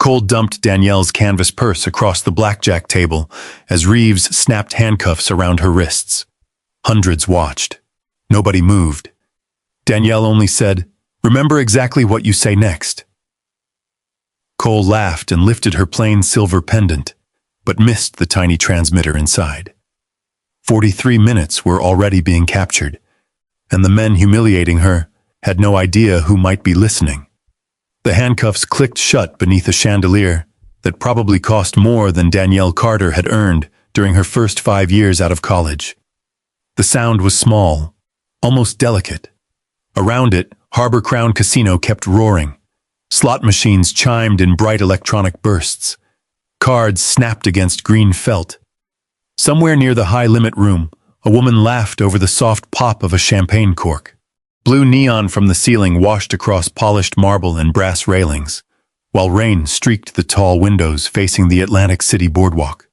Cole dumped Danielle's canvas purse across the blackjack table as Reeves snapped handcuffs around her wrists. Hundreds watched. Nobody moved. Danielle only said, "Remember exactly what you say next." Cole laughed and lifted her plain silver pendant, but missed the tiny transmitter inside. 43 minutes were already being captured, and the men humiliating her had no idea who might be listening. The handcuffs clicked shut beneath a chandelier that probably cost more than Danielle Carter had earned during her first 5 years out of college. The sound was small, almost delicate. Around it, Harbor Crown Casino kept roaring. Slot machines chimed in bright electronic bursts. Cards snapped against green felt. Somewhere near the high-limit room, a woman laughed over the soft pop of a champagne cork. Blue neon from the ceiling washed across polished marble and brass railings, while rain streaked the tall windows facing the Atlantic City boardwalk.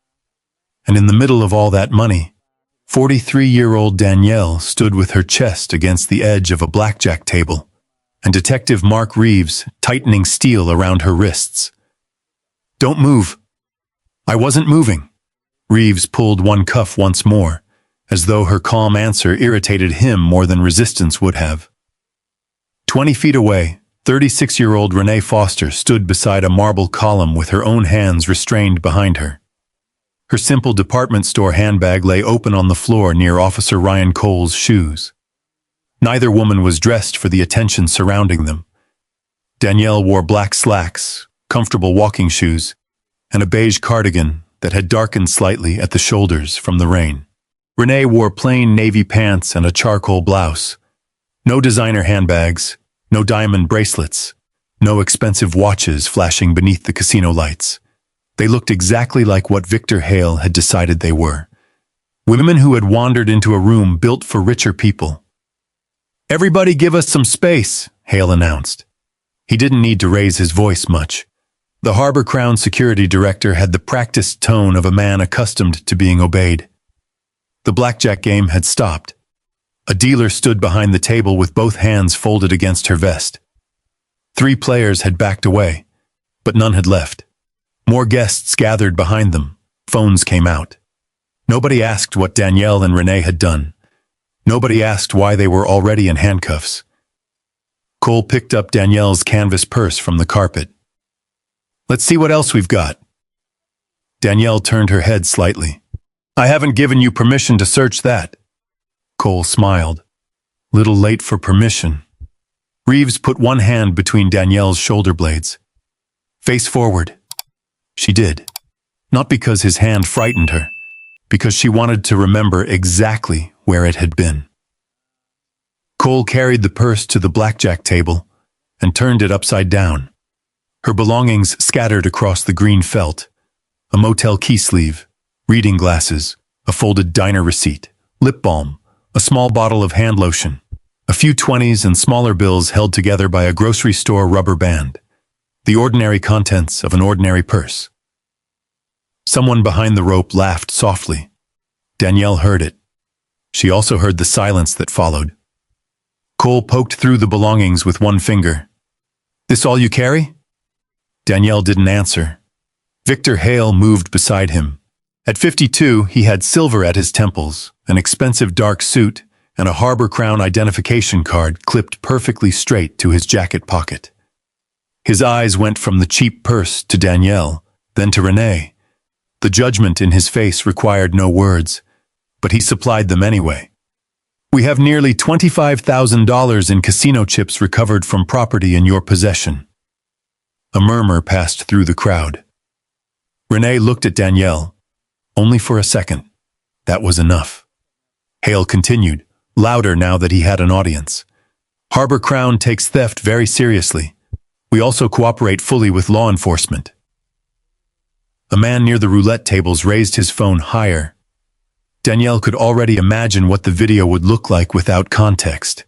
And in the middle of all that money, 43-year-old Danielle stood with her chest against the edge of a blackjack table, and Detective Mark Reeves tightening steel around her wrists. "Don't move." "I wasn't moving." Reeves pulled one cuff once more, as though her calm answer irritated him more than resistance would have. 20 feet away, 36-year-old Renee Foster stood beside a marble column with her own hands restrained behind her. Her simple department store handbag lay open on the floor near Officer Ryan Cole's shoes. Neither woman was dressed for the attention surrounding them. Danielle wore black slacks, comfortable walking shoes, and a beige cardigan that had darkened slightly at the shoulders from the rain. Renee wore plain navy pants and a charcoal blouse. No designer handbags, no diamond bracelets, no expensive watches flashing beneath the casino lights. They looked exactly like what Victor Hale had decided they were. Women who had wandered into a room built for richer people. "Everybody give us some space," Hale announced. He didn't need to raise his voice much. The Harbor Crown security director had the practiced tone of a man accustomed to being obeyed. The blackjack game had stopped. A dealer stood behind the table with both hands folded against her vest. 3 players had backed away, but none had left. More guests gathered behind them. Phones came out. Nobody asked what Danielle and Renee had done. Nobody asked why they were already in handcuffs. Cole picked up Danielle's canvas purse from the carpet. "Let's see what else we've got." Danielle turned her head slightly. "I haven't given you permission to search that." Cole smiled. Little late for permission. Reeves put one hand between Danielle's shoulder blades. "Face forward." She did. Not because his hand frightened her, because she wanted to remember exactly where it had been. Cole carried the purse to the blackjack table and turned it upside down. Her belongings scattered across the green felt. A motel key sleeve, reading glasses, a folded diner receipt, lip balm, a small bottle of hand lotion, a few 20s and smaller bills held together by a grocery store rubber band. The ordinary contents of an ordinary purse. Someone behind the rope laughed softly. Danielle heard it. She also heard the silence that followed. Cole poked through the belongings with one finger. "This all you carry?" Danielle didn't answer. Victor Hale moved beside him. At 52, he had silver at his temples, an expensive dark suit, and a Harbor Crown identification card clipped perfectly straight to his jacket pocket. His eyes went from the cheap purse to Danielle, then to Renee. The judgment in his face required no words, but he supplied them anyway. "We have nearly $25,000 in casino chips recovered from property in your possession." A murmur passed through the crowd. Renee looked at Danielle, only for a second. That was enough. Hale continued, louder now that he had an audience. "Harbor Crown takes theft very seriously. We also cooperate fully with law enforcement." A man near the roulette tables raised his phone higher. Danielle could already imagine what the video would look like without context.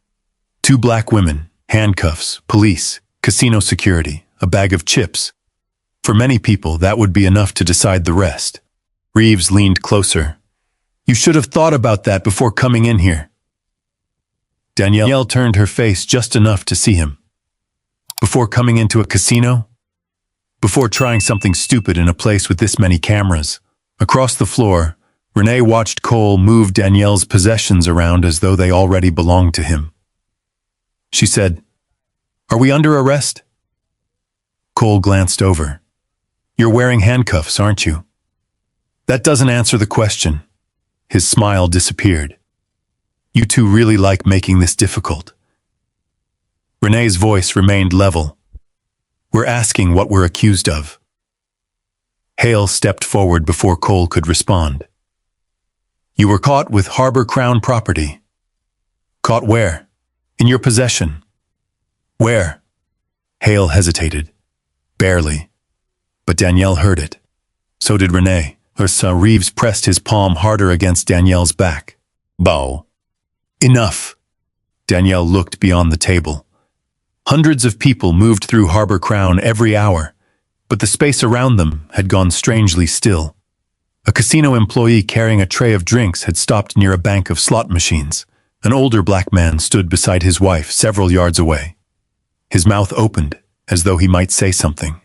2 black women, handcuffs, police, casino security, a bag of chips. For many people, that would be enough to decide the rest. Reeves leaned closer. "You should have thought about that before coming in here." Danielle turned her face just enough to see him. "Before coming into a casino?" before trying something stupid in a place with this many cameras. Across the floor, Renee watched Cole move Danielle's possessions around as though they already belonged to him. She said, "Are we under arrest?" Cole glanced over. "You're wearing handcuffs, aren't you?" "That doesn't answer the question." His smile disappeared. "You two really like making this difficult." Renee's voice remained level. "We're asking what we're accused of." Hale stepped forward before Cole could respond. "You were caught with Harbor Crown property." "Caught where?" "In your possession." "Where?" Hale hesitated. "Barely." But Danielle heard it. So did Renee. Reeves pressed his palm harder against Danielle's back. "Bow." "Enough." Danielle looked beyond the table. Hundreds of people moved through Harbor Crown every hour, but the space around them had gone strangely still. A casino employee carrying a tray of drinks had stopped near a bank of slot machines. An older black man stood beside his wife several yards away. His mouth opened, as though he might say something.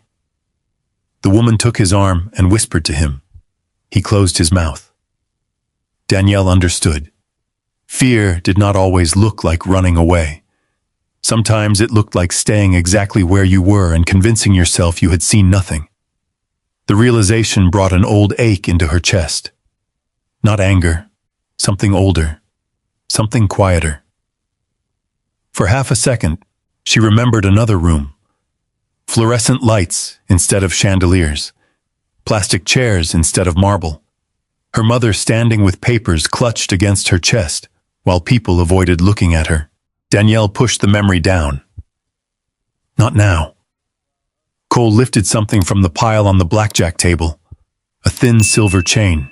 The woman took his arm and whispered to him. He closed his mouth. Danielle understood. Fear did not always look like running away. Sometimes it looked like staying exactly where you were and convincing yourself you had seen nothing. The realization brought an old ache into her chest. Not anger, something older, something quieter. For half a second, she remembered another room. Fluorescent lights instead of chandeliers, plastic chairs instead of marble. Her mother standing with papers clutched against her chest, while people avoided looking at her. Danielle pushed the memory down. Not now. Cole lifted something from the pile on the blackjack table, a thin silver chain.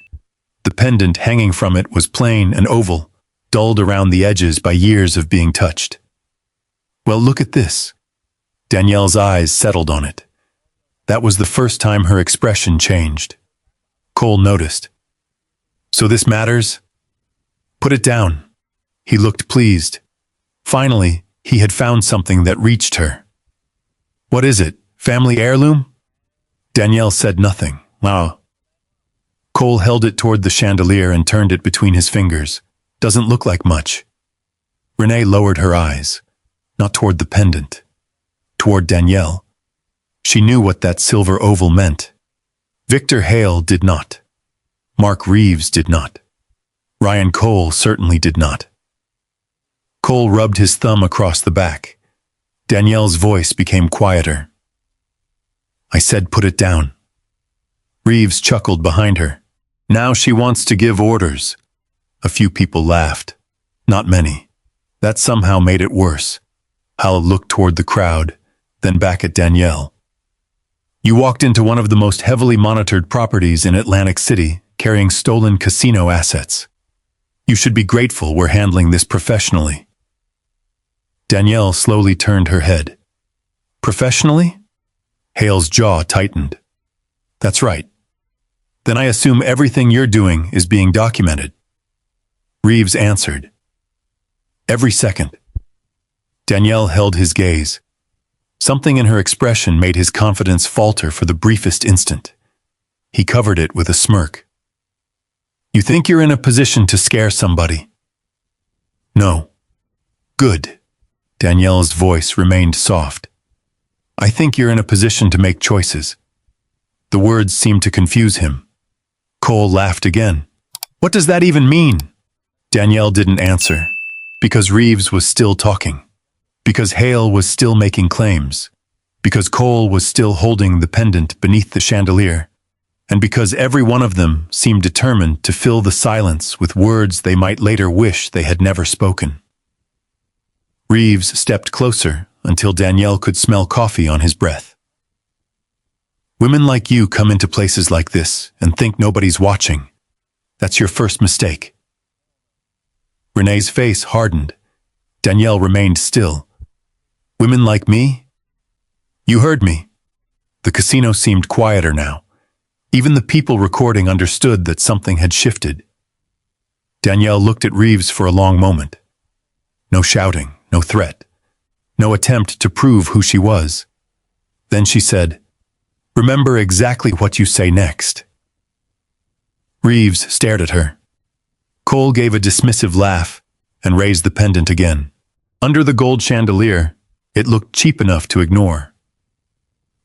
The pendant hanging from it was plain and oval, dulled around the edges by years of being touched. Well, look at this. Danielle's eyes settled on it. That was the first time her expression changed. Cole noticed. So this matters? Put it down. He looked pleased. Finally, he had found something that reached her. What is it? Family heirloom? Danielle said nothing. Wow. Cole held it toward the chandelier and turned it between his fingers. Doesn't look like much. Renee lowered her eyes. Not toward the pendant. Toward Danielle. She knew what that silver oval meant. Victor Hale did not. Mark Reeves did not. Ryan Cole certainly did not. Cole rubbed his thumb across the back. Danielle's voice became quieter. I said put it down. Reeves chuckled behind her. Now she wants to give orders. A few people laughed. Not many. That somehow made it worse. Hal looked toward the crowd, then back at Danielle. You walked into one of the most heavily monitored properties in Atlantic City, carrying stolen casino assets. You should be grateful we're handling this professionally. Danielle slowly turned her head. Professionally? Hale's jaw tightened. That's right. Then I assume everything you're doing is being documented. Reeves answered. Every second. Danielle held his gaze. Something in her expression made his confidence falter for the briefest instant. He covered it with a smirk. You think you're in a position to scare somebody? No. Good. Danielle's voice remained soft. I think you're in a position to make choices. The words seemed to confuse him. Cole laughed again. What does that even mean? Danielle didn't answer, because Reeves was still talking, because Hale was still making claims, because Cole was still holding the pendant beneath the chandelier, and because every one of them seemed determined to fill the silence with words they might later wish they had never spoken. Reeves stepped closer until Danielle could smell coffee on his breath. Women like you come into places like this and think nobody's watching. That's your first mistake. Renee's face hardened. Danielle remained still. Women like me? You heard me. The casino seemed quieter now. Even the people recording understood that something had shifted. Danielle looked at Reeves for a long moment. No shouting, no threat, no attempt to prove who she was. Then she said, Remember exactly what you say next." Reeves stared at her. Cole gave a dismissive laugh and raised the pendant again. Under the gold chandelier, it looked cheap enough to ignore.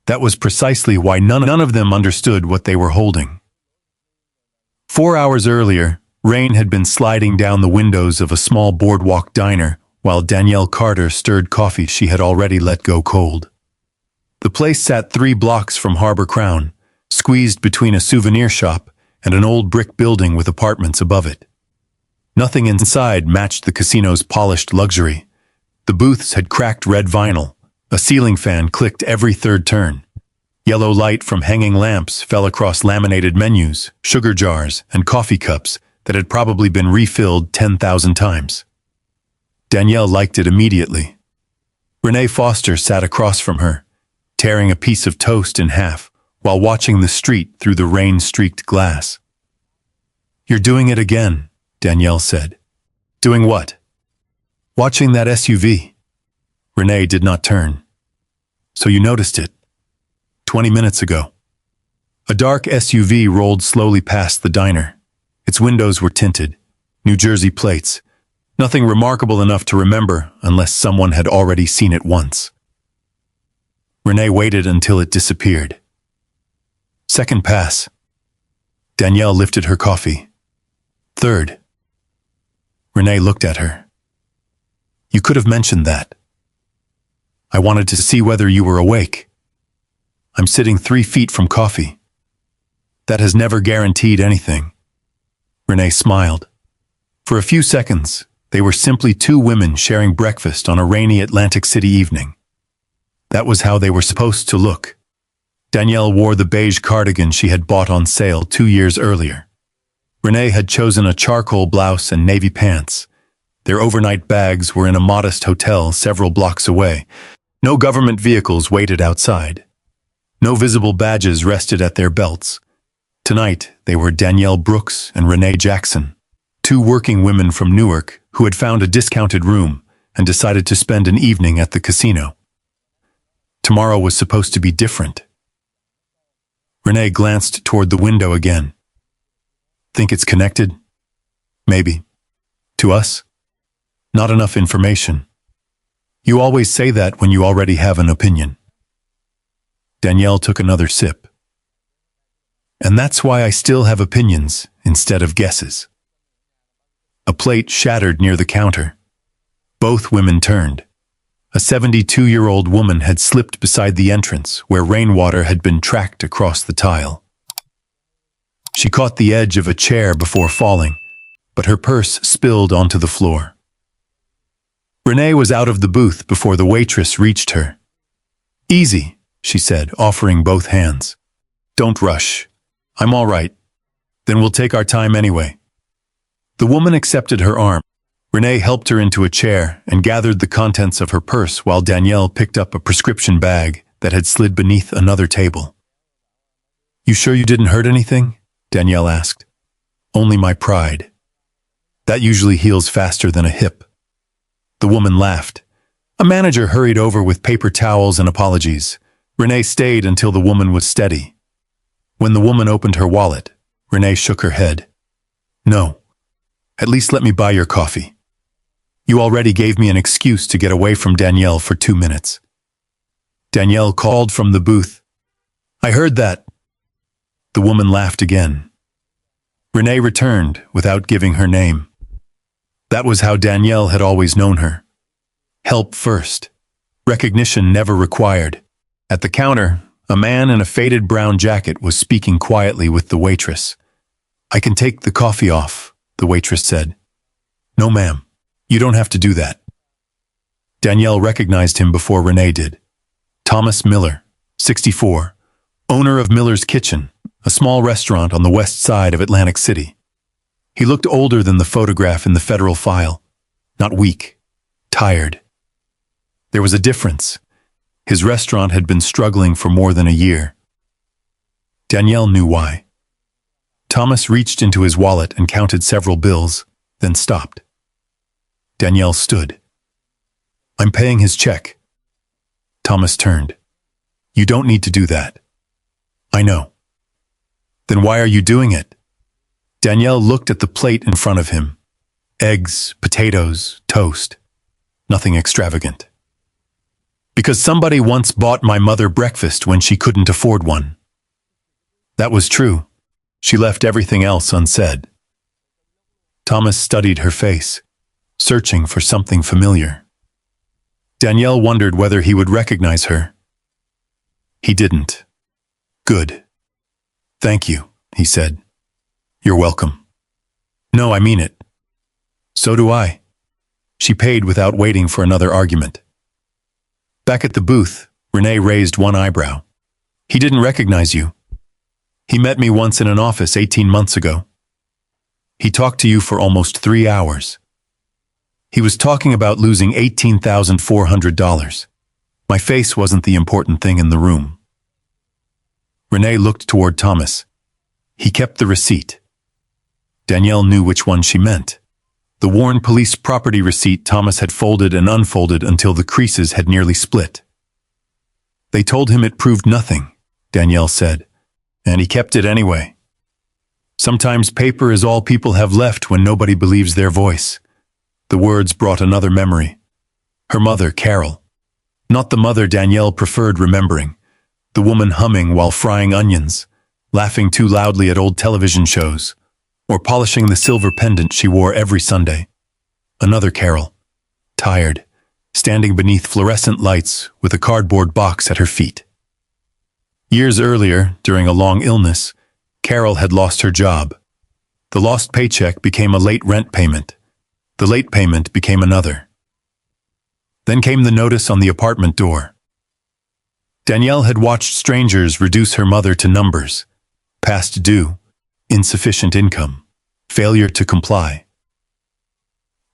That was precisely why none of them understood what they were holding. 4 hours earlier, rain had been sliding down the windows of a small boardwalk diner while Danielle Carter stirred coffee she had already let go cold. The place sat 3 blocks from Harbor Crown, squeezed between a souvenir shop and an old brick building with apartments above it. Nothing inside matched the casino's polished luxury. The booths had cracked red vinyl. A ceiling fan clicked every third turn. Yellow light from hanging lamps fell across laminated menus, sugar jars, and coffee cups that had probably been refilled 10,000 times. Danielle liked it immediately. Renee Foster sat across from her, tearing a piece of toast in half while watching the street through the rain-streaked glass. "You're doing it again," Danielle said. "Doing what?" "Watching that SUV." Renee did not turn. "So you noticed it?" 20 minutes ago. A dark SUV rolled slowly past the diner. Its windows were tinted, New Jersey plates. Nothing remarkable enough to remember unless someone had already seen it once. Renee waited until it disappeared. Second pass. Danielle lifted her coffee. Third. Renee looked at her. "You could have mentioned that. I wanted to see whether you were awake. I'm sitting 3 feet from coffee. That has never guaranteed anything." Renee smiled. For a few seconds, they were simply 2 women sharing breakfast on a rainy Atlantic City evening. That was how they were supposed to look. Danielle wore the beige cardigan she had bought on sale 2 years earlier. Renee had chosen a charcoal blouse and navy pants. Their overnight bags were in a modest hotel several blocks away. No government vehicles waited outside. No visible badges rested at their belts. Tonight, they were Danielle Brooks and Renee Jackson, 2 working women from Newark who had found a discounted room and decided to spend an evening at the casino. Tomorrow was supposed to be different. Renee glanced toward the window again. "Think it's connected? Maybe. To us? Not enough information. You always say that when you already have an opinion." Danielle took another sip. "And that's why I still have opinions instead of guesses." A plate shattered near the counter. Both women turned. A 72-year-old woman had slipped beside the entrance where rainwater had been tracked across the tile. She caught the edge of a chair before falling, but her purse spilled onto the floor. Renee was out of the booth before the waitress reached her. "Easy," she said, offering both hands. "Don't rush. I'm all right. Then we'll take our time anyway." The woman accepted her arm. Renee helped her into a chair and gathered the contents of her purse while Danielle picked up a prescription bag that had slid beneath another table. "You sure you didn't hurt anything?" Danielle asked. "Only my pride. That usually heals faster than a hip." The woman laughed. A manager hurried over with paper towels and apologies. Renee stayed until the woman was steady. When the woman opened her wallet, Renee shook her head. "No. At least let me buy your coffee. You already gave me an excuse to get away from Danielle for 2 minutes." Danielle called from the booth. "I heard that." The woman laughed again. Renee returned without giving her name. That was how Danielle had always known her. Help first. Recognition never required. At the counter, a man in a faded brown jacket was speaking quietly with the waitress. "I can take the coffee off," the waitress said. "No, ma'am. You don't have to do that." Danielle recognized him before Renee did. Thomas Miller, 64, owner of Miller's Kitchen, a small restaurant on the west side of Atlantic City. He looked older than the photograph in the federal file. Not weak, tired. There was a difference. His restaurant had been struggling for more than a year. Danielle knew why. Thomas reached into his wallet and counted several bills, then stopped. Danielle stood. "I'm paying his check." Thomas turned. "You don't need to do that." I know. Then why are you doing it? Danielle looked at the plate in front of him. Eggs, potatoes, toast. Nothing extravagant. Because somebody once bought my mother breakfast when she couldn't afford one. That was true. She left everything else unsaid. Thomas studied her face, searching for something familiar. Danielle wondered whether he would recognize her. He didn't. Good. Thank you, he said. You're welcome. No, I mean it. So do I. She paid without waiting for another argument. Back at the booth, Renee raised one eyebrow. He didn't recognize you. He met me once in an office 18 months ago. He talked to you for almost 3 hours. He was talking about losing $18,400. My face wasn't the important thing in the room. Renee looked toward Thomas. He kept the receipt. Danielle knew which one she meant. The Warren police property receipt Thomas had folded and unfolded until the creases had nearly split. They told him it proved nothing, Danielle said, and he kept it anyway. Sometimes paper is all people have left when nobody believes their voice. The words brought another memory. Her mother, Carol. Not the mother Danielle preferred remembering. The woman humming while frying onions, laughing too loudly at old television shows, or polishing the silver pendant she wore every Sunday. Another Carol, tired, standing beneath fluorescent lights with a cardboard box at her feet. Years earlier, during a long illness, Carol had lost her job. The lost paycheck became a late rent payment. The late payment became another. Then came the notice on the apartment door. Danielle had watched strangers reduce her mother to numbers: past due, insufficient income, failure to comply.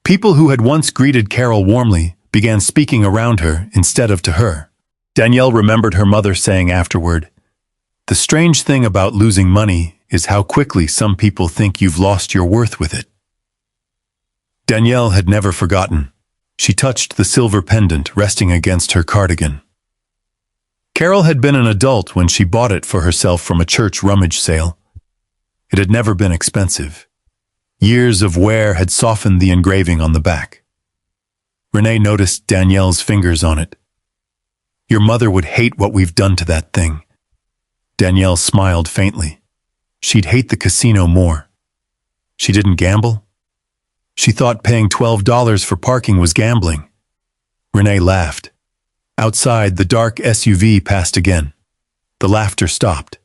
People who had once greeted Carol warmly began speaking around her instead of to her. Danielle remembered her mother saying afterward, "The strange thing about losing money is how quickly some people think you've lost your worth with it." Danielle had never forgotten. She touched the silver pendant resting against her cardigan. Carol had been an adult when she bought it for herself from a church rummage sale. It had never been expensive. Years of wear had softened the engraving on the back. Renee noticed Danielle's fingers on it. "Your mother would hate what we've done to that thing." Danielle smiled faintly. She'd hate the casino more. She didn't gamble? She thought paying $12 for parking was gambling. Renee laughed. Outside, the dark SUV passed again. The laughter stopped.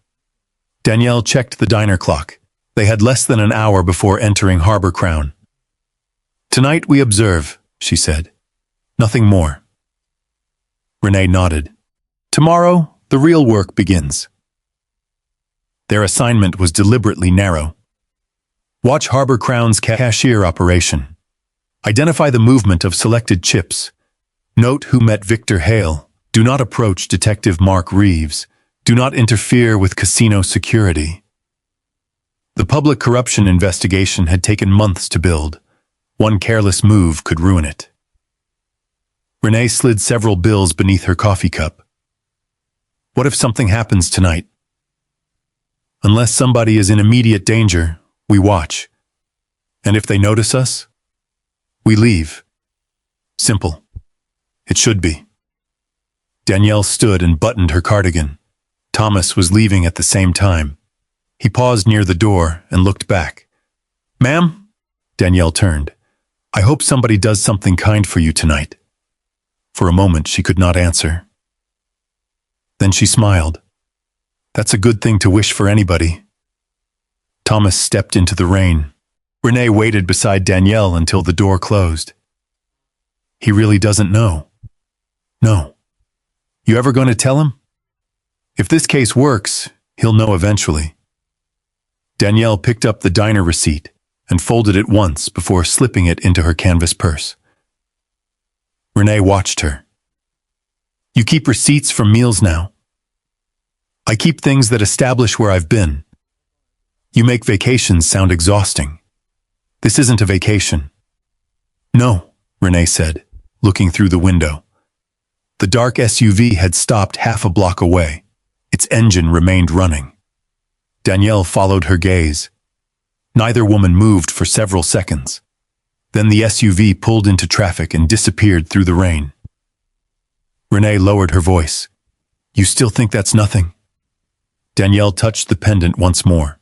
Danielle checked the diner clock. They had less than an hour before entering Harbor Crown. "Tonight we observe," she said. "Nothing more." Renee nodded. "Tomorrow, the real work begins." Their assignment was deliberately narrow. Watch Harbor Crown's cashier operation. Identify the movement of selected chips. Note who met Victor Hale. Do not approach Detective Mark Reeves. Do not interfere with casino security. The public corruption investigation had taken months to build. One careless move could ruin it. Renee slid several bills beneath her coffee cup. What if something happens tonight? Unless somebody is in immediate danger, we watch. And if they notice us, we leave. Simple. It should be. Danielle stood and buttoned her cardigan. Thomas was leaving at the same time. He paused near the door and looked back. "Ma'am?" Danielle turned. "I hope somebody does something kind for you tonight." For a moment, she could not answer. Then she smiled. "That's a good thing to wish for anybody." Thomas stepped into the rain. Renee waited beside Danielle until the door closed. "He really doesn't know." "No." "You ever going to tell him?" "If this case works, he'll know eventually." Danielle picked up the diner receipt and folded it once before slipping it into her canvas purse. Renee watched her. "You keep receipts from meals now?" "I keep things that establish where I've been." "You make vacations sound exhausting." "This isn't a vacation." "No," Renee said, looking through the window. The dark SUV had stopped half a block away. Its engine remained running. Danielle followed her gaze. Neither woman moved for several seconds. Then the SUV pulled into traffic and disappeared through the rain. Renee lowered her voice. You still think that's nothing? Danielle touched the pendant once more.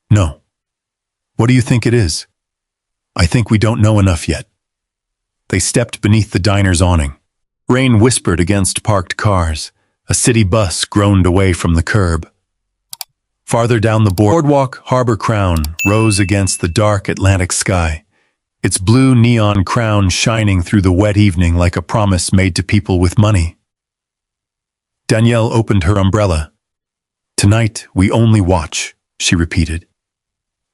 No. What do you think it is? I think we don't know enough yet. They stepped beneath the diner's awning. Rain whispered against parked cars. A city bus groaned away from the curb. Farther down the boardwalk, Harbor Crown rose against the dark Atlantic sky, its blue neon crown shining through the wet evening like a promise made to people with money. Danielle opened her umbrella. Tonight, we only watch, she repeated.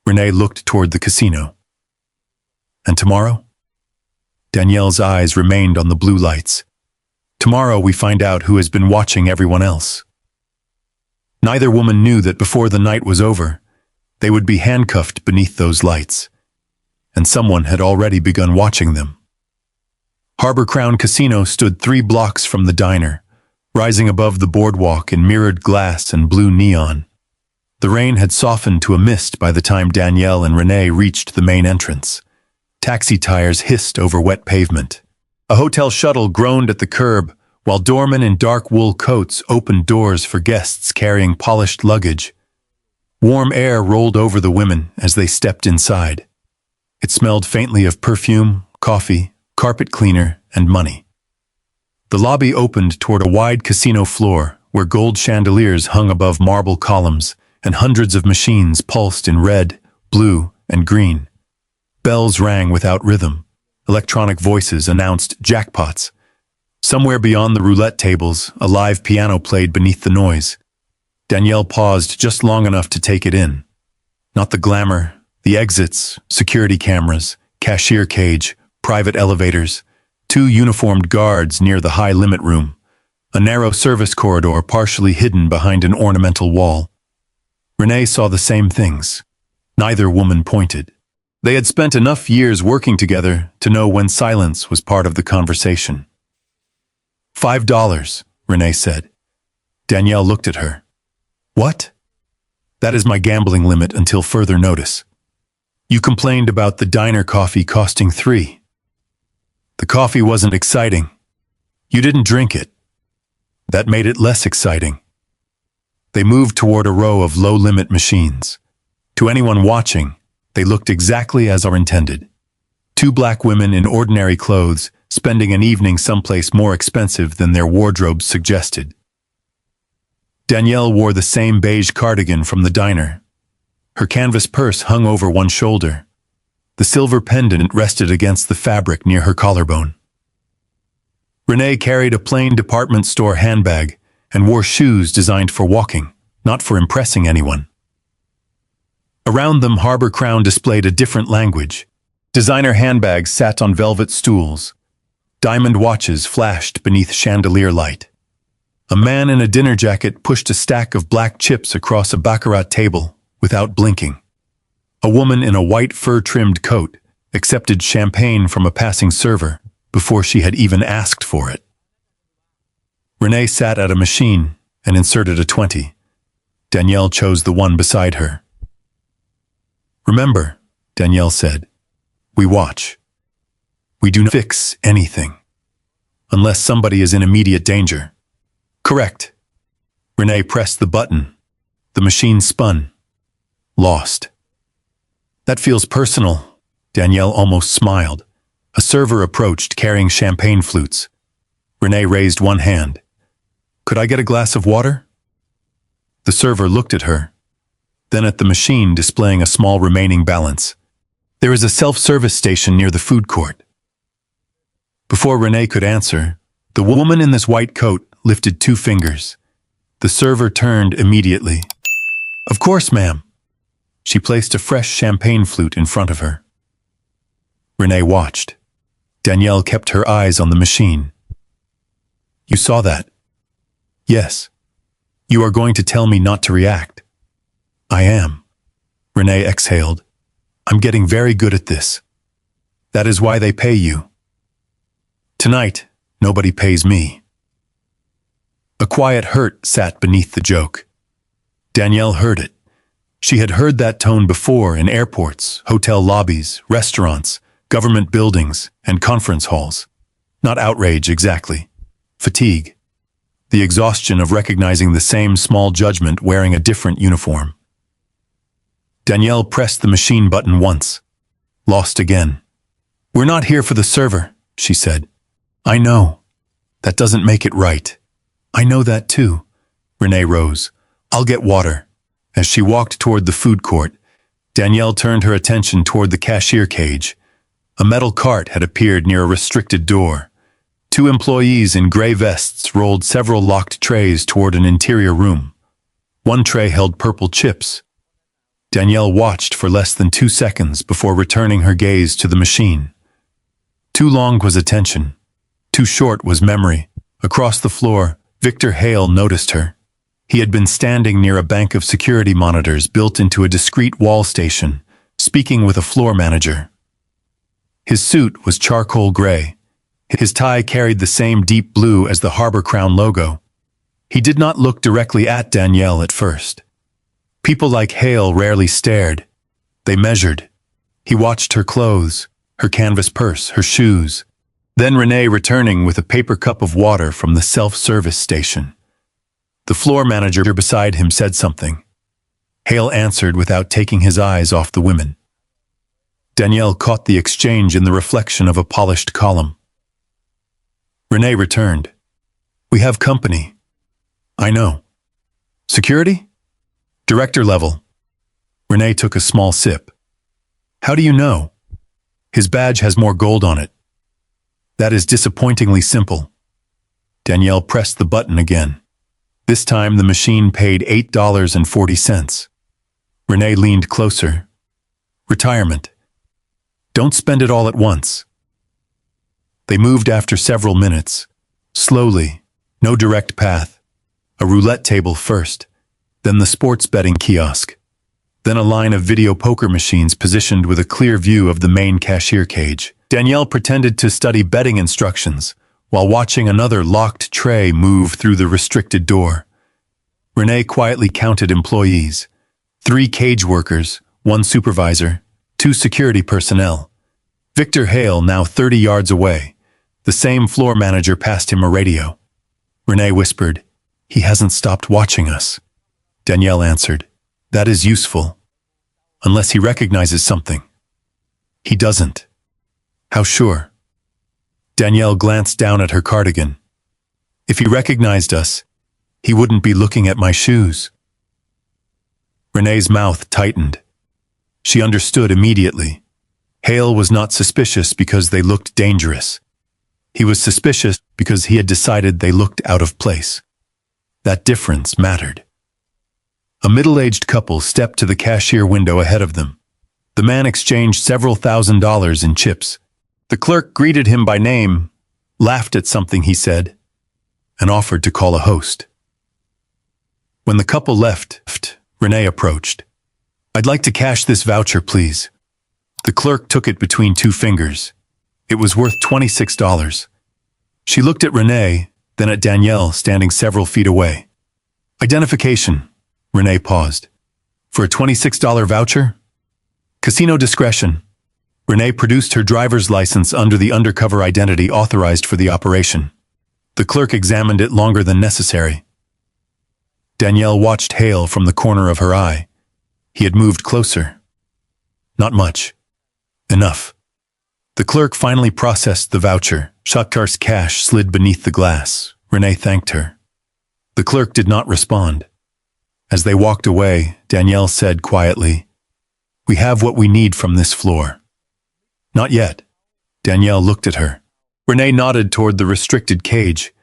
Renee looked toward the casino. And tomorrow? Danielle's eyes remained on the blue lights. Tomorrow we find out who has been watching everyone else. Neither woman knew that before the night was over, they would be handcuffed beneath those lights, and someone had already begun watching them. Harbor Crown Casino stood 3 blocks from the diner, rising above the boardwalk in mirrored glass and blue neon. The rain had softened to a mist by the time Danielle and Renee reached the main entrance. Taxi tires hissed over wet pavement. A hotel shuttle groaned at the curb, while doormen in dark wool coats opened doors for guests carrying polished luggage. Warm air rolled over the women as they stepped inside. It smelled faintly of perfume, coffee, carpet cleaner, and money. The lobby opened toward a wide casino floor where gold chandeliers hung above marble columns and hundreds of machines pulsed in red, blue, and green. Bells rang without rhythm. Electronic voices announced jackpots. Somewhere beyond the roulette tables, a live piano played beneath the noise. Danielle paused just long enough to take it in. Not the glamour, the exits, security cameras, cashier cage, private elevators, 2 uniformed guards near the high limit room, a narrow service corridor partially hidden behind an ornamental wall. Renee saw the same things. Neither woman pointed. They had spent enough years working together to know when silence was part of the conversation. $5, Renee said. Danielle looked at her. What? That is my gambling limit until further notice. You complained about the diner coffee costing $3. The coffee wasn't exciting. You didn't drink it. That made it less exciting. They moved toward a row of low-limit machines. To anyone watching, they looked exactly as are intended. 2 black women in ordinary clothes, spending an evening someplace more expensive than their wardrobes suggested. Danielle wore the same beige cardigan from the diner. Her canvas purse hung over one shoulder. The silver pendant rested against the fabric near her collarbone. Renee carried a plain department store handbag and wore shoes designed for walking, not for impressing anyone. Around them, Harbor Crown displayed a different language. Designer handbags sat on velvet stools. Diamond watches flashed beneath chandelier light. A man in a dinner jacket pushed a stack of black chips across a baccarat table without blinking. A woman in a white fur-trimmed coat accepted champagne from a passing server before she had even asked for it. Renee sat at a machine and inserted a 20. Danielle chose the one beside her. Remember, Danielle said, we watch. We do not fix anything, unless somebody is in immediate danger. Correct. Renee pressed the button. The machine spun. Lost. That feels personal. Danielle almost smiled. A server approached carrying champagne flutes. Renee raised one hand. Could I get a glass of water? The server looked at her, then at the machine displaying a small remaining balance. There is a self-service station near the food court. Before Renee could answer, the woman in this white coat lifted 2 fingers. The server turned immediately. Of course, ma'am. She placed a fresh champagne flute in front of her. Renee watched. Danielle kept her eyes on the machine. You saw that? Yes. You are going to tell me not to react. I am. Renee exhaled. I'm getting very good at this. That is why they pay you. Tonight, nobody pays me. A quiet hurt sat beneath the joke. Danielle heard it, She had heard that tone before in airports, hotel lobbies, restaurants, government buildings, and conference halls. Not outrage exactly. Fatigue. The exhaustion of recognizing the same small judgment wearing a different uniform. Danielle pressed the machine button once. Lost again. "We're not here for the server," she said. "I know. That doesn't make it right." "I know that too." Renee rose. "I'll get water." As she walked toward the food court, Danielle turned her attention toward the cashier cage. A metal cart had appeared near a restricted door. Two employees in gray vests rolled several locked trays toward an interior room. One tray held purple chips. Danielle watched for less than 2 seconds before returning her gaze to the machine. Too long was attention. Too short was memory. Across the floor, Victor Hale noticed her. He had been standing near a bank of security monitors built into a discreet wall station, speaking with a floor manager. His suit was charcoal gray. His tie carried the same deep blue as the Harbor Crown logo. He did not look directly at Danielle at first. People like Hale rarely stared. They measured. He watched her clothes, her canvas purse, her shoes. Then Renee returning with a paper cup of water from the self-service station. The floor manager beside him said something. Hale answered without taking his eyes off the women. Danielle caught the exchange in the reflection of a polished column. Renee returned. "We have company." "I know." "Security?" "Director level." Renee took a small sip. "How do you know?" "His badge has more gold on it." "That is disappointingly simple." Danielle pressed the button again. This time the machine paid $8.40. Renee leaned closer. "Retirement. Don't spend it all at once." They moved after several minutes. Slowly, no direct path. A roulette table first, then the sports betting kiosk, then a line of video poker machines positioned with a clear view of the main cashier cage. Danielle pretended to study betting instructions while watching another locked tray move through the restricted door. Renee quietly counted employees. 3 cage workers, 1 supervisor, 2 security personnel. Victor Hale now 30 yards away. The same floor manager passed him a radio. Renee whispered, "He hasn't stopped watching us." Danielle answered, "That is useful. Unless he recognizes something." "He doesn't." "How sure?" Danielle glanced down at her cardigan. "If he recognized us, he wouldn't be looking at my shoes." Renee's mouth tightened. She understood immediately. Hale was not suspicious because they looked dangerous. He was suspicious because he had decided they looked out of place. That difference mattered. A middle-aged couple stepped to the cashier window ahead of them. The man exchanged several $1,000s in chips. The clerk greeted him by name, laughed at something he said, and offered to call a host. When the couple left, Renee approached. "I'd like to cash this voucher, please." The clerk took it between 2 fingers. It was worth $26. She looked at Renee, then at Danielle standing several feet away. "Identification." Renee paused. "For a $26 voucher?" "Casino discretion." Renee produced her driver's license under the undercover identity authorized for the operation. The clerk examined it longer than necessary. Danielle watched Hale from the corner of her eye. He had moved closer. "Not much." "Enough." The clerk finally processed the voucher. Shotkar's cash slid beneath the glass. Renee thanked her. The clerk did not respond. As they walked away, Danielle said quietly, "We have what we need from this floor." "Not yet." Danielle looked at her. Renee nodded toward the restricted cage.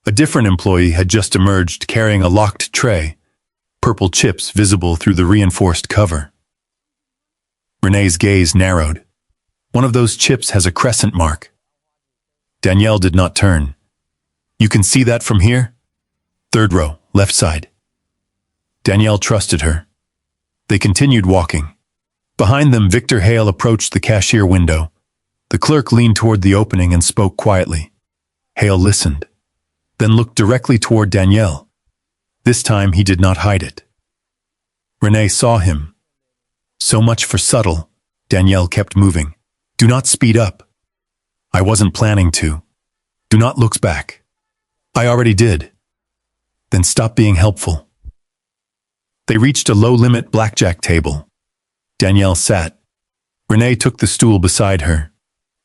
A different employee had just emerged carrying a locked tray, purple chips visible through the reinforced cover. Renee's gaze narrowed. "One of those chips has a crescent mark." Danielle did not turn. "You can see that from here?" "Third row, left side." Danielle trusted her. They continued walking. Behind them, Victor Hale approached the cashier window. The clerk leaned toward the opening and spoke quietly. Hale listened, then looked directly toward Danielle. This time he did not hide it. Renee saw him. So much for subtle. Danielle kept moving. Do not speed up. I wasn't planning to. Do not look back. I already did. Then stop being helpful. They reached a low-limit blackjack table. Danielle sat. Renee took the stool beside her.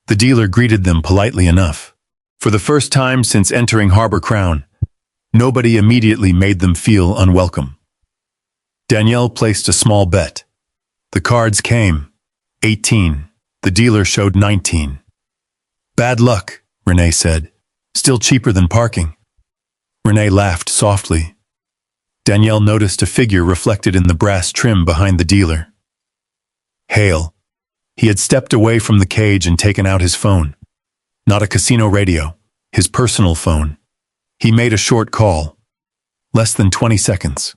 The dealer greeted them politely enough. For the first time since entering Harbor Crown, nobody immediately made them feel unwelcome. Danielle placed a small bet. The cards came. 18. The dealer showed 19. Bad luck, Renee said. Still cheaper than parking. Renee laughed softly. Danielle noticed a figure reflected in the brass trim behind the dealer. Hale. He had stepped away from the cage and taken out his phone. Not a casino radio, his personal phone. He made a short call. Less than 20 seconds.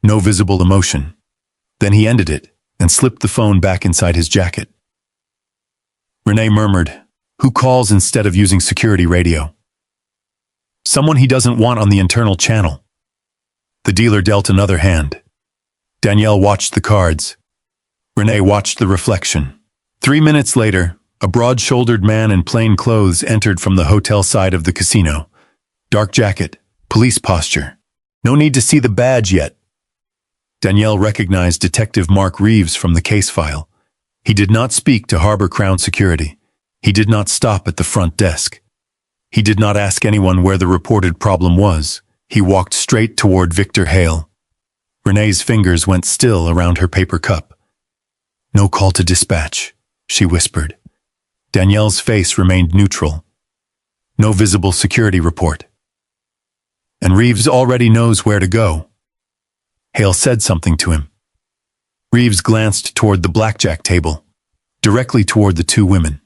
No visible emotion. Then he ended it and slipped the phone back inside his jacket. Renee murmured, "Who calls instead of using security radio?" "Someone he doesn't want on the internal channel." The dealer dealt another hand. Danielle watched the cards. Renee watched the reflection. 3 minutes later, a broad-shouldered man in plain clothes entered from the hotel side of the casino. Dark jacket, police posture. No need to see the badge yet. Danielle recognized Detective Mark Reeves from the case file. He did not speak to Harbor Crown Security. He did not stop at the front desk. He did not ask anyone where the reported problem was. He walked straight toward Victor Hale. Renee's fingers went still around her paper cup. "No call to dispatch," she whispered. Danielle's face remained neutral. No visible security report. And Reeves already knows where to go. Hale said something to him. Reeves glanced toward the blackjack table, directly toward the two women.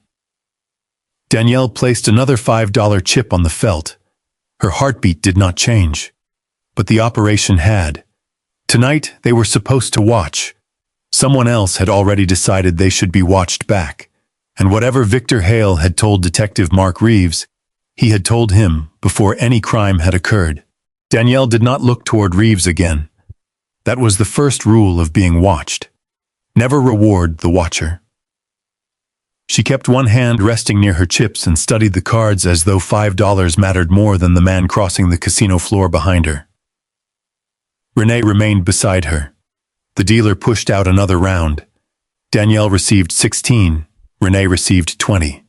Danielle placed another $5 chip on the felt. Her heartbeat did not change, but the operation had. Tonight, they were supposed to watch. Someone else had already decided they should be watched back, and whatever Victor Hale had told Detective Mark Reeves, he had told him before any crime had occurred. Danielle did not look toward Reeves again. That was the first rule of being watched. Never reward the watcher. She kept one hand resting near her chips and studied the cards as though $5 mattered more than the man crossing the casino floor behind her. Renee remained beside her. The dealer pushed out another round. Danielle received 16. Renee received 20.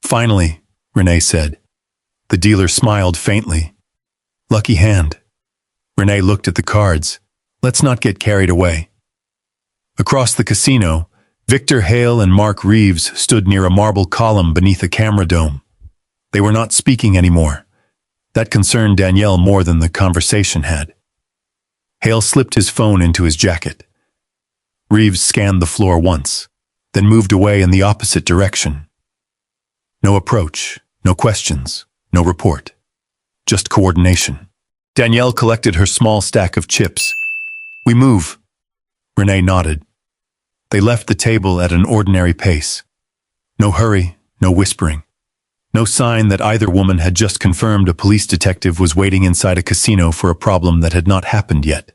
"Finally," Renee said. The dealer smiled faintly. "Lucky hand." Renee looked at the cards. "Let's not get carried away." Across the casino, Victor Hale and Mark Reeves stood near a marble column beneath a camera dome. They were not speaking anymore. That concerned Danielle more than the conversation had. Hale slipped his phone into his jacket. Reeves scanned the floor once, then moved away in the opposite direction. No approach, no questions, no report. Just coordination. Danielle collected her small stack of chips. "We move." Renee nodded. They left the table at an ordinary pace. No hurry, no whispering. No sign that either woman had just confirmed a police detective was waiting inside a casino for a problem that had not happened yet.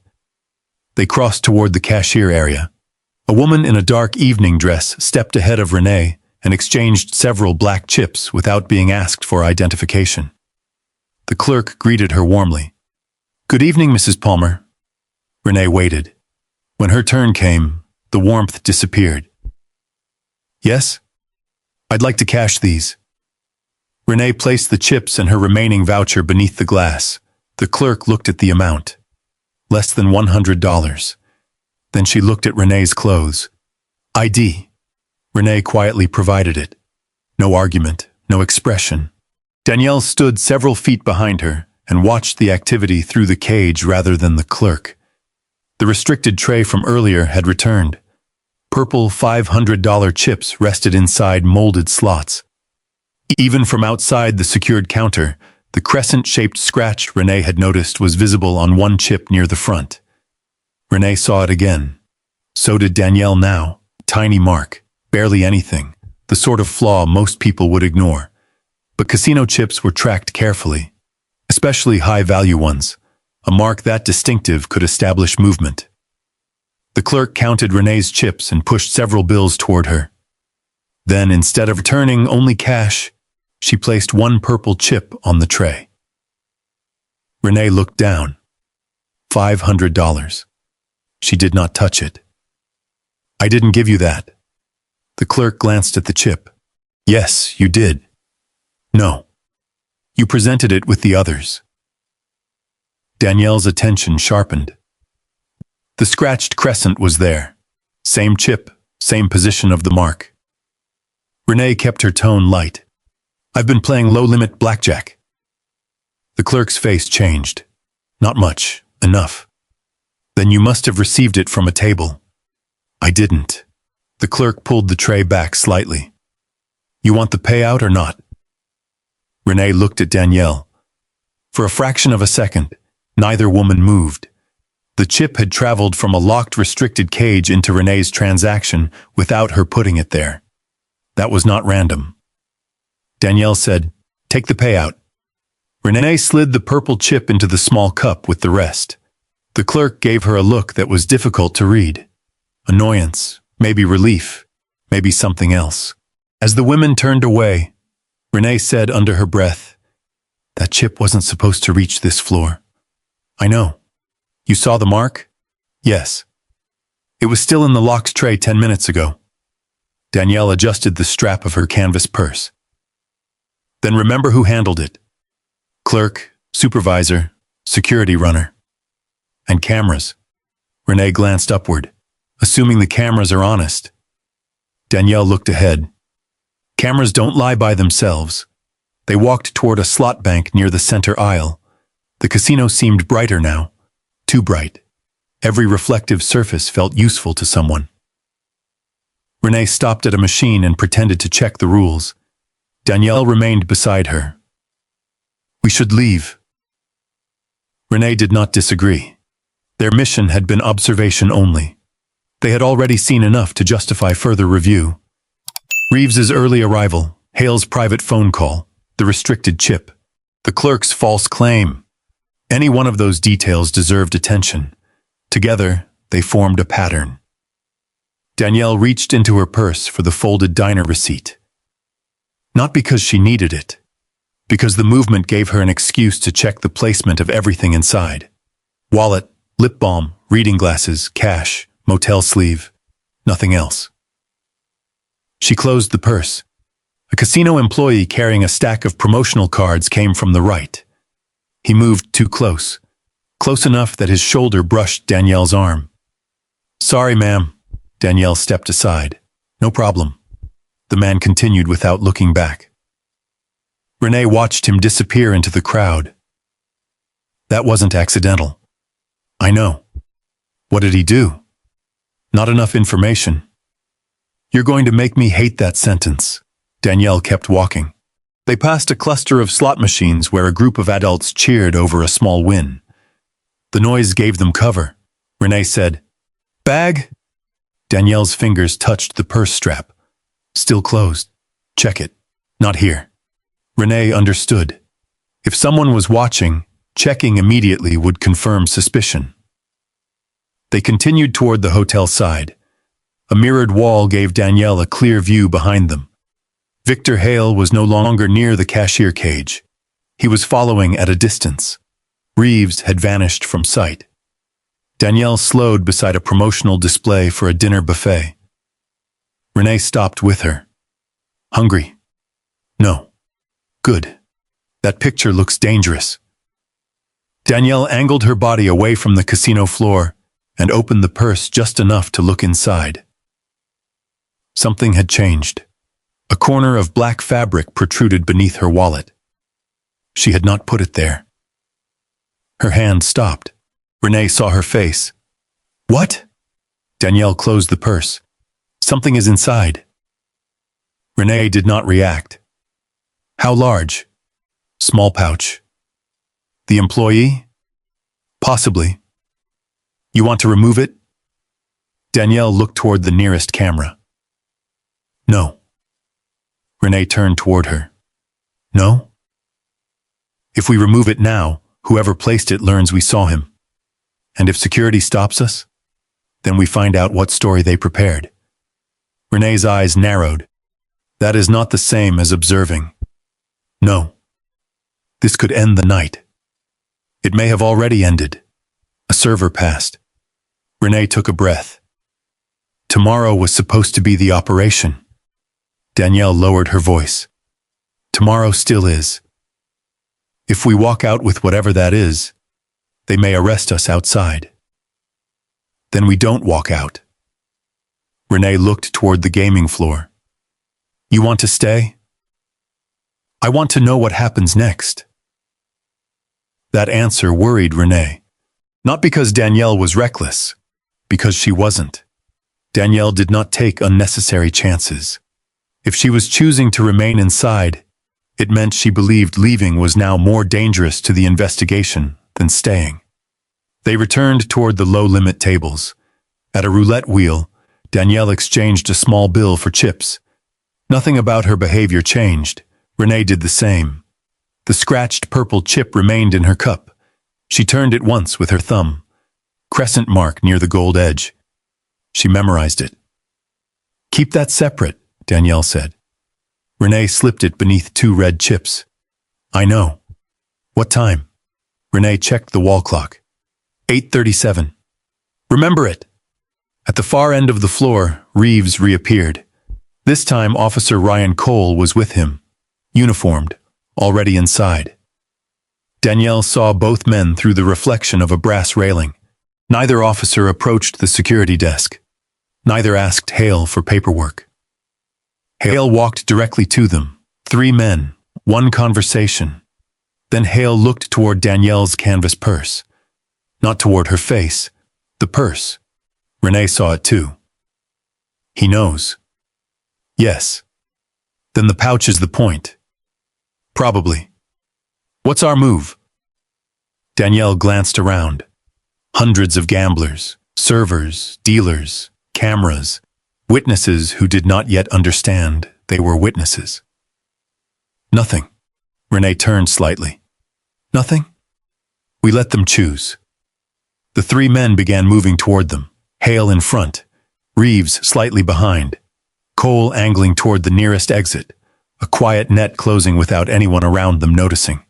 They crossed toward the cashier area. A woman in a dark evening dress stepped ahead of Renee and exchanged several black chips without being asked for identification. The clerk greeted her warmly. "Good evening, Mrs. Palmer." Renee waited. When her turn came, the warmth disappeared. "Yes? I'd like to cash these." Renee placed the chips and her remaining voucher beneath the glass. The clerk looked at the amount. Less than $100. Then she looked at Renee's clothes. "ID." Renee quietly provided it. No argument, no expression. Danielle stood several feet behind her and watched the activity through the cage rather than the clerk. The restricted tray from earlier had returned. Purple $500 chips rested inside molded slots. Even from outside the secured counter, the crescent-shaped scratch Renee had noticed was visible on one chip near the front. Renee saw it again. So did Danielle now. Tiny mark, barely anything, the sort of flaw most people would ignore. But casino chips were tracked carefully, especially high-value ones. A mark that distinctive could establish movement. The clerk counted Renee's chips and pushed several bills toward her. Then, instead of returning only cash, she placed one purple chip on the tray. Renee looked down. $500. She did not touch it. I didn't give you that. The clerk glanced at the chip. Yes, you did. No. You presented it with the others. Danielle's attention sharpened. The scratched crescent was there. Same chip, same position of the mark. Renee kept her tone light. I've been playing low-limit blackjack. The clerk's face changed. Not much. Enough. Then you must have received it from a table. I didn't. The clerk pulled the tray back slightly. You want the payout or not? Renee looked at Danielle. For a fraction of a second, neither woman moved. The chip had traveled from a locked, restricted cage into Renee's transaction without her putting it there. That was not random. Danielle said, Take the payout. Renee slid the purple chip into the small cup with the rest. The clerk gave her a look that was difficult to read. Annoyance, maybe relief, maybe something else. As the women turned away, Renee said under her breath, That chip wasn't supposed to reach this floor. I know. You saw the mark? Yes. It was still in the locked tray 10 minutes ago. Danielle adjusted the strap of her canvas purse. Then remember who handled it. Clerk, supervisor, security runner. And cameras. Renee glanced upward, assuming the cameras are honest. Danielle looked ahead. Cameras don't lie by themselves. They walked toward a slot bank near the center aisle. The casino seemed brighter now. Too bright. Every reflective surface felt useful to someone. Renee stopped at a machine and pretended to check the rules. Danielle remained beside her. We should leave. Renee did not disagree. Their mission had been observation only. They had already seen enough to justify further review. Reeves's early arrival, Hale's private phone call, the restricted chip, the clerk's false claim. Any one of those details deserved attention. Together, they formed a pattern. Danielle reached into her purse for the folded diner receipt. Not because she needed it, because the movement gave her an excuse to check the placement of everything inside. Wallet, lip balm, reading glasses, cash, motel sleeve, nothing else. She closed the purse. A casino employee carrying a stack of promotional cards came from the right. He moved too close, close enough that his shoulder brushed Danielle's arm. Sorry, ma'am. Danielle stepped aside. No problem. The man continued without looking back. Renee watched him disappear into the crowd. That wasn't accidental. I know. What did he do? Not enough information. You're going to make me hate that sentence. Danielle kept walking. They passed a cluster of slot machines where a group of adults cheered over a small win. The noise gave them cover. Renee said, Bag? Danielle's fingers touched the purse strap. Still closed. Check it. Not here. Renee understood. If someone was watching, checking immediately would confirm suspicion. They continued toward the hotel side. A mirrored wall gave Danielle a clear view behind them. Victor Hale was no longer near the cashier cage. He was following at a distance. Reeves had vanished from sight. Danielle slowed beside a promotional display for a dinner buffet. Renee stopped with her. Hungry? No. Good. That picture looks dangerous. Danielle angled her body away from the casino floor and opened the purse just enough to look inside. Something had changed. A corner of black fabric protruded beneath her wallet. She had not put it there. Her hand stopped. Renee saw her face. What? Danielle closed the purse. Something is inside. Renee did not react. How large? Small pouch. The employee? Possibly. You want to remove it? Danielle looked toward the nearest camera. No. Renee turned toward her. No? If we remove it now, whoever placed it learns we saw him. And if security stops us? Then we find out what story they prepared. Renee's eyes narrowed. That is not the same as observing. No. This could end the night. It may have already ended. A server passed. Renee took a breath. Tomorrow was supposed to be the operation. Danielle lowered her voice. Tomorrow still is. If we walk out with whatever that is, they may arrest us outside. Then we don't walk out. Renee looked toward the gaming floor. You want to stay? I want to know what happens next. That answer worried Renee. Not because Danielle was reckless, because she wasn't. Danielle did not take unnecessary chances. If she was choosing to remain inside, it meant she believed leaving was now more dangerous to the investigation than staying. They returned toward the low-limit tables. At a roulette wheel, Danielle exchanged a small bill for chips. Nothing about her behavior changed. Renee did the same. The scratched purple chip remained in her cup. She turned it once with her thumb. Crescent mark near the gold edge. She memorized it. Keep that separate, Danielle said. Renee slipped it beneath 2 red chips. I know. What time? Renee checked the wall clock. 8:37. Remember it. At the far end of the floor, Reeves reappeared. This time Officer Ryan Cole was with him, uniformed, already inside. Danielle saw both men through the reflection of a brass railing. Neither officer approached the security desk. Neither asked Hale for paperwork. Hale walked directly to them. 3 men, 1 conversation. Then Hale looked toward Danielle's canvas purse. Not toward her face. The purse. Renee saw it too. He knows. Yes. Then the pouch is the point. Probably. What's our move? Danielle glanced around. Hundreds of gamblers, servers, dealers, cameras, witnesses who did not yet understand they were witnesses. Nothing. Renee turned slightly. Nothing? We let them choose. The 3 men began moving toward them, Hale in front, Reeves slightly behind, Cole angling toward the nearest exit, a quiet net closing without anyone around them noticing.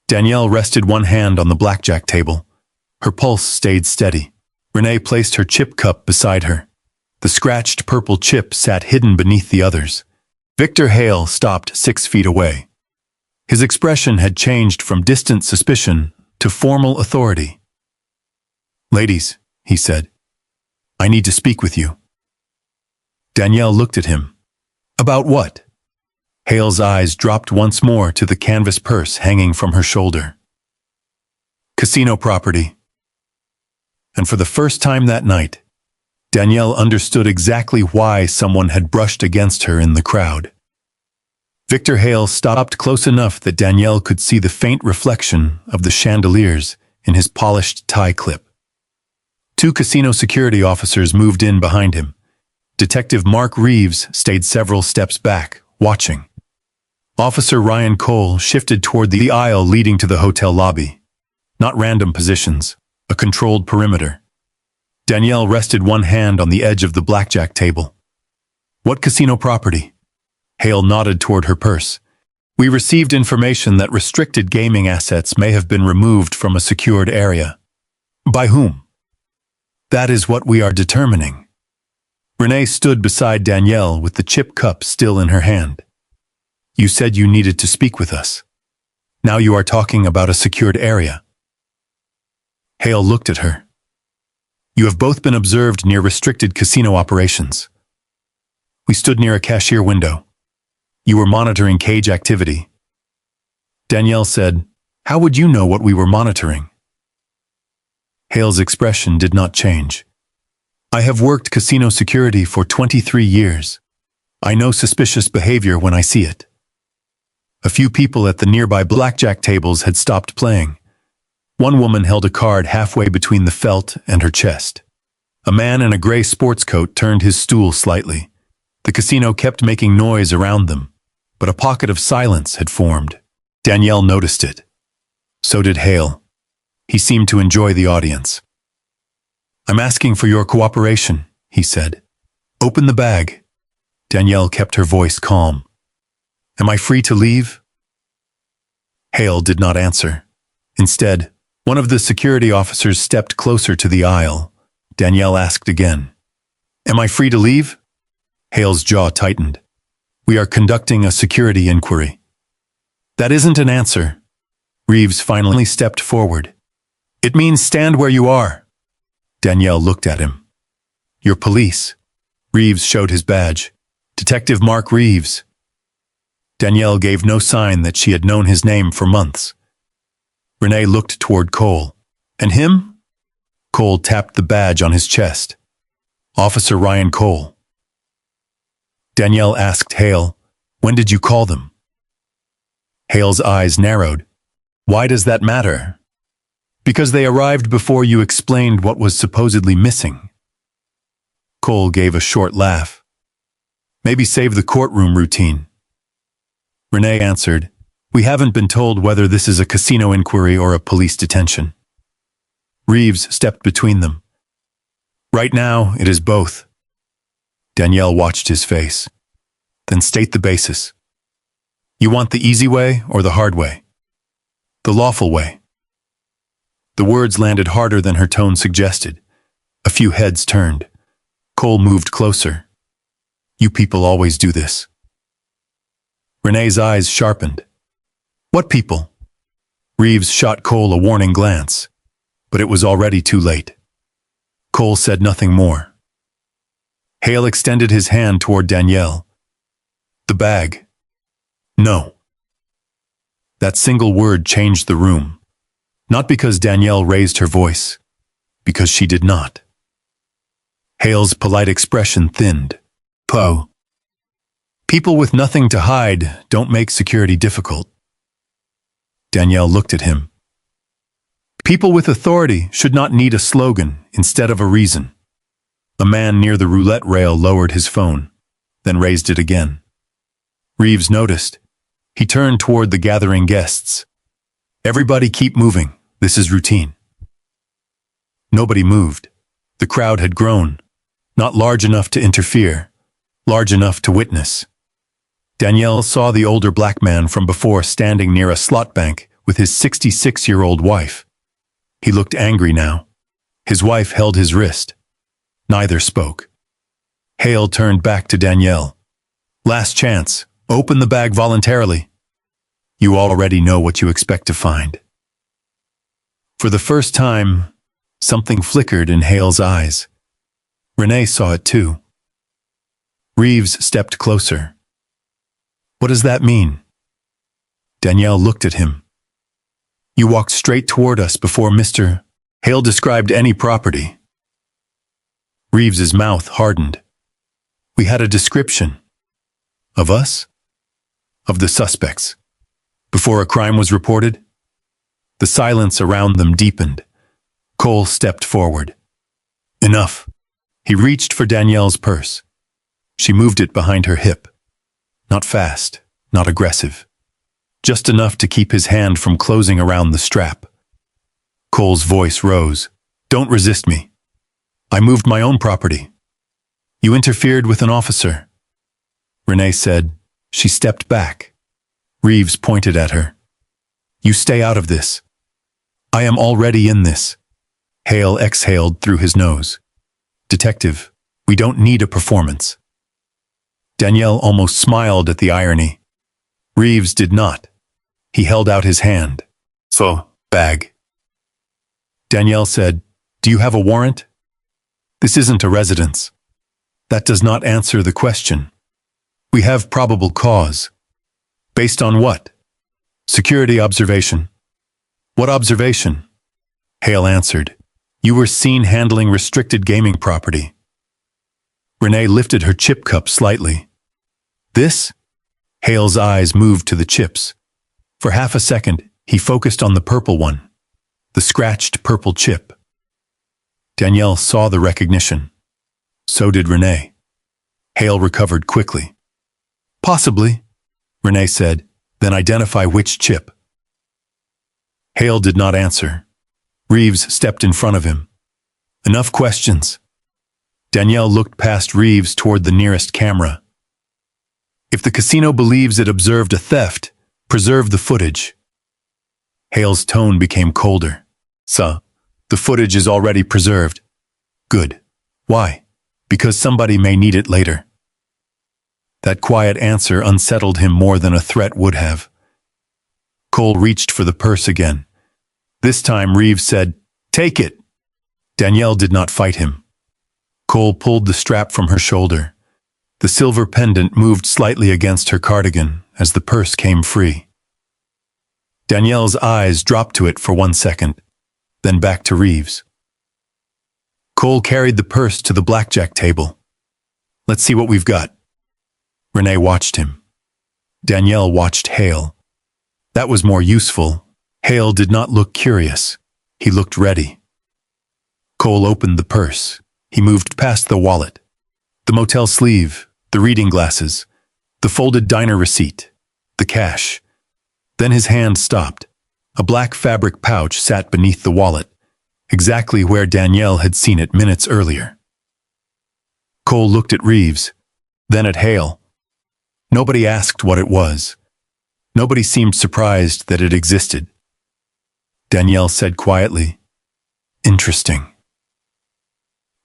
Danielle rested one hand on the blackjack table. Her pulse stayed steady. Renee placed her chip cup beside her. The scratched purple chip sat hidden beneath the others. Victor Hale stopped 6 feet away. His expression had changed from distant suspicion to formal authority. Ladies, he said, I need to speak with you. Danielle looked at him. About what? Hale's eyes dropped once more to the canvas purse hanging from her shoulder. Casino property. And for the first time that night, Danielle understood exactly why someone had brushed against her in the crowd. Victor Hale stopped close enough that Danielle could see the faint reflection of the chandeliers in his polished tie clip. 2 casino security officers moved in behind him. Detective Mark Reeves stayed several steps back, watching. Officer Ryan Cole shifted toward the aisle leading to the hotel lobby. Not random positions, a controlled perimeter. Danielle rested one hand on the edge of the blackjack table. What casino property? Hale nodded toward her purse. We received information that restricted gaming assets may have been removed from a secured area. By whom? That is what we are determining. Renee stood beside Danielle with the chip cup still in her hand. You said you needed to speak with us. Now you are talking about a secured area. Hale looked at her. You have both been observed near restricted casino operations. We stood near a cashier window. You were monitoring cage activity. Danielle said, How would you know what we were monitoring? Hale's expression did not change. I have worked casino security for 23 years. I know suspicious behavior when I see it. A few people at the nearby blackjack tables had stopped playing. One woman held a card halfway between the felt and her chest. A man in a gray sports coat turned his stool slightly. The casino kept making noise around them, but a pocket of silence had formed. Danielle noticed it. So did Hale. He seemed to enjoy the audience. I'm asking for your cooperation, he said. Open the bag. Danielle kept her voice calm. Am I free to leave? Hale did not answer. Instead, one of the security officers stepped closer to the aisle. Danielle asked again. Am I free to leave? Hale's jaw tightened. We are conducting a security inquiry. That isn't an answer. Reeves finally stepped forward. It means stand where you are. Danielle looked at him. You're police. Reeves showed his badge. Detective Mark Reeves. Danielle gave no sign that she had known his name for months. Renee looked toward Cole. And him? Cole tapped the badge on his chest. Officer Ryan Cole. Danielle asked Hale, when did you call them? Hale's eyes narrowed. Why does that matter? Because they arrived before you explained what was supposedly missing. Cole gave a short laugh. Maybe save the courtroom routine. Renee answered, we haven't been told whether this is a casino inquiry or a police detention. Reeves stepped between them. Right now, it is both. Danielle watched his face. Then state the basis. You want the easy way or the hard way? The lawful way. The words landed harder than her tone suggested. A few heads turned. Cole moved closer. You people always do this. Renee's eyes sharpened. What people? Reeves shot Cole a warning glance, but it was already too late. Cole said nothing more. Hale extended his hand toward Danielle. The bag. No. That single word changed the room. Not because Danielle raised her voice, because she did not. Hale's polite expression thinned. Poe. People with nothing to hide don't make security difficult. Danielle looked at him. People with authority should not need a slogan instead of a reason. A man near the roulette rail lowered his phone, then raised it again. Reeves noticed. He turned toward the gathering guests. Everybody keep moving. This is routine. Nobody moved. The crowd had grown. Not large enough to interfere, large enough to witness. Danielle saw the older black man from before standing near a slot bank with his 66-year-old wife. He looked angry now. His wife held his wrist. Neither spoke. Hale turned back to Danielle. Last chance. Open the bag voluntarily. You already know what you expect to find. For the first time, something flickered in Hale's eyes. Renee saw it too. Reeves stepped closer. What does that mean? Danielle looked at him. You walked straight toward us before Mr. Hale described any property. Reeves's mouth hardened. We had a description. Of us? Of the suspects. Before a crime was reported? The silence around them deepened. Cole stepped forward. Enough. He reached for Danielle's purse. She moved it behind her hip. Not fast, not aggressive. Just enough to keep his hand from closing around the strap. Cole's voice rose. Don't resist me. I moved my own property. You interfered with an officer. Renee said. She stepped back. Reeves pointed at her. You stay out of this. I am already in this. Hale exhaled through his nose. Detective, we don't need a performance. Danielle almost smiled at the irony. Reeves did not. He held out his hand. So, bag. Danielle said, do you have a warrant? This isn't a residence. That does not answer the question. We have probable cause. Based on what? Security observation. What observation? Hale answered. You were seen handling restricted gaming property. Renee lifted her chip cup slightly. This? Hale's eyes moved to the chips. For half a second, he focused on the purple one. The scratched purple chip. Danielle saw the recognition. So did Renee. Hale recovered quickly. Possibly, Renee said, then identify which chip. Hale did not answer. Reeves stepped in front of him. Enough questions. Danielle looked past Reeves toward the nearest camera. If the casino believes it observed a theft, preserve the footage. Hale's tone became colder. Sir, the footage is already preserved. Good. Why? Because somebody may need it later. That quiet answer unsettled him more than a threat would have. Cole reached for the purse again. This time Reeves said, "Take it." Danielle did not fight him. Cole pulled the strap from her shoulder. The silver pendant moved slightly against her cardigan as the purse came free. Danielle's eyes dropped to it for 1 second, then back to Reeves. Cole carried the purse to the blackjack table. "Let's see what we've got." Renee watched him. Danielle watched Hale. That was more useful. Hale did not look curious. He looked ready. Cole opened the purse. He moved past the wallet, the motel sleeve, the reading glasses, the folded diner receipt, the cash. Then his hand stopped. A black fabric pouch sat beneath the wallet, exactly where Danielle had seen it minutes earlier. Cole looked at Reeves, then at Hale. Nobody asked what it was. Nobody seemed surprised that it existed. Danielle said quietly, "Interesting."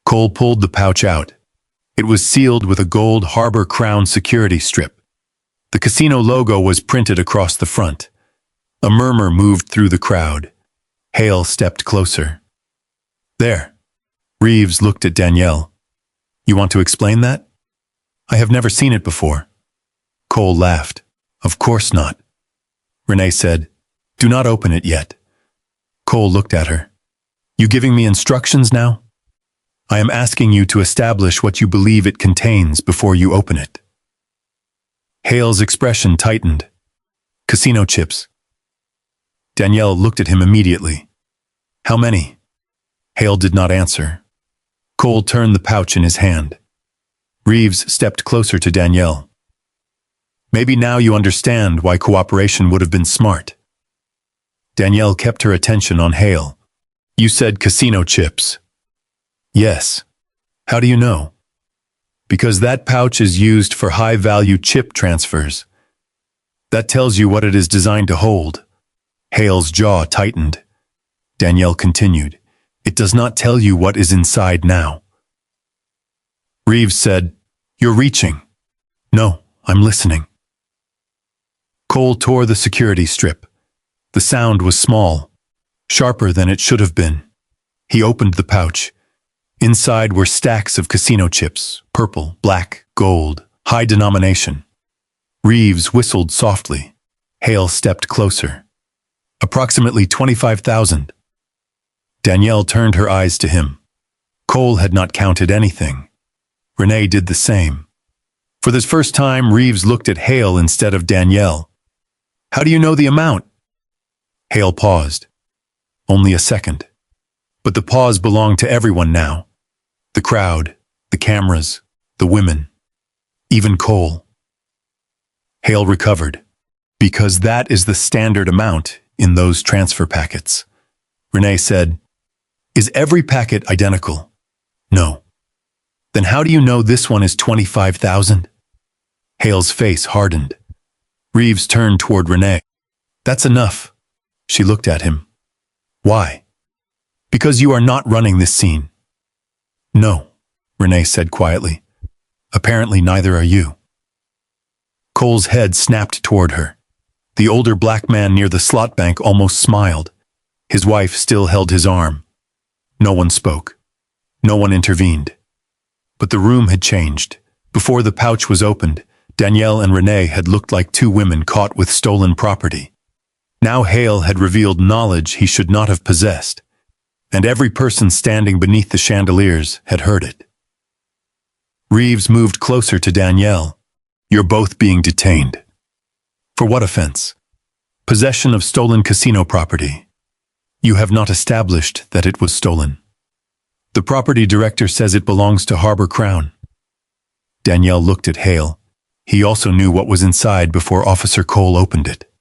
Cole pulled the pouch out. It was sealed with a gold Harbor Crown security strip. The casino logo was printed across the front. A murmur moved through the crowd. Hale stepped closer. "There." Reeves looked at Danielle. "You want to explain that?" "I have never seen it before." Cole laughed. "Of course not." Renee said, "Do not open it yet." Cole looked at her. "You giving me instructions now?" "I am asking you to establish what you believe it contains before you open it." Hale's expression tightened. "Casino chips." Danielle looked at him immediately. "How many?" Hale did not answer. Cole turned the pouch in his hand. Reeves stepped closer to Danielle. "Maybe now you understand why cooperation would have been smart." Danielle kept her attention on Hale. "You said casino chips." "Yes." "How do you know?" "Because that pouch is used for high-value chip transfers. That tells you what it is designed to hold." Hale's jaw tightened. Danielle continued, "It does not tell you what is inside now." Reeves said, "You're reaching." "No, I'm listening." Cole tore the security strip. The sound was small, sharper than it should have been. He opened the pouch. Inside were stacks of casino chips, purple, black, gold, high denomination. Reeves whistled softly. Hale stepped closer. "Approximately 25,000. Danielle turned her eyes to him. Cole had not counted anything. Renee did the same. For the first time, Reeves looked at Hale instead of Danielle. "How do you know the amount?" Hale paused. Only a second. But the pause belonged to everyone now. The crowd, the cameras, the women, even Cole. Hale recovered. "Because that is the standard amount in those transfer packets." Renee said, "Is every packet identical?" "No." "Then how do you know this one is 25,000? Hale's face hardened. Reeves turned toward Renee. "That's enough." She looked at him. "Why?" "Because you are not running this scene." "No," Renee said quietly. "Apparently neither are you." Cole's head snapped toward her. The older black man near the slot bank almost smiled. His wife still held his arm. No one spoke. No one intervened. But the room had changed. Before the pouch was opened, Danielle and Renee had looked like two women caught with stolen property. Now Hale had revealed knowledge he should not have possessed, and every person standing beneath the chandeliers had heard it. Reeves moved closer to Danielle. "You're both being detained." "For what offense?" "Possession of stolen casino property." "You have not established that it was stolen." "The property director says it belongs to Harbor Crown." Danielle looked at Hale. He also knew what was inside before Officer Cole opened it.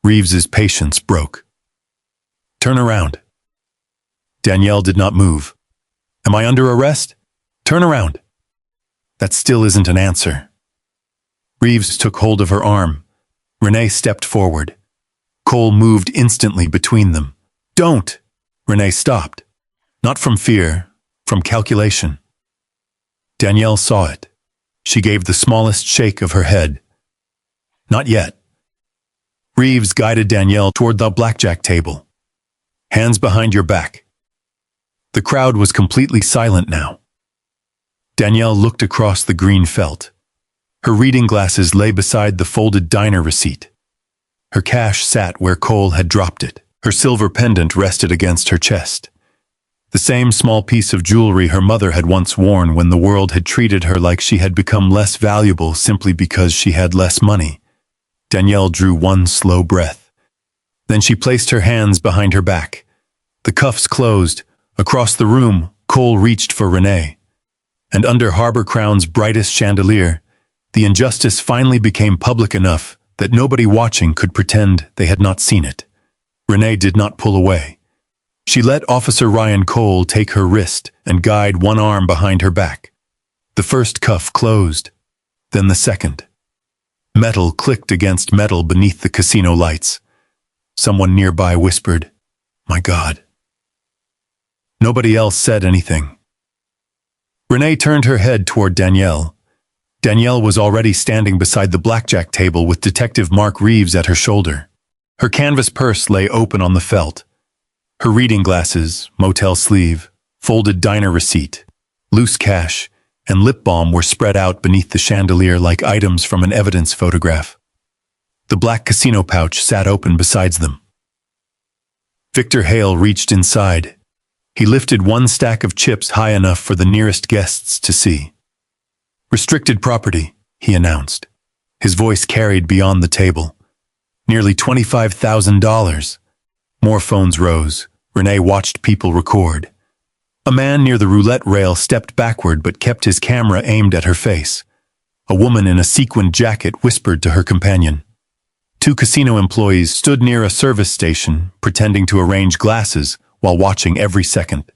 Reeves's patience broke. "Turn around." Danielle did not move. Am I under arrest? Turn around. That still isn't an answer. Reeves took hold of her arm. Renee stepped forward. Cole moved instantly between them. Don't! Renee stopped. Not from fear, from calculation. Danielle saw it. She gave the smallest shake of her head. Not yet. Reeves guided Danielle toward the blackjack table. Hands behind your back. The crowd was completely silent now. Danielle looked across the green felt. Her reading glasses lay beside the folded diner receipt. Her cash sat where Cole had dropped it. Her silver pendant rested against her chest. The same small piece of jewelry her mother had once worn when the world had treated her like she had become less valuable simply because she had less money. Danielle drew one slow breath. Then she placed her hands behind her back. The cuffs closed. Across the room, Cole reached for Renee. And under Harbor Crown's brightest chandelier, the injustice finally became public enough that nobody watching could pretend they had not seen it. Renee did not pull away. She let Officer Ryan Cole take her wrist and guide one arm behind her back. The first cuff closed, then the second. Metal clicked against metal beneath the casino lights. Someone nearby whispered, "My God." Nobody else said anything. Renee turned her head toward Danielle. Danielle was already standing beside the blackjack table with Detective Mark Reeves at her shoulder. Her canvas purse lay open on the felt. Her reading glasses, motel sleeve, folded diner receipt, loose cash, and lip balm were spread out beneath the chandelier like items from an evidence photograph. The black casino pouch sat open beside them. Victor Hale reached inside. He lifted one stack of chips high enough for the nearest guests to see. "Restricted property," he announced. His voice carried beyond the table. "Nearly $25,000. More phones rose. Renee watched people record. A man near the roulette rail stepped backward but kept his camera aimed at her face. A woman in a sequined jacket whispered to her companion. Two casino employees stood near a service station, pretending to arrange glasses while watching every second.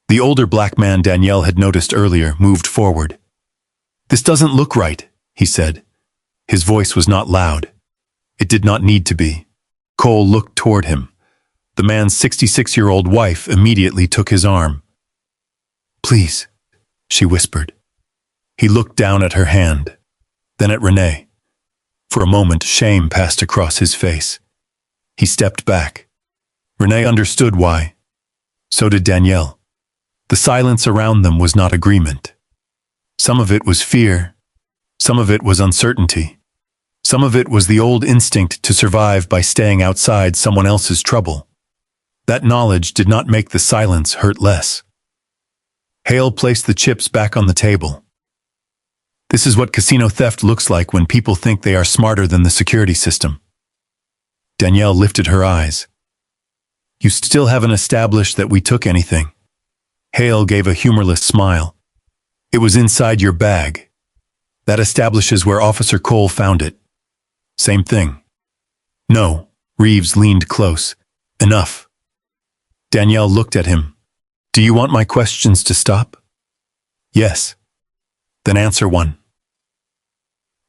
The older black man Danielle had noticed earlier moved forward. "This doesn't look right," he said. His voice was not loud. It did not need to be. Cole looked toward him. The man's 66-year-old wife immediately took his arm. "Please," she whispered. He looked down at her hand, then at Renee. For a moment, shame passed across his face. He stepped back. Renee understood why. So did Danielle. The silence around them was not agreement. Some of it was fear. Some of it was uncertainty. Some of it was the old instinct to survive by staying outside someone else's trouble. That knowledge did not make the silence hurt less. Hale placed the chips back on the table. "This is what casino theft looks like when people think they are smarter than the security system." Danielle lifted her eyes. "You still haven't established that we took anything." Hale gave a humorless smile. "It was inside your bag. That establishes where Officer Cole found it." "Same thing." "No." Reeves leaned close. "Enough." Danielle looked at him. "Do you want my questions to stop?" "Yes." "Then answer one."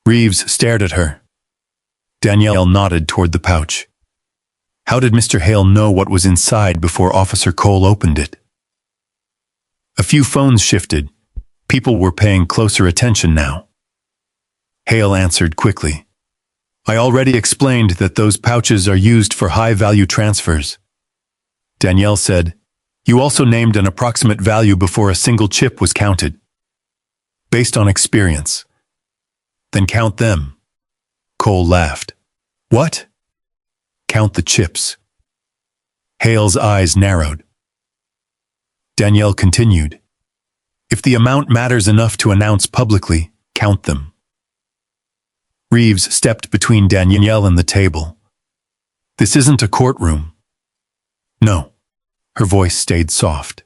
Reeves stared at her. Danielle nodded toward the pouch. How did Mr. Hale know what was inside before Officer Cole opened it? A few phones shifted. People were paying closer attention now. Hale answered quickly. "I already explained that those pouches are used for high-value transfers." Danielle said, "You also named an approximate value before a single chip was counted." "Based on experience." "Then count them." Cole laughed. "What?" "Count the chips." Hale's eyes narrowed. Danielle continued, "If the amount matters enough to announce publicly, count them." Reeves stepped between Danielle and the table. "This isn't a courtroom." "No." Her voice stayed soft.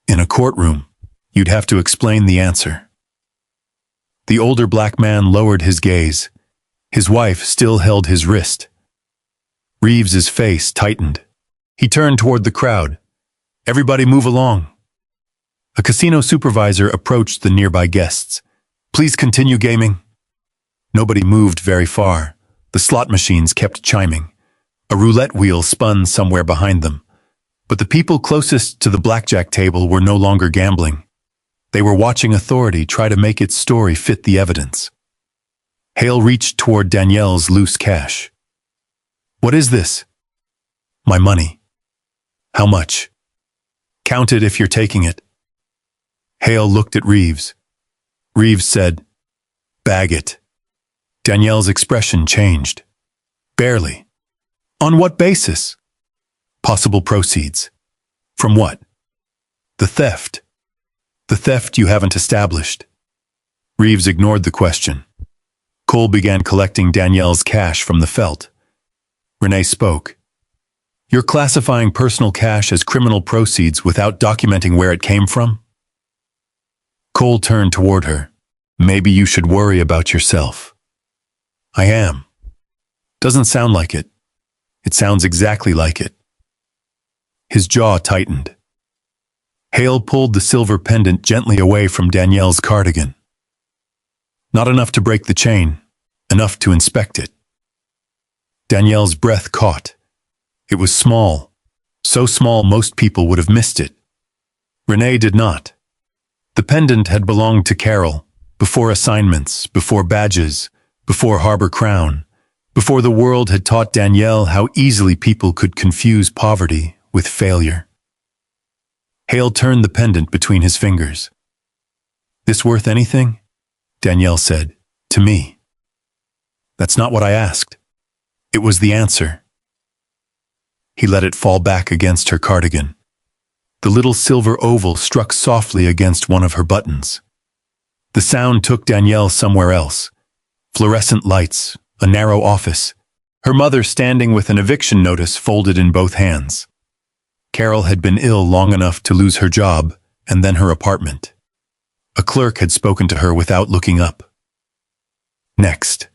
"In a courtroom, you'd have to explain the answer." The older black man lowered his gaze. His wife still held his wrist. Reeves's face tightened. He turned toward the crowd. Everybody move along. A casino supervisor approached the nearby guests. Please continue gaming. Nobody moved very far. The slot machines kept chiming. A roulette wheel spun somewhere behind them. But the people closest to the blackjack table were no longer gambling. They were watching authority try to make its story fit the evidence. Hale reached toward Danielle's loose cash. What is this? My money. How much? Count it if you're taking it. Hale looked at Reeves. Reeves said, Bag it. Danielle's expression changed. Barely. On what basis? Possible proceeds. From what? The theft. The theft you haven't established. Reeves ignored the question. Cole began collecting Danielle's cash from the felt. Renee spoke. You're classifying personal cash as criminal proceeds without documenting where it came from? Cole turned toward her. Maybe you should worry about yourself. I am. Doesn't sound like it. It sounds exactly like it. His jaw tightened. Hale pulled the silver pendant gently away from Danielle's cardigan. Not enough to break the chain, enough to inspect it. Danielle's breath caught. It was small, so small most people would have missed it. Renee did not. The pendant had belonged to Carol, before assignments, before badges, before Harbor Crown, before the world had taught Danielle how easily people could confuse poverty with failure. Hale turned the pendant between his fingers. This worth anything? Danielle said, to me. That's not what I asked. It was the answer. He let it fall back against her cardigan. The little silver oval struck softly against one of her buttons. The sound took Danielle somewhere else. Fluorescent lights, a narrow office, her mother standing with an eviction notice folded in both hands. Carol had been ill long enough to lose her job and then her apartment. A clerk had spoken to her without looking up. Next.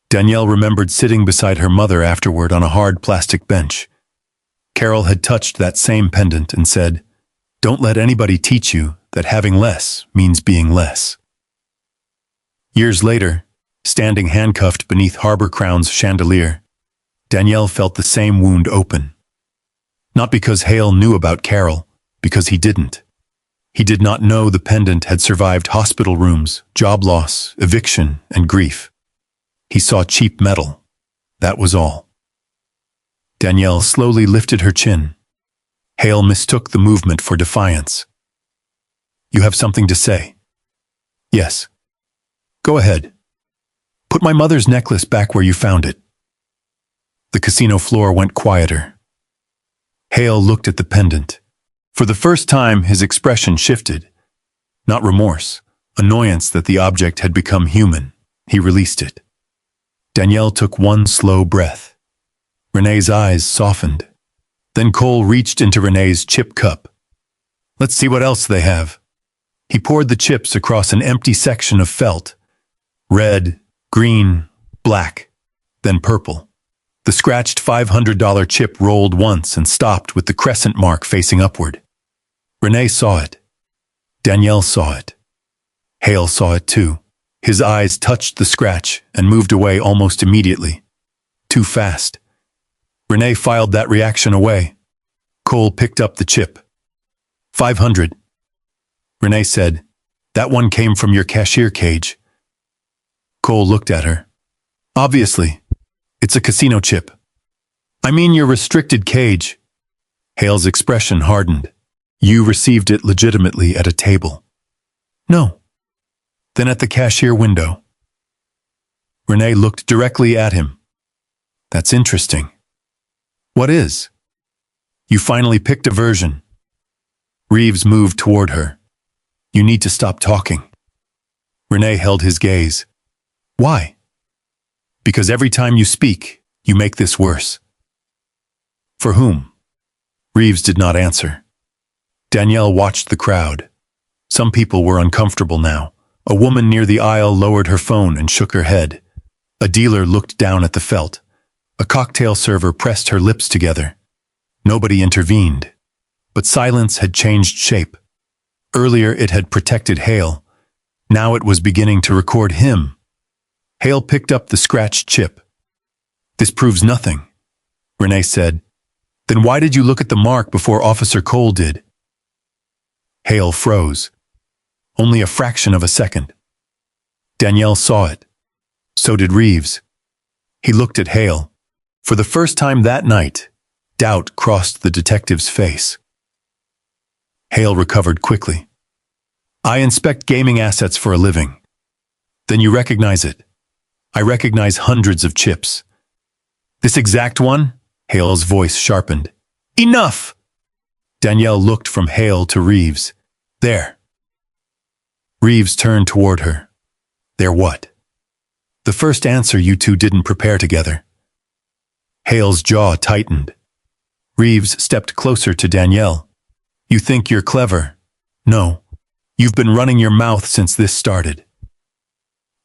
Danielle remembered sitting beside her mother afterward on a hard plastic bench. Carol had touched that same pendant and said, Don't let anybody teach you that having less means being less. Years later, standing handcuffed beneath Harbor Crown's chandelier, Danielle felt the same wound open. Not because Hale knew about Carol, because he didn't. He did not know the pendant had survived hospital rooms, job loss, eviction, and grief. He saw cheap metal. That was all. Danielle slowly lifted her chin. Hale mistook the movement for defiance. You have something to say? Yes. Go ahead. Put my mother's necklace back where you found it. The casino floor went quieter. Hale looked at the pendant. For the first time, his expression shifted. Not remorse, annoyance that the object had become human. He released it. Danielle took one slow breath. Renee's eyes softened. Then Cole reached into Renee's chip cup. Let's see what else they have. He poured the chips across an empty section of felt. Red, green, black, then purple. The scratched $500 chip rolled once and stopped with the crescent mark facing upward. Renee saw it. Danielle saw it. Hale saw it too. His eyes touched the scratch and moved away almost immediately. Too fast. Renee filed that reaction away. Cole picked up the chip. 500. Renee said, That one came from your cashier cage. Cole looked at her. Obviously. It's a casino chip. I mean your restricted cage. Hale's expression hardened. You received it legitimately at a table. No. Then at the cashier window. Renee looked directly at him. That's interesting. What is? You finally picked a version. Reeves moved toward her. You need to stop talking. Renee held his gaze. Why? Because every time you speak, you make this worse. For whom? Reeves did not answer. Danielle watched the crowd. Some people were uncomfortable now. A woman near the aisle lowered her phone and shook her head. A dealer looked down at the felt. A cocktail server pressed her lips together. Nobody intervened. But silence had changed shape. Earlier it had protected Hale. Now it was beginning to record him. Hale picked up the scratched chip. "This proves nothing," Renee said. "Then why did you look at the mark before Officer Cole did?" Hale froze. Only a fraction of a second. Danielle saw it. So did Reeves. He looked at Hale. For the first time that night, doubt crossed the detective's face. Hale recovered quickly. "I inspect gaming assets for a living." "Then you recognize it?" "I recognize hundreds of chips." "This exact one?" Hale's voice sharpened. "Enough!" Danielle looked from Hale to Reeves. "There." Reeves turned toward her. "There what?" "The first answer you two didn't prepare together." Hale's jaw tightened. Reeves stepped closer to Danielle. "You think you're clever? No. You've been running your mouth since this started."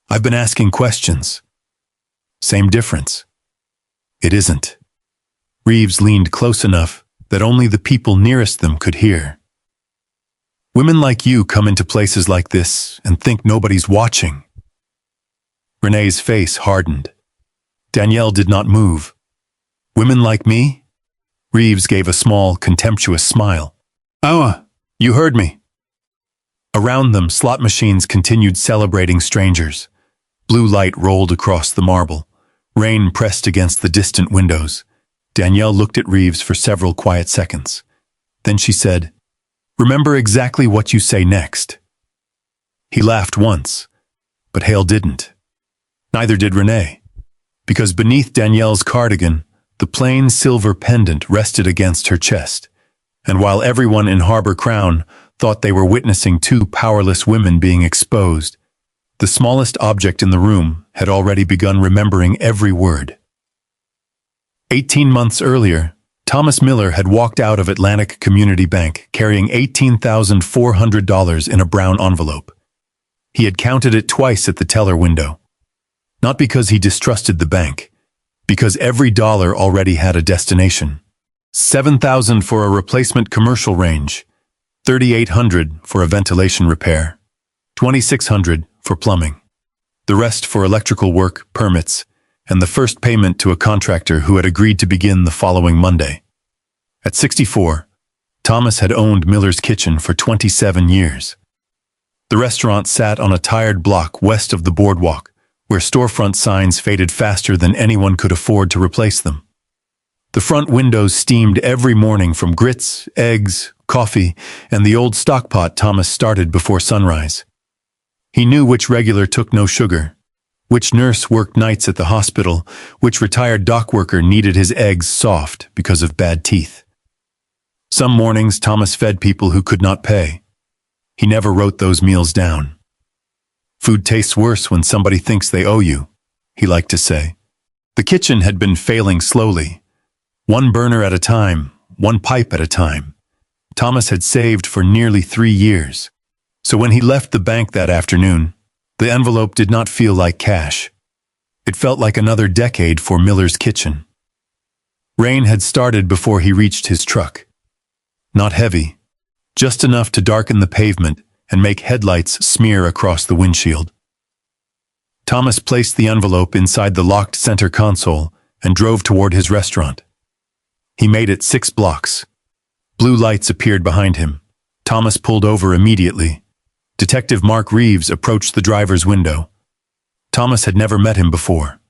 "I've been asking questions." "Same difference." "It isn't." Reeves leaned close enough that only the people nearest them could hear. "Women like you come into places like this and think nobody's watching." Renee's face hardened. Danielle did not move. "Women like me?" Reeves gave a small, contemptuous smile. "Oh, you heard me." Around them, slot machines continued celebrating strangers. Blue light rolled across the marble. Rain pressed against the distant windows. Danielle looked at Reeves for several quiet seconds. Then she said, "Remember exactly what you say next." He laughed once, but Hale didn't. Neither did Renee, because beneath Danielle's cardigan, the plain silver pendant rested against her chest, and while everyone in Harbor Crown thought they were witnessing two powerless women being exposed, the smallest object in the room had already begun remembering every word. 18 months earlier, Thomas Miller had walked out of Atlantic Community Bank carrying $18,400 in a brown envelope. He had counted it twice at the teller window. Not because he distrusted the bank, because every dollar already had a destination. $7,000 for a replacement commercial range, $3,800 for a ventilation repair, $2,600 for plumbing, the rest for electrical work, permits, and the first payment to a contractor who had agreed to begin the following Monday. At 64, Thomas had owned Miller's Kitchen for 27 years. The restaurant sat on a tired block west of the boardwalk, where storefront signs faded faster than anyone could afford to replace them. The front windows steamed every morning from grits, eggs, coffee, and the old stockpot Thomas started before sunrise. He knew which regular took no sugar, which nurse worked nights at the hospital, which retired dock worker needed his eggs soft because of bad teeth. Some mornings Thomas fed people who could not pay. He never wrote those meals down. "Food tastes worse when somebody thinks they owe you," he liked to say. The kitchen had been failing slowly. One burner at a time, one pipe at a time. Thomas had saved for nearly 3 years. So when he left the bank that afternoon, the envelope did not feel like cash. It felt like another decade for Miller's Kitchen. Rain had started before he reached his truck. Not heavy, just enough to darken the pavement and make headlights smear across the windshield. Thomas placed the envelope inside the locked center console and drove toward his restaurant. He made it 6 blocks. Blue lights appeared behind him. Thomas pulled over immediately. Detective Mark Reeves approached the driver's window. Thomas had never met him before.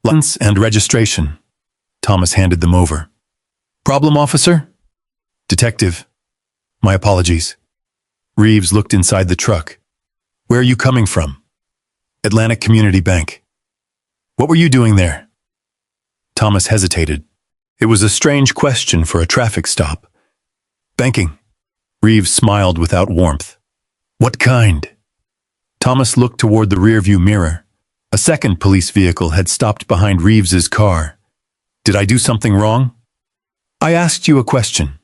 "License and registration." Thomas handed them over. "Problem, officer?" "Detective. My apologies." Reeves looked inside the truck. "Where are you coming from?" "Atlantic Community Bank." "What were you doing there?" Thomas hesitated. It was a strange question for a traffic stop. "Banking." Reeves smiled without warmth. "What kind?" Thomas looked toward the rearview mirror. A second police vehicle had stopped behind Reeves's car. "Did I do something wrong?" "I asked you a question."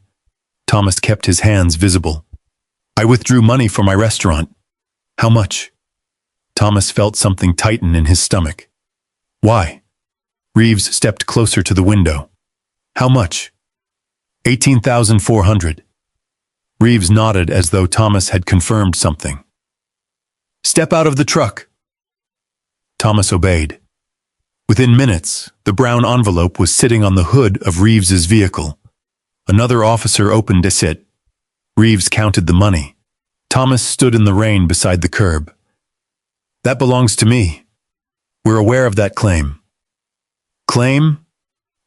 Thomas kept his hands visible. "I withdrew money for my restaurant." "How much?" Thomas felt something tighten in his stomach. "Why?" Reeves stepped closer to the window. "How much?" 18,400. Reeves nodded as though Thomas had confirmed something. Step out of the truck. Thomas obeyed. Within minutes, the brown envelope was sitting on the hood of Reeves's vehicle. Another officer opened it. Reeves counted the money. Thomas stood in the rain beside the curb. That belongs to me. We're aware of that claim. Claim?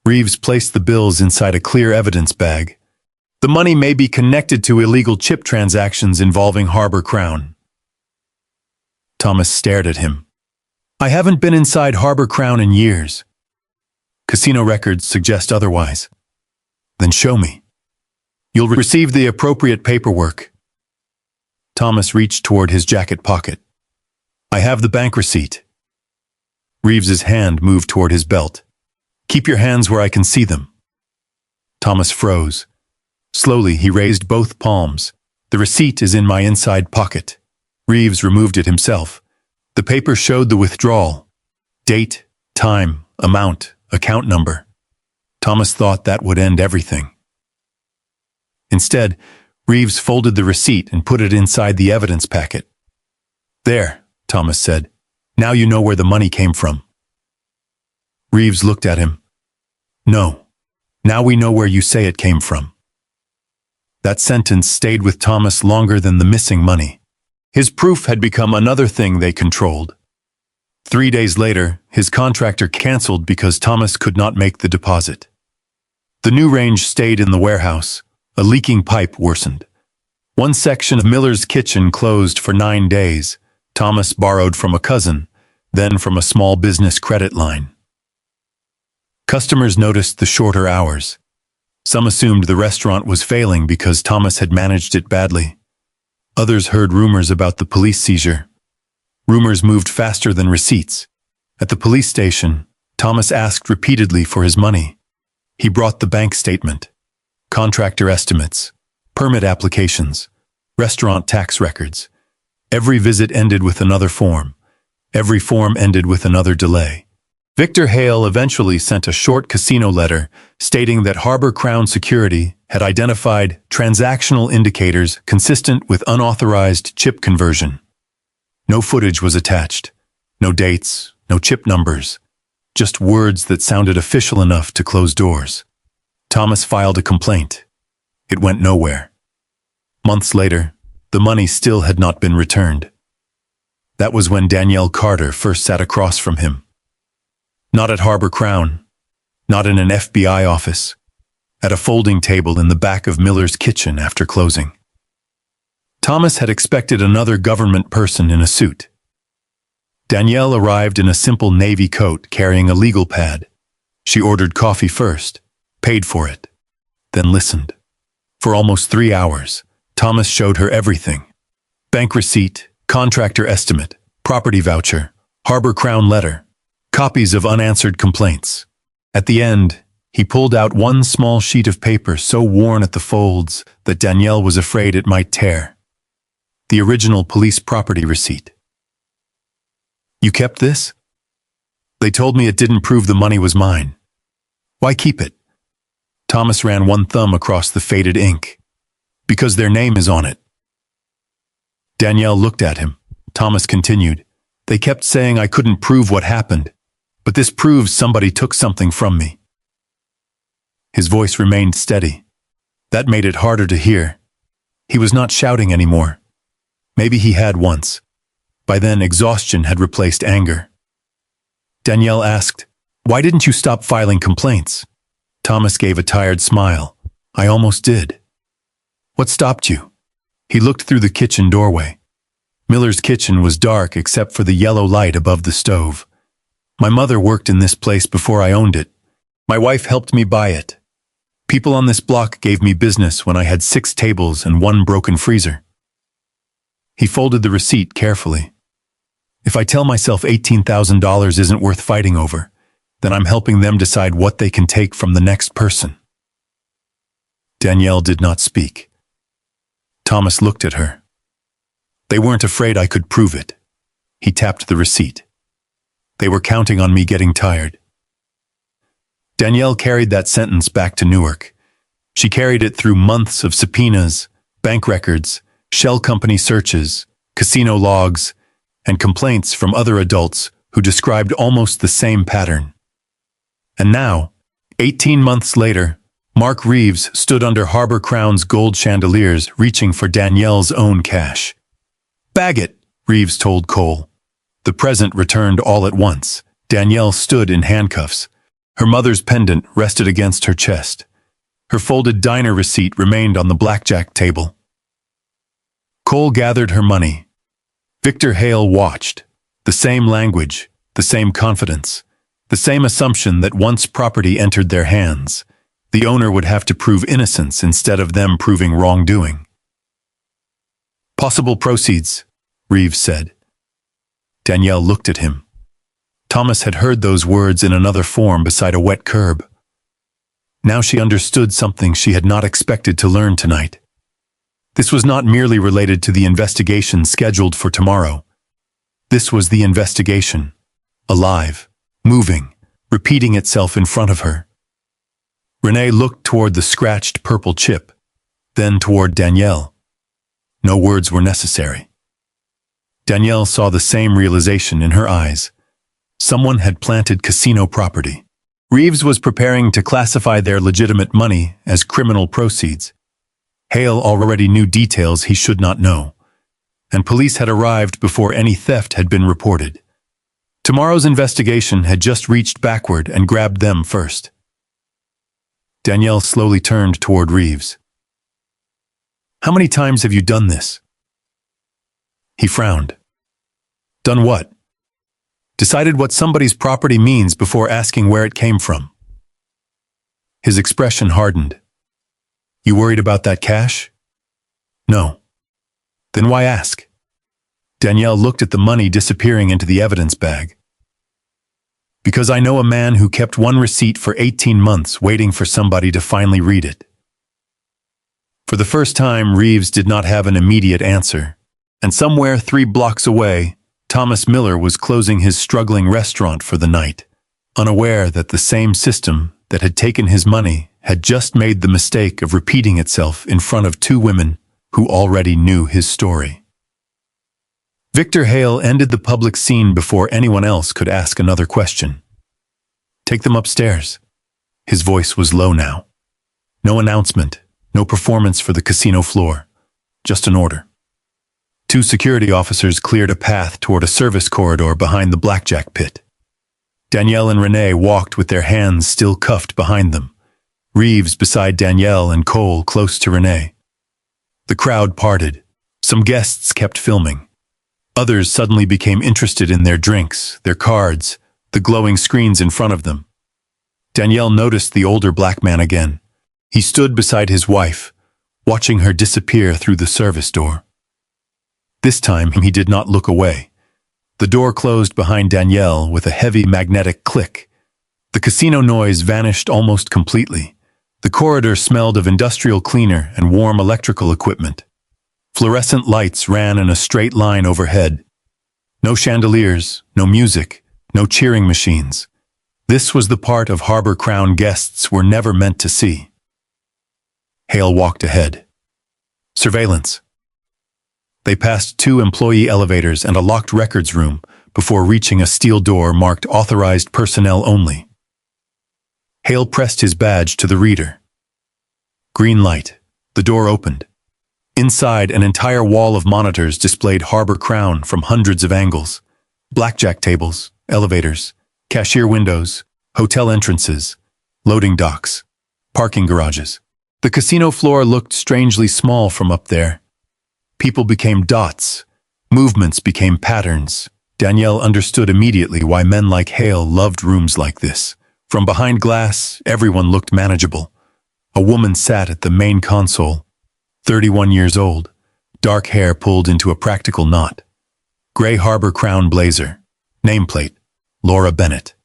Reeves placed the bills inside a clear evidence bag. The money may be connected to illegal chip transactions involving Harbor Crown. Thomas stared at him. I haven't been inside Harbor Crown in years. Casino records suggest otherwise. Then show me. You'll receive the appropriate paperwork. Thomas reached toward his jacket pocket. I have the bank receipt. Reeves's hand moved toward his belt. Keep your hands where I can see them. Thomas froze. Slowly, he raised both palms. The receipt is in my inside pocket. Reeves removed it himself. The paper showed the withdrawal. Date, time, amount, account number. Thomas thought that would end everything. Instead, Reeves folded the receipt and put it inside the evidence packet. There, Thomas said. Now you know where the money came from. Reeves looked at him. No. Now we know where you say it came from. That sentence stayed with Thomas longer than the missing money. His proof had become another thing they controlled. 3 days later, his contractor canceled because Thomas could not make the deposit. The new range stayed in the warehouse. A leaking pipe worsened. One section of Miller's kitchen closed for 9 days. Thomas borrowed from a cousin, then from a small business credit line. Customers noticed the shorter hours. Some assumed the restaurant was failing because Thomas had managed it badly. Others heard rumors about the police seizure. Rumors moved faster than receipts. At the police station, Thomas asked repeatedly for his money. He brought the bank statement, contractor estimates, permit applications, restaurant tax records. Every visit ended with another form. Every form ended with another delay. Victor Hale eventually sent a short casino letter stating that Harbor Crown Security had identified transactional indicators consistent with unauthorized chip conversion. No footage was attached. No dates, no chip numbers. Just words that sounded official enough to close doors. Thomas filed a complaint. It went nowhere. Months later, the money still had not been returned. That was when Danielle Carter first sat across from him. Not at Harbor Crown, not in an FBI office, at a folding table in the back of Miller's kitchen after closing. Thomas had expected another government person in a suit. Danielle arrived in a simple navy coat carrying a legal pad. She ordered coffee first, paid for it, then listened. For almost 3 hours, Thomas showed her everything. Bank receipt, contractor estimate, property voucher, Harbor Crown letter, copies of unanswered complaints. At the end, he pulled out one small sheet of paper so worn at the folds that Danielle was afraid it might tear. The original police property receipt. You kept this? They told me it didn't prove the money was mine. Why keep it? Thomas ran one thumb across the faded ink. Because their name is on it. Danielle looked at him. Thomas continued. They kept saying I couldn't prove what happened, but this proves somebody took something from me. His voice remained steady. That made it harder to hear. He was not shouting anymore. Maybe he had once. By then, exhaustion had replaced anger. Danielle asked, "Why didn't you stop filing complaints?" Thomas gave a tired smile. "I almost did." "What stopped you?" He looked through the kitchen doorway. Miller's kitchen was dark except for the yellow light above the stove. My mother worked in this place before I owned it. My wife helped me buy it. People on this block gave me business when I had 6 tables and 1 broken freezer. He folded the receipt carefully. If I tell myself $18,000 isn't worth fighting over, then I'm helping them decide what they can take from the next person. Danielle did not speak. Thomas looked at her. They weren't afraid I could prove it. He tapped the receipt. They were counting on me getting tired. Danielle carried that sentence back to Newark. She carried it through months of subpoenas, bank records, shell company searches, casino logs, and complaints from other adults who described almost the same pattern. And now, 18 months later, Mark Reeves stood under Harbor Crown's gold chandeliers reaching for Danielle's own cash. "Bag it," Reeves told Cole. The present returned all at once. Danielle stood in handcuffs. Her mother's pendant rested against her chest. Her folded diner receipt remained on the blackjack table. Cole gathered her money. Victor Hale watched. The same language, the same confidence, the same assumption that once property entered their hands, the owner would have to prove innocence instead of them proving wrongdoing. "Possible proceeds," Reeves said. Danielle looked at him. Thomas had heard those words in another form beside a wet curb. Now she understood something she had not expected to learn tonight. This was not merely related to the investigation scheduled for tomorrow. This was the investigation, alive, moving, repeating itself in front of her. Renee looked toward the scratched purple chip, then toward Danielle. No words were necessary. Danielle saw the same realization in her eyes. Someone had planted casino property. Reeves was preparing to classify their legitimate money as criminal proceeds. Hale already knew details he should not know, and police had arrived before any theft had been reported. Tomorrow's investigation had just reached backward and grabbed them first. Danielle slowly turned toward Reeves. "How many times have you done this?" He frowned. "Done what?" "Decided what somebody's property means before asking where it came from." His expression hardened. "You worried about that cash?" "No." "Then why ask?" Danielle looked at the money disappearing into the evidence bag. "Because I know a man who kept one receipt for 18 months waiting for somebody to finally read it." For the first time, Reeves did not have an immediate answer, and somewhere 3 blocks away, Thomas Miller was closing his struggling restaurant for the night, unaware that the same system that had taken his money had just made the mistake of repeating itself in front of 2 women who already knew his story. Victor Hale ended the public scene before anyone else could ask another question. "Take them upstairs." His voice was low now. No announcement, no performance for the casino floor, just an order. 2 security officers cleared a path toward a service corridor behind the blackjack pit. Danielle and Renee walked with their hands still cuffed behind them, Reeves beside Danielle and Cole close to Renee. The crowd parted. Some guests kept filming. Others suddenly became interested in their drinks, their cards, the glowing screens in front of them. Danielle noticed the older black man again. He stood beside his wife, watching her disappear through the service door. This time he did not look away. The door closed behind Danielle with a heavy magnetic click. The casino noise vanished almost completely. The corridor smelled of industrial cleaner and warm electrical equipment. Fluorescent lights ran in a straight line overhead. No chandeliers, no music, no cheering machines. This was the part of Harbor Crown guests were never meant to see. Hale walked ahead. Surveillance. They passed 2 employee elevators and a locked records room before reaching a steel door marked Authorized Personnel Only. Hale pressed his badge to the reader. Green light. The door opened. Inside, an entire wall of monitors displayed Harbor Crown from hundreds of angles. Blackjack tables, elevators, cashier windows, hotel entrances, loading docks, parking garages. The casino floor looked strangely small from up there. People became dots. Movements became patterns. Danielle understood immediately why men like Hale loved rooms like this. From behind glass, everyone looked manageable. A woman sat at the main console, 31 years old, dark hair pulled into a practical knot. Gray Harbor Crown blazer, nameplate, Laura Bennett.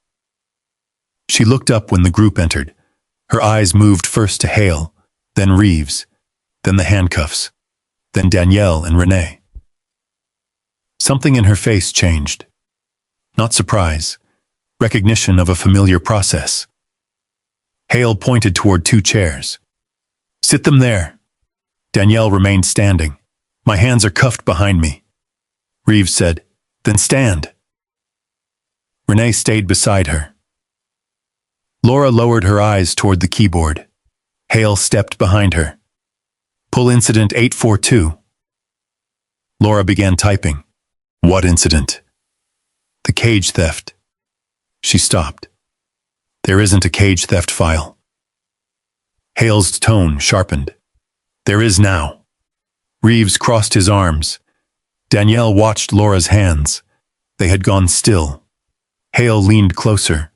She looked up when the group entered. Her eyes moved first to Hale, then Reeves, then the handcuffs, then Danielle and Renee. Something in her face changed. Not surprise, recognition of a familiar process. Hale pointed toward 2 chairs. Sit them there. Danielle remained standing. My hands are cuffed behind me. Reeves said, Then stand. Renee stayed beside her. Laura lowered her eyes toward the keyboard. Hale stepped behind her. Pull incident 842. Laura began typing. What incident? The cage theft. She stopped. There isn't a cage theft file. Hale's tone sharpened. There is now. Reeves crossed his arms. Danielle watched Laura's hands. They had gone still. Hale leaned closer.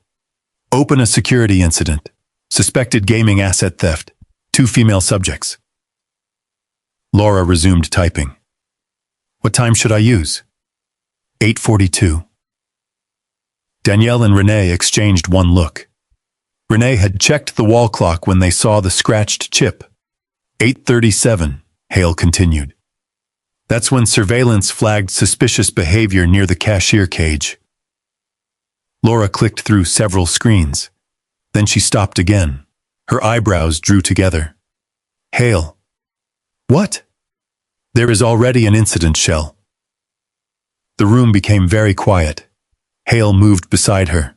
Open a security incident. Suspected gaming asset theft. 2 female subjects. Laura resumed typing. What time should I use? 8:42. Danielle and Renee exchanged one look. Renee had checked the wall clock when they saw the scratched chip. 8:37, Hale continued. That's when surveillance flagged suspicious behavior near the cashier cage. Laura clicked through several screens. Then she stopped again. Her eyebrows drew together. Hale. What? There is already an incident, Shell. The room became very quiet. Hale moved beside her.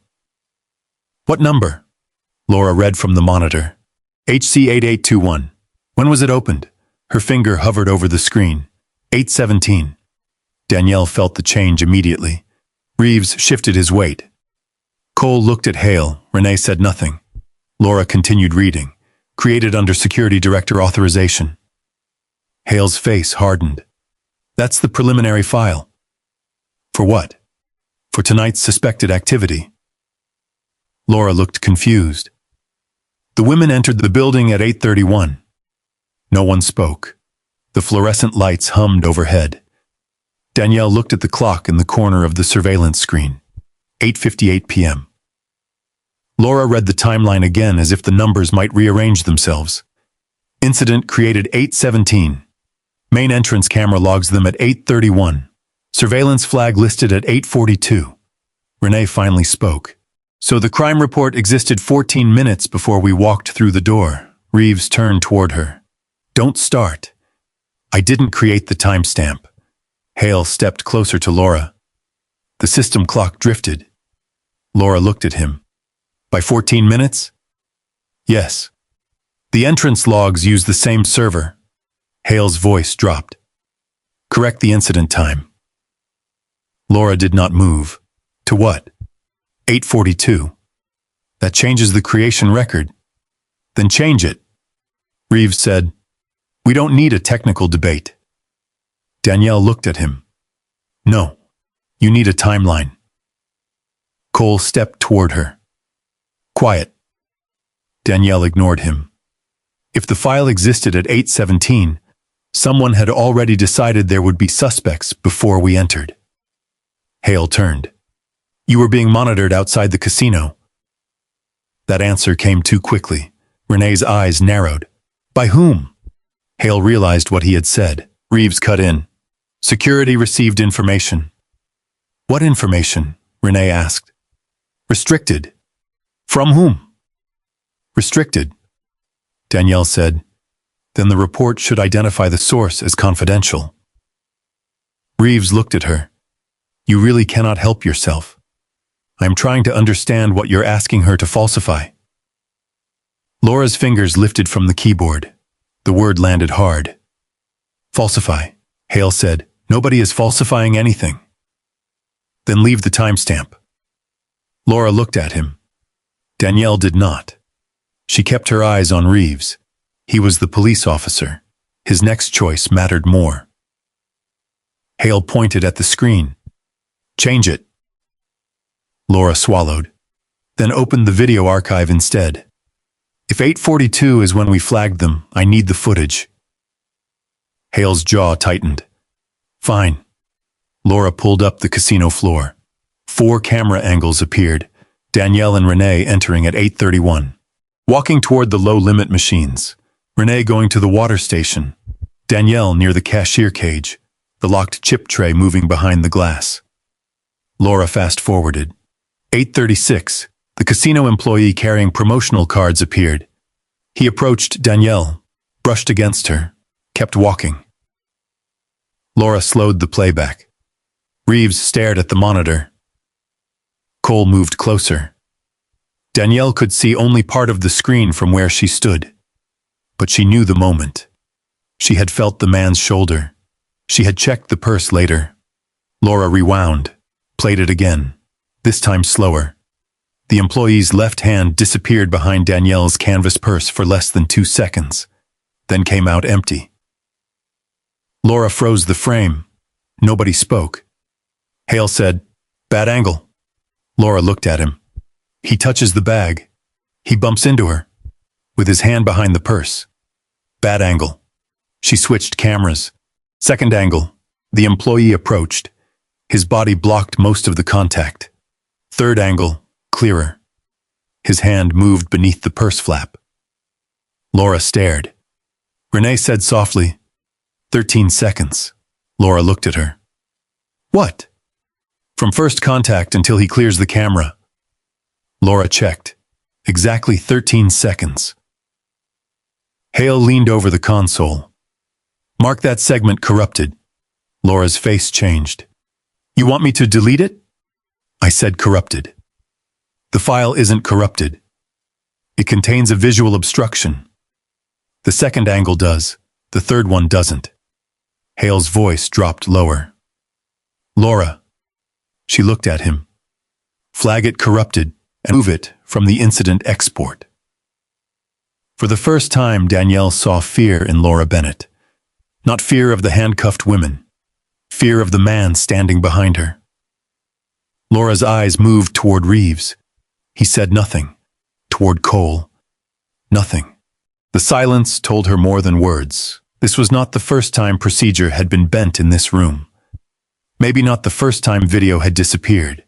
What number? Laura read from the monitor. HC 8821. When was it opened? Her finger hovered over the screen. 8:17. Danielle felt the change immediately. Reeves shifted his weight. Cole looked at Hale. Renee said nothing. Laura continued reading. Created under Security Director authorization. Hale's face hardened. That's the preliminary file. For what? For tonight's suspected activity. Laura looked confused. The women entered the building at 8:31. No one spoke. The fluorescent lights hummed overhead. Danielle looked at the clock in the corner of the surveillance screen. 8:58 p.m. Laura read the timeline again as if the numbers might rearrange themselves. Incident created 8:17. Main entrance camera logs them at 8:31. Surveillance flag listed at 8:42. Renee finally spoke. So the crime report existed 14 minutes before we walked through the door. Reeves turned toward her. Don't start. I didn't create the timestamp. Hale stepped closer to Laura. The system clock drifted. Laura looked at him. By 14 minutes? Yes. The entrance logs use the same server. Hale's voice dropped. Correct the incident time. Laura did not move. To what? 8:42. That changes the creation record. Then change it. Reeves said, We don't need a technical debate. Danielle looked at him. No, you need a timeline. Cole stepped toward her. Quiet. Danielle ignored him. If the file existed at 8:17, someone had already decided there would be suspects before we entered. Hale turned. You were being monitored outside the casino. That answer came too quickly. Renee's eyes narrowed. By whom? Hale realized what he had said. Reeves cut in. Security received information. What information? Renee asked. Restricted. From whom? Restricted. Danielle said. Then the report should identify the source as confidential. Reeves looked at her. You really cannot help yourself. I am trying to understand what you're asking her to falsify. Laura's fingers lifted from the keyboard. The word landed hard. Falsify, Hale said. Nobody is falsifying anything. Then leave the timestamp. Laura looked at him. Danielle did not. She kept her eyes on Reeves. He was the police officer. His next choice mattered more. Hale pointed at the screen. Change it. Laura swallowed, then opened the video archive instead. If 8:42 is when we flagged them, I need the footage. Hale's jaw tightened. Fine. Laura pulled up the casino floor. 4 camera angles appeared, Danielle and Renee entering at 8:31. Walking toward the low-limit machines. Renee going to the water station. Danielle near the cashier cage, the locked chip tray moving behind the glass. Laura fast-forwarded. 8:36, the casino employee carrying promotional cards appeared. He approached Danielle. brushed against her, kept walking. Laura slowed the playback. Reeves stared at the monitor. Cole moved closer. Danielle could see only part of the screen from where she stood. But she knew the moment. She had felt the man's shoulder. She had checked the purse later. Laura rewound, played it again, this time slower. The employee's left hand disappeared behind Danielle's canvas purse for less than 2 seconds, then came out empty. Laura froze the frame. Nobody spoke. Hale said, "Bad angle." Laura looked at him. He touches the bag. He bumps into her, with his hand behind the purse. Bad angle. She switched cameras. Second angle. The employee approached. His body blocked most of the contact. Third angle, clearer. His hand moved beneath the purse flap. Laura stared. Renee said softly, 13 seconds. Laura looked at her. What? From first contact until he clears the camera. Laura checked. Exactly 13 seconds. Hale leaned over the console. Mark that segment corrupted. Laura's face changed. You want me to delete it? I said corrupted. The file isn't corrupted. It contains a visual obstruction. The second angle does. The third one doesn't. Hale's voice dropped lower. Laura. She looked at him. Flag it corrupted and move it from the incident export. For the first time, Danielle saw fear in Laura Bennett. Not fear of the handcuffed women. Fear of the man standing behind her. Laura's eyes moved toward Reeves. He said nothing. Toward Cole. Nothing. The silence told her more than words. This was not the first time procedure had been bent in this room. Maybe not the first time video had disappeared.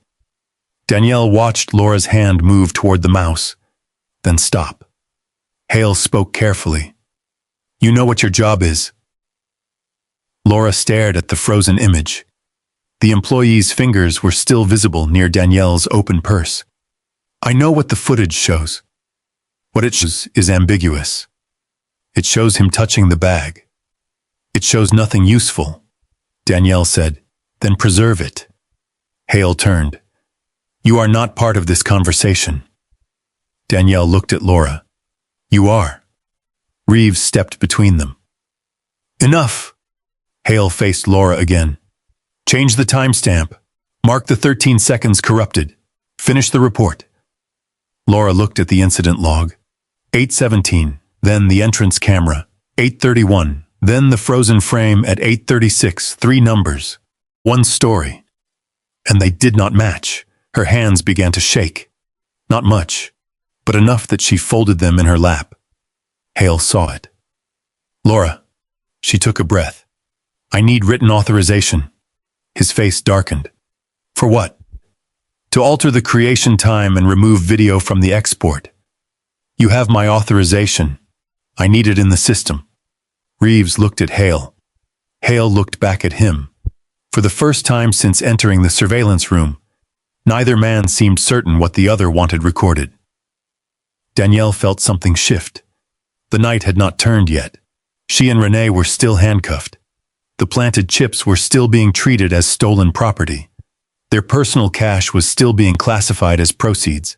Danielle watched Laura's hand move toward the mouse, then stop. Hale spoke carefully. You know what your job is. Laura stared at the frozen image. The employee's fingers were still visible near Danielle's open purse. I know what the footage shows. What it shows is ambiguous. It shows him touching the bag. It shows nothing useful. Danielle said, then preserve it. Hale turned. You are not part of this conversation. Danielle looked at Laura. You are. Reeves stepped between them. Enough. Hale faced Laura again. Change the timestamp. Mark the 13 seconds corrupted. Finish the report. Laura looked at the incident log. 8:17, then the entrance camera. 8:31, then the frozen frame at 8:36, 3 numbers. 1 story. And they did not match. Her hands began to shake. Not much, but enough that she folded them in her lap. Hale saw it. Laura. She took a breath. I need written authorization. His face darkened. For what? To alter the creation time and remove video from the export. You have my authorization. I need it in the system. Reeves looked at Hale. Hale looked back at him. For the first time since entering the surveillance room, neither man seemed certain what the other wanted recorded. Danielle felt something shift. The night had not turned yet. She and Renee were still handcuffed. The planted chips were still being treated as stolen property. Their personal cash was still being classified as proceeds.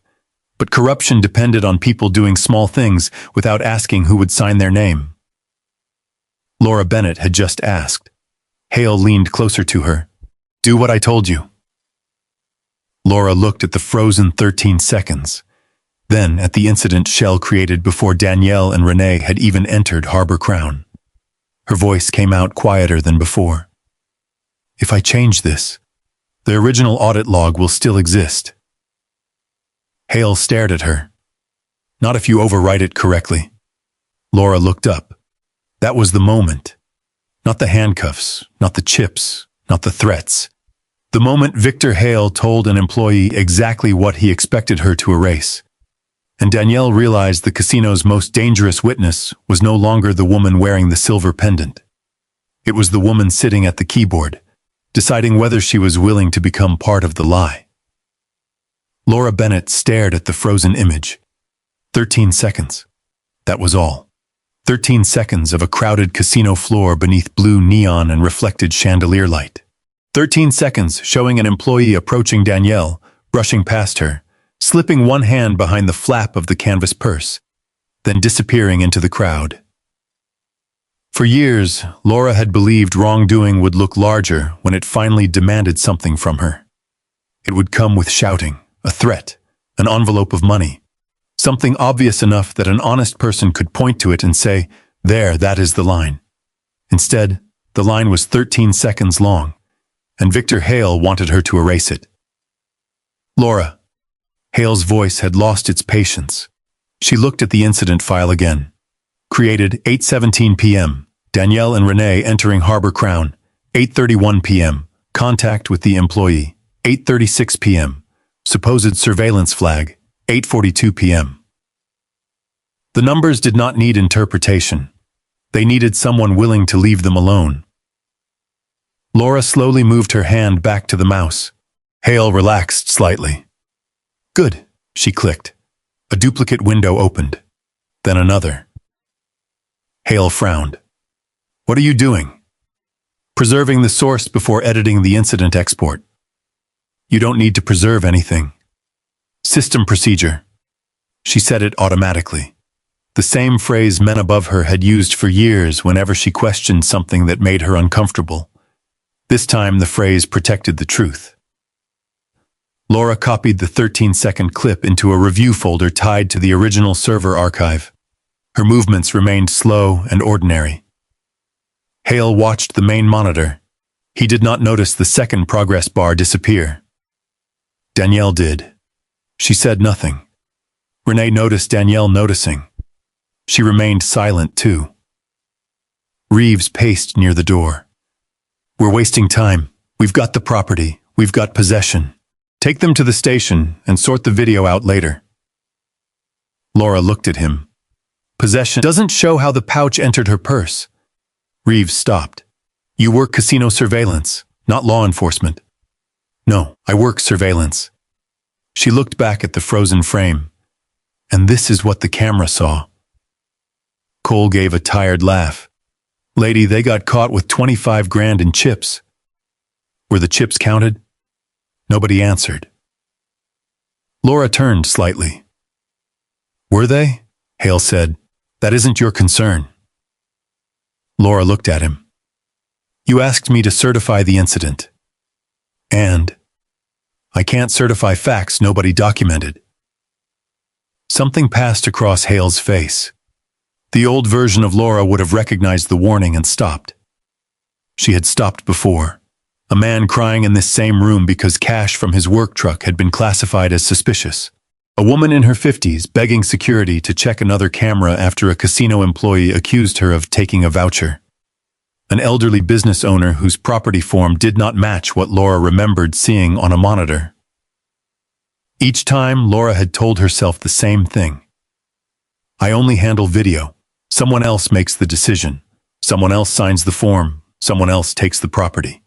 But corruption depended on people doing small things without asking who would sign their name. Laura Bennett had just asked. Hale leaned closer to her. Do what I told you. Laura looked at the frozen 13 seconds, then at the incident shell created before Danielle and Renee had even entered Harbor Crown. Her voice came out quieter than before. If I change this, the original audit log will still exist. Hale stared at her. Not if you overwrite it correctly. Laura looked up. That was the moment. Not the handcuffs, not the chips, not the threats. The moment Victor Hale told an employee exactly what he expected her to erase. And Danielle realized the casino's most dangerous witness was no longer the woman wearing the silver pendant. It was the woman sitting at the keyboard, deciding whether she was willing to become part of the lie. Laura Bennett stared at the frozen image. 13 seconds. That was all. 13 seconds of a crowded casino floor beneath blue neon and reflected chandelier light. 13 seconds showing an employee approaching Danielle, brushing past her, slipping one hand behind the flap of the canvas purse, then disappearing into the crowd. For years, Laura had believed wrongdoing would look larger when it finally demanded something from her. It would come with shouting, a threat, an envelope of money, something obvious enough that an honest person could point to it and say, "There, that is the line." Instead, the line was 13 seconds long, and Victor Hale wanted her to erase it. Laura. Hale's voice had lost its patience. She looked at the incident file again. Created 8:17 p.m. Danielle and Renee entering Harbor Crown. 8:31 p.m. Contact with the employee. 8:36 p.m. Supposed surveillance flag. 8:42 p.m. The numbers did not need interpretation. They needed someone willing to leave them alone. Laura slowly moved her hand back to the mouse. Hale relaxed slightly. "Good," she clicked. A duplicate window opened. Then another. Hale frowned. "What are you doing?" "Preserving the source before editing the incident export." "You don't need to preserve anything." "System procedure." She said it automatically. The same phrase men above her had used for years whenever she questioned something that made her uncomfortable. This time the phrase protected the truth. Laura copied the 13-second clip into a review folder tied to the original server archive. Her movements remained slow and ordinary. Hale watched the main monitor. He did not notice the second progress bar disappear. Danielle did. She said nothing. Renee noticed Danielle noticing. She remained silent too. Reeves paced near the door. "We're wasting time. We've got the property. We've got possession. Take them to the station and sort the video out later." Laura looked at him. "Possession doesn't show how the pouch entered her purse." Reeves stopped. "You work casino surveillance, not law enforcement." "No, I work surveillance." She looked back at the frozen frame. "And this is what the camera saw." Cole gave a tired laugh. "Lady, they got caught with 25 grand in chips." "Were the chips counted?" Nobody answered. Laura turned slightly. "Were they?" Hale said. "That isn't your concern." Laura looked at him. "You asked me to certify the incident. And I can't certify facts nobody documented." Something passed across Hale's face. The old version of Laura would have recognized the warning and stopped. She had stopped before. A man crying in this same room because cash from his work truck had been classified as suspicious. A woman in her 50s begging security to check another camera after a casino employee accused her of taking a voucher. An elderly business owner whose property form did not match what Laura remembered seeing on a monitor. Each time, Laura had told herself the same thing. "I only handle video. Someone else makes the decision. Someone else signs the form. Someone else takes the property."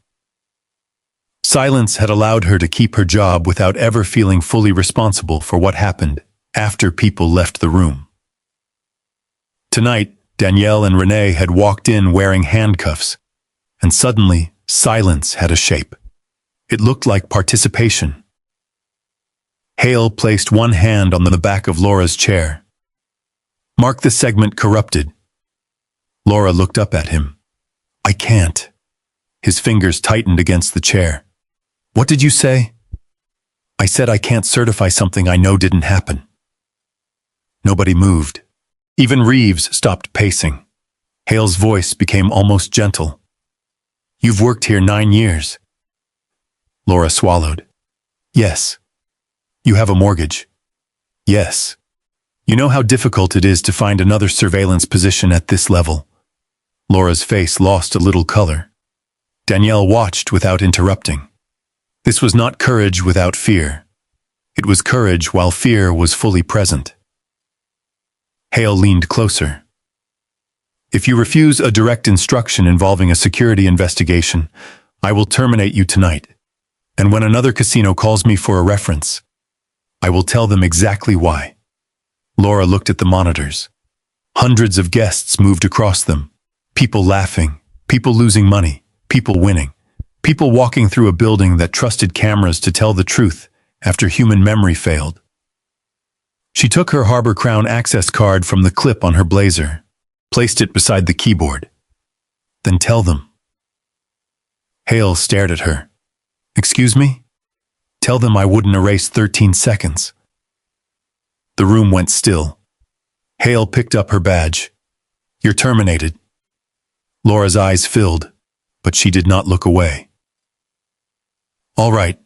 Silence had allowed her to keep her job without ever feeling fully responsible for what happened after people left the room. Tonight, Danielle and Renee had walked in wearing handcuffs, and suddenly, silence had a shape. It looked like participation. Hale placed one hand on the back of Laura's chair. "Mark the segment corrupted." Laura looked up at him. "I can't." His fingers tightened against the chair. "What did you say?" "I said I can't certify something I know didn't happen." Nobody moved. Even Reeves stopped pacing. Hale's voice became almost gentle. "You've worked here 9 years." Laura swallowed. "Yes." "You have a mortgage." "Yes." "You know how difficult it is to find another surveillance position at this level." Laura's face lost a little color. Danielle watched without interrupting. This was not courage without fear. It was courage while fear was fully present. Hale leaned closer. "If you refuse a direct instruction involving a security investigation, I will terminate you tonight. And when another casino calls me for a reference, I will tell them exactly why." Laura looked at the monitors. Hundreds of guests moved across them. People laughing, people losing money, people winning. People walking through a building that trusted cameras to tell the truth after human memory failed. She took her Harbor Crown access card from the clip on her blazer, placed it beside the keyboard. Then tell them. Hale stared at her. Excuse me? Tell them I wouldn't erase 13 seconds. The room went still. Hale picked up her badge. You're terminated. Laura's eyes filled, but she did not look away. All right.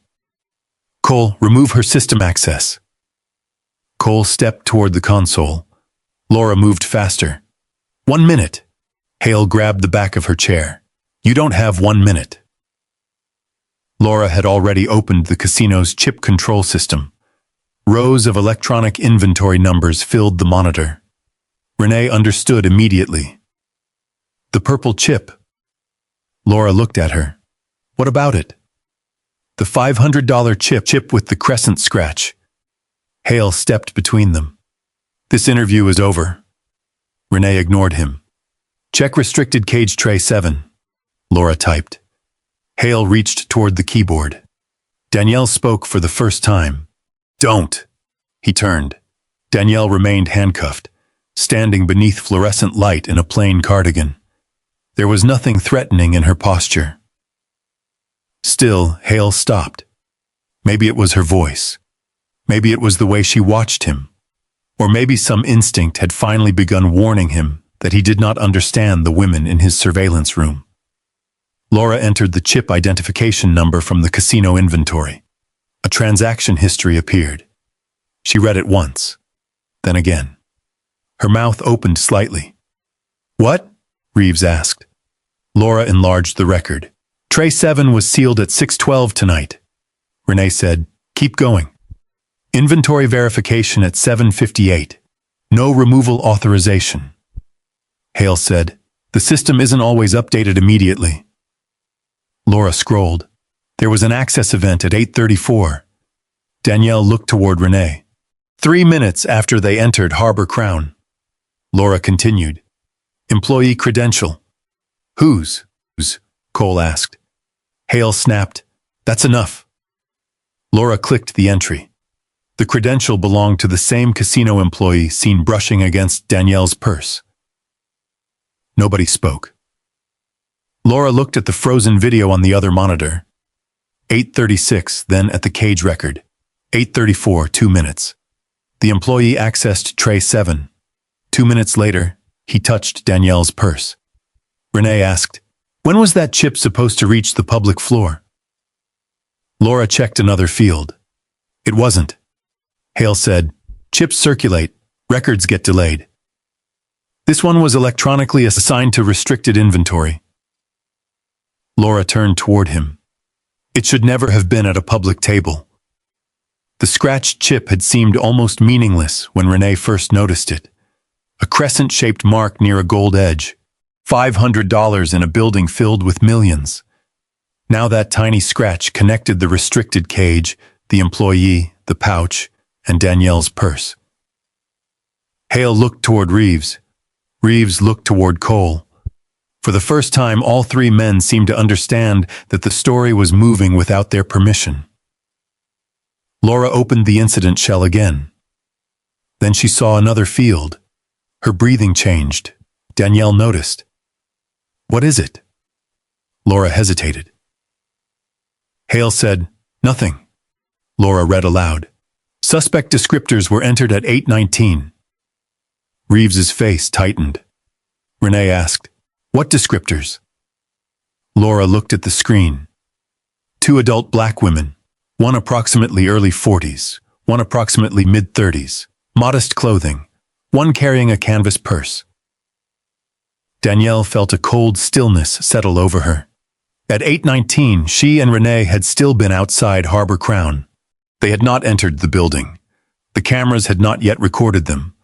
Cole, remove her system access. Cole stepped toward the console. Laura moved faster. 1 minute. Hale grabbed the back of her chair. You don't have 1 minute. Laura had already opened the casino's chip control system. Rows of electronic inventory numbers filled the monitor. Renee understood immediately. The purple chip. Laura looked at her. What about it? The $500 chip with the crescent scratch. Hale stepped between them. This interview is over. Renee ignored him. Check restricted cage tray 7. Laura typed. Hale reached toward the keyboard. Danielle spoke for the first time. Don't. He turned. Danielle remained handcuffed, standing beneath fluorescent light in a plain cardigan. There was nothing threatening in her posture. Still, Hale stopped. Maybe it was her voice. Maybe it was the way she watched him. Or maybe some instinct had finally begun warning him that he did not understand the women in his surveillance room. Laura entered the chip identification number from the casino inventory. A transaction history appeared. She read it once, then again. Her mouth opened slightly. What? Reeves asked. Laura enlarged the record. Tray 7 was sealed at 6:12 tonight. Renee said, keep going. Inventory verification at 7:58. No removal authorization. Hale said, the system isn't always updated immediately. Laura scrolled. There was an access event at 8:34. Danielle looked toward Renee. 3 minutes after they entered Harbor Crown. Laura continued. Employee credential. Whose? Cole asked. Hale snapped. That's enough. Laura clicked the entry. The credential belonged to the same casino employee seen brushing against Danielle's purse. Nobody spoke. Laura looked at the frozen video on the other monitor. 8:36, then at the cage record. 8:34, 2 minutes. The employee accessed tray 7. 2 minutes later, he touched Danielle's purse. Renee asked, when was that chip supposed to reach the public floor? Laura checked another field. It wasn't. Hale said, chips circulate, records get delayed. This one was electronically assigned to restricted inventory. Laura turned toward him. It should never have been at a public table. The scratched chip had seemed almost meaningless when Renee first noticed it. A crescent-shaped mark near a gold edge. $500 in a building filled with millions. Now that tiny scratch connected the restricted cage, the employee, the pouch, and Danielle's purse. Hale looked toward Reeves. Reeves looked toward Cole. For the first time, all three men seemed to understand that the story was moving without their permission. Laura opened the incident shell again. Then she saw another field. Her breathing changed. Danielle noticed. What is it? Laura hesitated. Hale said, nothing. Laura read aloud. Suspect descriptors were entered at 8:19. Reeves's face tightened. Renee asked, what descriptors? Laura looked at the screen. 2 adult black women, one approximately early 40s, one approximately mid-30s, modest clothing, one carrying a canvas purse. Danielle felt a cold stillness settle over her. At 8:19, she and Renee had still been outside Harbor Crown. They had not entered the building. The cameras had not yet recorded them,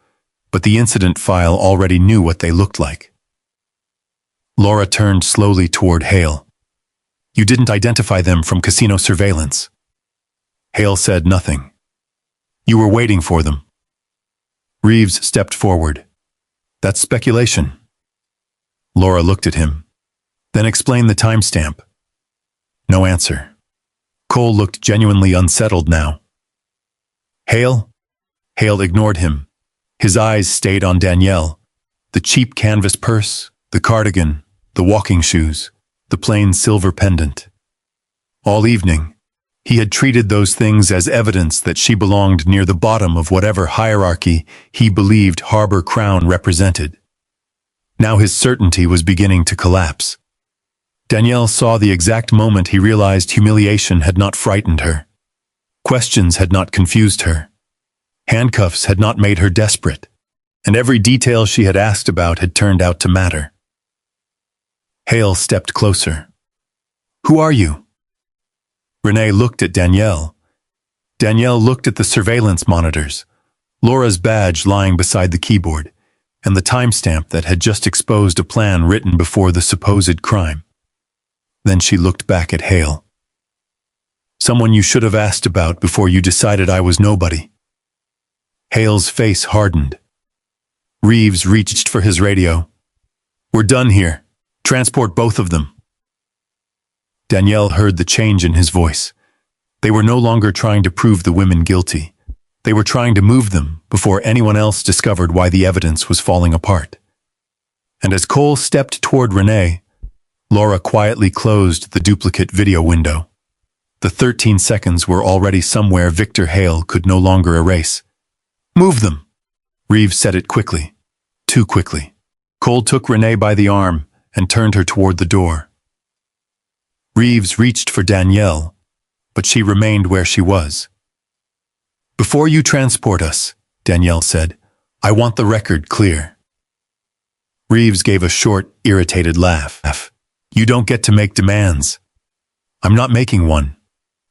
but the incident file already knew what they looked like. Laura turned slowly toward Hale. You didn't identify them from casino surveillance. Hale said nothing. You were waiting for them. Reeves stepped forward. That's speculation. Laura looked at him, then explained the timestamp. No answer. Cole looked genuinely unsettled now. Hale? Hale ignored him. His eyes stayed on Danielle. The cheap canvas purse, the cardigan, the walking shoes, the plain silver pendant. All evening, he had treated those things as evidence that she belonged near the bottom of whatever hierarchy he believed Harbor Crown represented. Now his certainty was beginning to collapse. Danielle saw the exact moment he realized humiliation had not frightened her. Questions had not confused her. Handcuffs had not made her desperate, and every detail she had asked about had turned out to matter. Hale stepped closer. Who are you? Renee looked at Danielle. Danielle looked at the surveillance monitors, Laura's badge lying beside the keyboard, and the timestamp that had just exposed a plan written before the supposed crime. Then she looked back at Hale. Someone you should have asked about before you decided I was nobody. Hale's face hardened. Reeves reached for his radio. We're done here. Transport both of them. Danielle heard the change in his voice. They were no longer trying to prove the women guilty. They were trying to move them before anyone else discovered why the evidence was falling apart. And as Cole stepped toward Renee, Laura quietly closed the duplicate video window. The 13 seconds were already somewhere Victor Hale could no longer erase. Move them! Reeves said it quickly. Too quickly. Cole took Renee by the arm and turned her toward the door. Reeves reached for Danielle, but she remained where she was. Before you transport us, Danielle said, I want the record clear. Reeves gave a short, irritated laugh. You don't get to make demands. I'm not making one.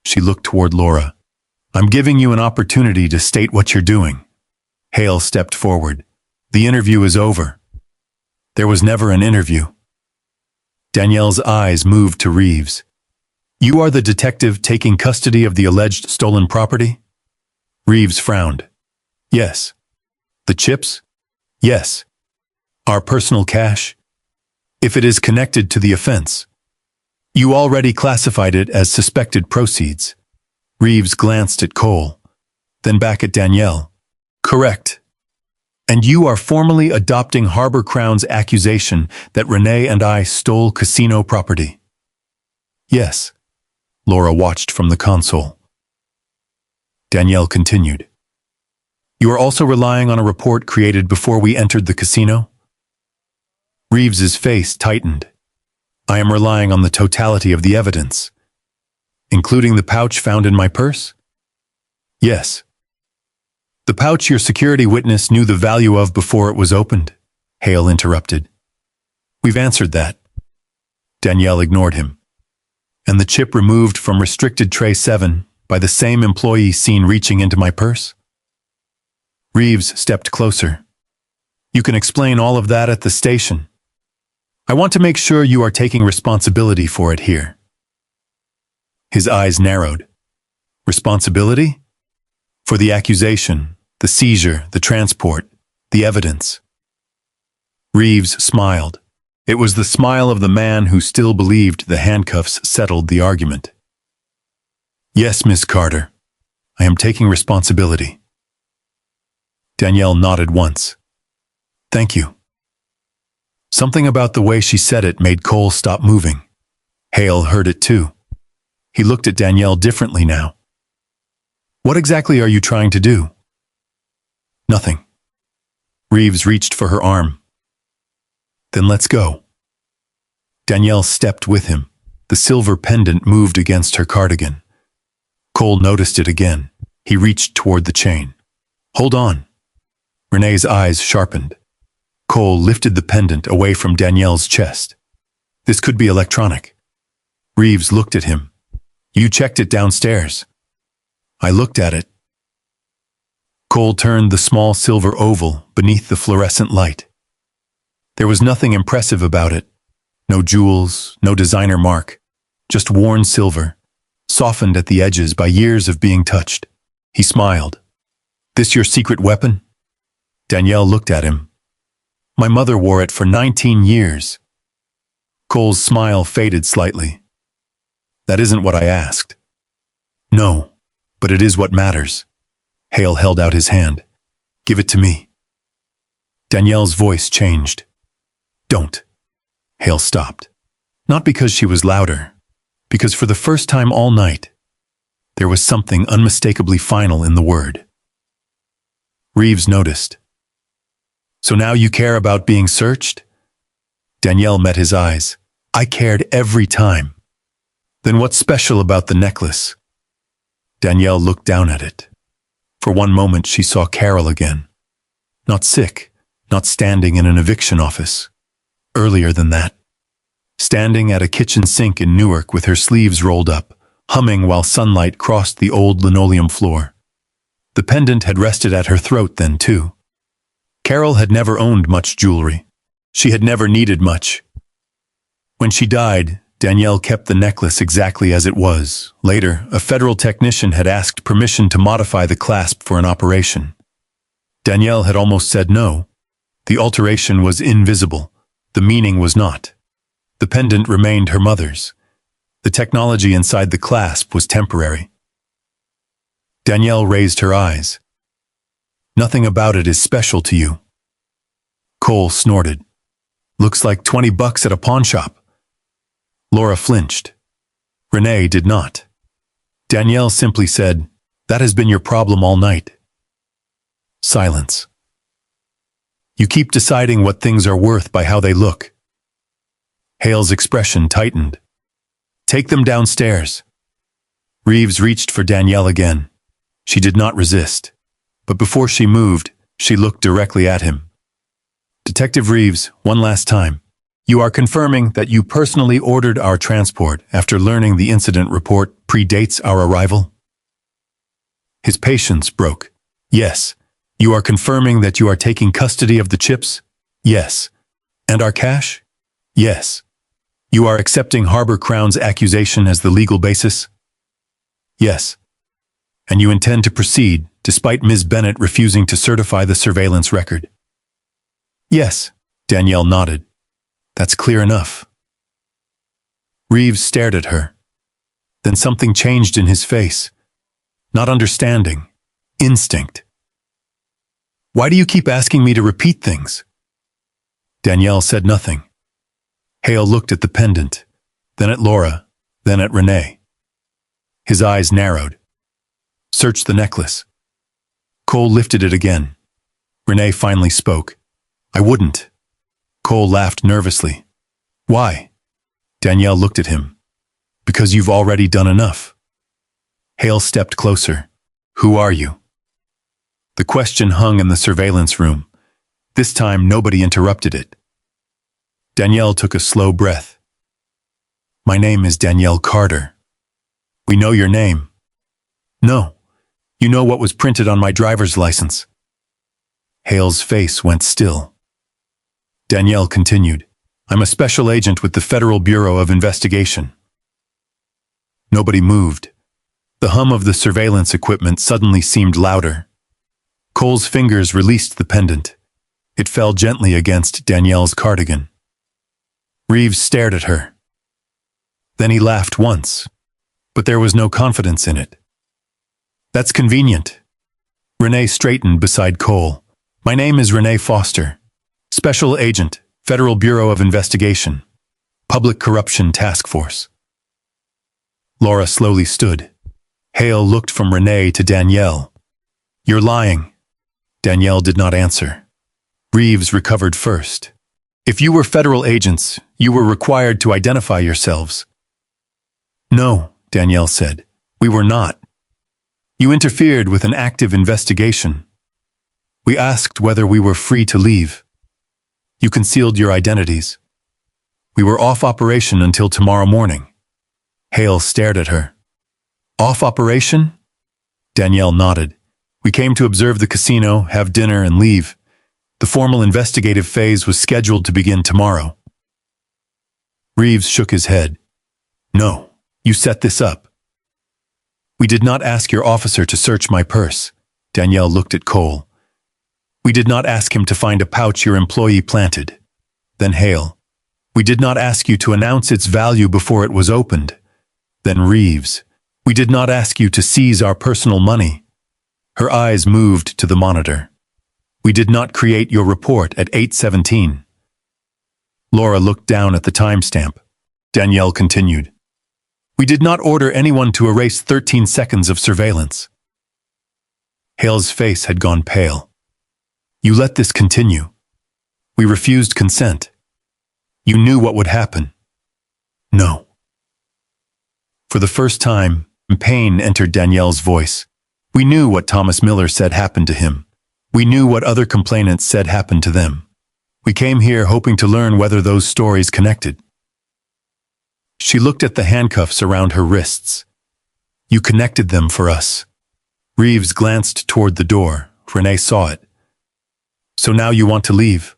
She looked toward Laura. I'm giving you an opportunity to state what you're doing. Hale stepped forward. The interview is over. There was never an interview. Danielle's eyes moved to Reeves. You are the detective taking custody of the alleged stolen property? Reeves frowned. Yes. The chips? Yes. Our personal cash? If it is connected to the offense. You already classified it as suspected proceeds. Reeves glanced at Cole, then back at Danielle. Correct. And you are formally adopting Harbor Crown's accusation that Renee and I stole casino property. Yes. Laura watched from the console. Danielle continued. You are also relying on a report created before we entered the casino? Reeves's face tightened. I am relying on the totality of the evidence. Including the pouch found in my purse? Yes. The pouch your security witness knew the value of before it was opened? Hale interrupted. We've answered that. Danielle ignored him. And the chip removed from restricted tray 7 by the same employee seen reaching into my purse? Reeves stepped closer. You can explain all of that at the station. I want to make sure you are taking responsibility for it here. His eyes narrowed. Responsibility? For the accusation, the seizure, the transport, the evidence. Reeves smiled. It was the smile of the man who still believed the handcuffs settled the argument. Yes, Miss Carter. I am taking responsibility. Danielle nodded once. Thank you. Something about the way she said it made Cole stop moving. Hale heard it too. He looked at Danielle differently now. What exactly are you trying to do? Nothing. Reeves reached for her arm. Then let's go. Danielle stepped with him. The silver pendant moved against her cardigan. Cole noticed it again. He reached toward the chain. Hold on. Renee's eyes sharpened. Cole lifted the pendant away from Danielle's chest. This could be electronic. Reeves looked at him. You checked it downstairs. I looked at it. Cole turned the small silver oval beneath the fluorescent light. There was nothing impressive about it. No jewels, no designer mark. Just worn silver, softened at the edges by years of being touched. He smiled. This your secret weapon? Danielle looked at him. My mother wore it for 19 years. Cole's smile faded slightly. That isn't what I asked. No, but it is what matters. Hale held out his hand. Give it to me. Danielle's voice changed. Don't. Hale stopped. Not because she was louder, because for the first time all night, there was something unmistakably final in the word. Reeves noticed. So now you care about being searched? Danielle met his eyes. I cared every time. Then what's special about the necklace? Danielle looked down at it. For one moment she saw Carol again. Not sick, not standing in an eviction office. Earlier than that. Standing at a kitchen sink in Newark with her sleeves rolled up, humming while sunlight crossed the old linoleum floor. The pendant had rested at her throat then, too. Carol had never owned much jewelry. She had never needed much. When she died, Danielle kept the necklace exactly as it was. Later, a federal technician had asked permission to modify the clasp for an operation. Danielle had almost said no. The alteration was invisible. The meaning was not. The pendant remained her mother's. The technology inside the clasp was temporary. Danielle raised her eyes. Nothing about it is special to you. Cole snorted. Looks like $20 at a pawn shop. Laura flinched. Renee did not. Danielle simply said, that has been your problem all night. Silence. You keep deciding what things are worth by how they look. Hale's expression tightened. Take them downstairs. Reeves reached for Danielle again. She did not resist. But before she moved, she looked directly at him. Detective Reeves, one last time. You are confirming that you personally ordered our transport after learning the incident report predates our arrival? His patience broke. Yes. You are confirming that you are taking custody of the chips? Yes. And our cash? Yes. You are accepting Harbor Crown's accusation as the legal basis? Yes. And you intend to proceed, despite Ms. Bennett refusing to certify the surveillance record? Yes. Danielle nodded. That's clear enough. Reeves stared at her. Then something changed in his face. Not understanding. Instinct. Why do you keep asking me to repeat things? Danielle said nothing. Hale looked at the pendant, then at Laura, then at Renee. His eyes narrowed. Search the necklace. Cole lifted it again. Renee finally spoke. I wouldn't. Cole laughed nervously. Why? Danielle looked at him. Because you've already done enough. Hale stepped closer. Who are you? The question hung in the surveillance room. This time nobody interrupted it. Danielle took a slow breath. My name is Danielle Carter. We know your name. No. You know what was printed on my driver's license. Hale's face went still. Danielle continued. I'm a special agent with the Federal Bureau of Investigation. Nobody moved. The hum of the surveillance equipment suddenly seemed louder. Cole's fingers released the pendant. It fell gently against Danielle's cardigan. Reeves stared at her. Then he laughed once, but there was no confidence in it. That's convenient. Renee straightened beside Cole. My name is Renee Foster. Special Agent, Federal Bureau of Investigation, Public Corruption Task Force. Laura slowly stood. Hale looked from Renee to Danielle. You're lying. Danielle did not answer. Reeves recovered first. If you were federal agents, you were required to identify yourselves. No, Danielle said. We were not. You interfered with an active investigation. We asked whether we were free to leave. You concealed your identities. We were off operation until tomorrow morning. Hale stared at her. Off operation? Danielle nodded. We came to observe the casino, have dinner, and leave. The formal investigative phase was scheduled to begin tomorrow. Reeves shook his head. No, you set this up. We did not ask your officer to search my purse. Danielle looked at Cole. We did not ask him to find a pouch your employee planted. Then Hale. We did not ask you to announce its value before it was opened. Then Reeves. We did not ask you to seize our personal money. Her eyes moved to the monitor. We did not create your report at 8:17. Laura looked down at the timestamp. Danielle continued. We did not order anyone to erase 13 seconds of surveillance. Hale's face had gone pale. You let this continue. We refused consent. You knew what would happen. No. For the first time, pain entered Danielle's voice. We knew what Thomas Miller said happened to him. We knew what other complainants said happened to them. We came here hoping to learn whether those stories connected. She looked at the handcuffs around her wrists. You connected them for us. Reeves glanced toward the door. Renee saw it. So now you want to leave?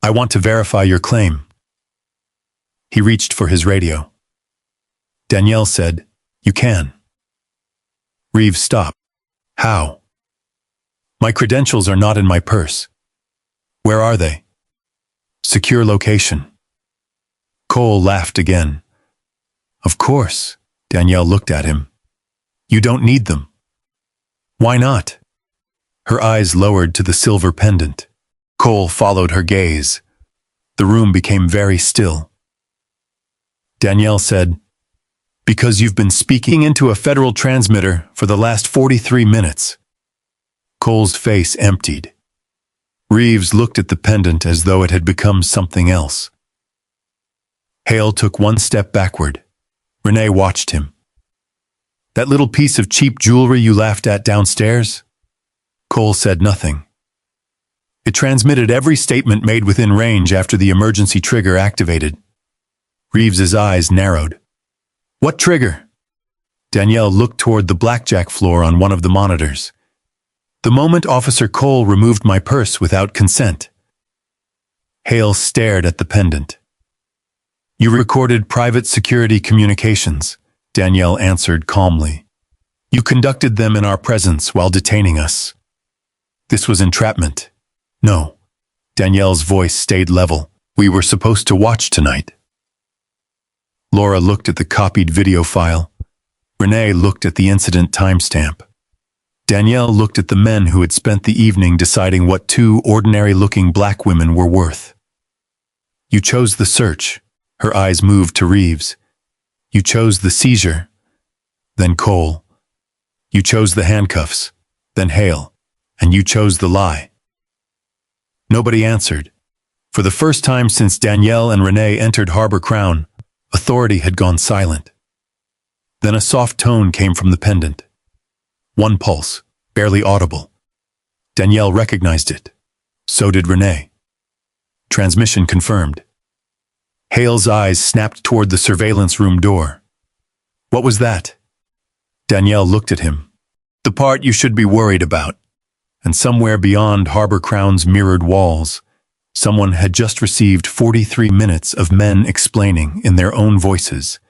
I want to verify your claim. He reached for his radio. Danielle said, You can. Reeves stopped. How? My credentials are not in my purse. Where are they? Secure location. Cole laughed again. Of course, Danielle looked at him. You don't need them. Why not? Her eyes lowered to the silver pendant. Cole followed her gaze. The room became very still. Danielle said, Because you've been speaking into a federal transmitter for the last 43 minutes. Cole's face emptied. Reeves looked at the pendant as though it had become something else. Hale took one step backward. Renee watched him. That little piece of cheap jewelry you laughed at downstairs? Cole said nothing. It transmitted every statement made within range after the emergency trigger activated. Reeves's eyes narrowed. What trigger? Danielle looked toward the blackjack floor on one of the monitors. The moment Officer Cole removed my purse without consent. Hale stared at the pendant. You recorded private security communications, Danielle answered calmly. You conducted them in our presence while detaining us. This was entrapment. No. Danielle's voice stayed level. We were supposed to watch tonight. Laura looked at the copied video file. Renee looked at the incident timestamp. Danielle looked at the men who had spent the evening deciding what two ordinary-looking black women were worth. You chose the search. Her eyes moved to Reeves. You chose the seizure. Then Cole. You chose the handcuffs. Then Hale. And you chose the lie. Nobody answered. For the first time since Danielle and Renee entered Harbor Crown, authority had gone silent. Then a soft tone came from the pendant. One pulse, barely audible. Danielle recognized it. So did Renee. Transmission confirmed. Hale's eyes snapped toward the surveillance room door. What was that? Danielle looked at him. The part you should be worried about. And somewhere beyond Harbor Crown's mirrored walls, someone had just received 43 minutes of men explaining in their own voices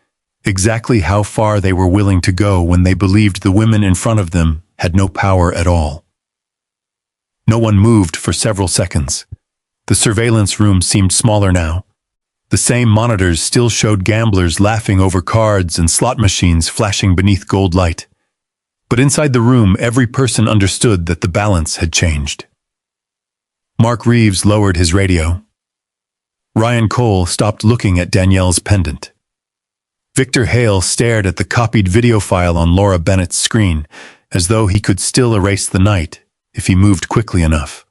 exactly how far they were willing to go when they believed the women in front of them had no power at all. No one moved for several seconds. The surveillance room seemed smaller now. The same monitors still showed gamblers laughing over cards and slot machines flashing beneath gold light. But inside the room, every person understood that the balance had changed. Mark Reeves lowered his radio. Ryan Cole stopped looking at Danielle's pendant. Victor Hale stared at the copied video file on Laura Bennett's screen, as though he could still erase the night if he moved quickly enough.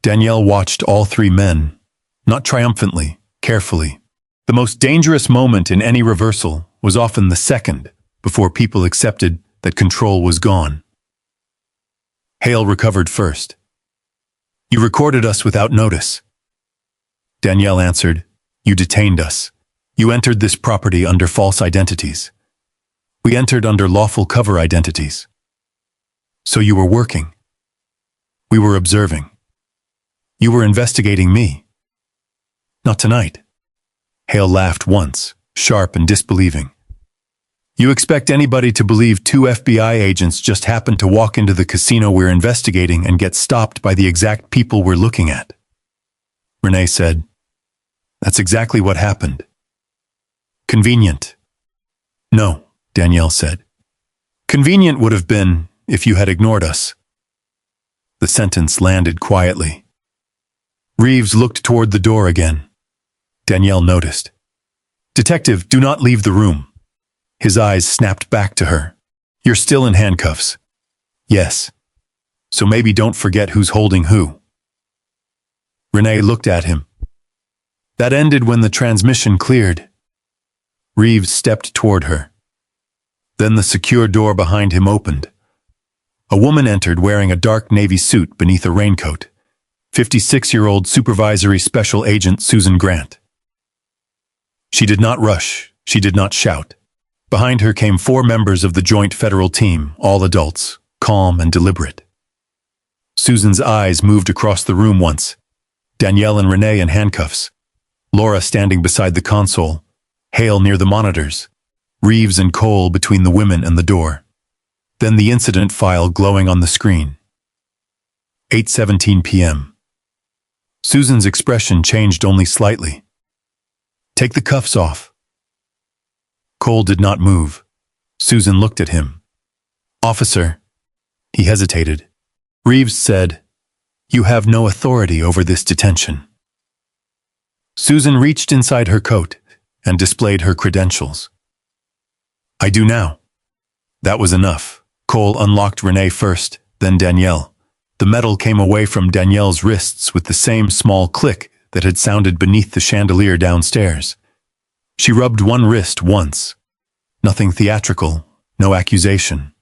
Danielle watched all three men, not triumphantly, carefully. The most dangerous moment in any reversal was often the second before people accepted that control was gone. Hale recovered first. You recorded us without notice. Danielle answered, You detained us. You entered this property under false identities. We entered under lawful cover identities. So you were working. We were observing. You were investigating me. Not tonight. Hale laughed once, sharp and disbelieving. You expect anybody to believe 2 FBI agents just happened to walk into the casino we're investigating and get stopped by the exact people we're looking at? Renee said. That's exactly what happened. Convenient. No, Danielle said. Convenient would have been if you had ignored us. The sentence landed quietly. Reeves looked toward the door again. Danielle noticed. Detective, do not leave the room. His eyes snapped back to her. You're still in handcuffs. Yes. So maybe don't forget who's holding who. Renee looked at him. That ended when the transmission cleared. Reeves stepped toward her. Then the secure door behind him opened. A woman entered wearing a dark navy suit beneath a raincoat. 56-year-old Supervisory Special Agent Susan Grant. She did not rush. She did not shout. Behind her came 4 members of the joint federal team, all adults, calm and deliberate. Susan's eyes moved across the room once. Danielle and Renee in handcuffs. Laura standing beside the console. Hale near the monitors. Reeves and Cole between the women and the door. Then the incident file glowing on the screen. 8:17 p.m. Susan's expression changed only slightly. Take the cuffs off. Cole did not move. Susan looked at him. Officer. He hesitated. Reeves said, You have no authority over this detention. Susan reached inside her coat and displayed her credentials. I do now. That was enough. Cole unlocked Renee first, then Danielle. The metal came away from Danielle's wrists with the same small click that had sounded beneath the chandelier downstairs. She rubbed one wrist once. Nothing theatrical, no accusation.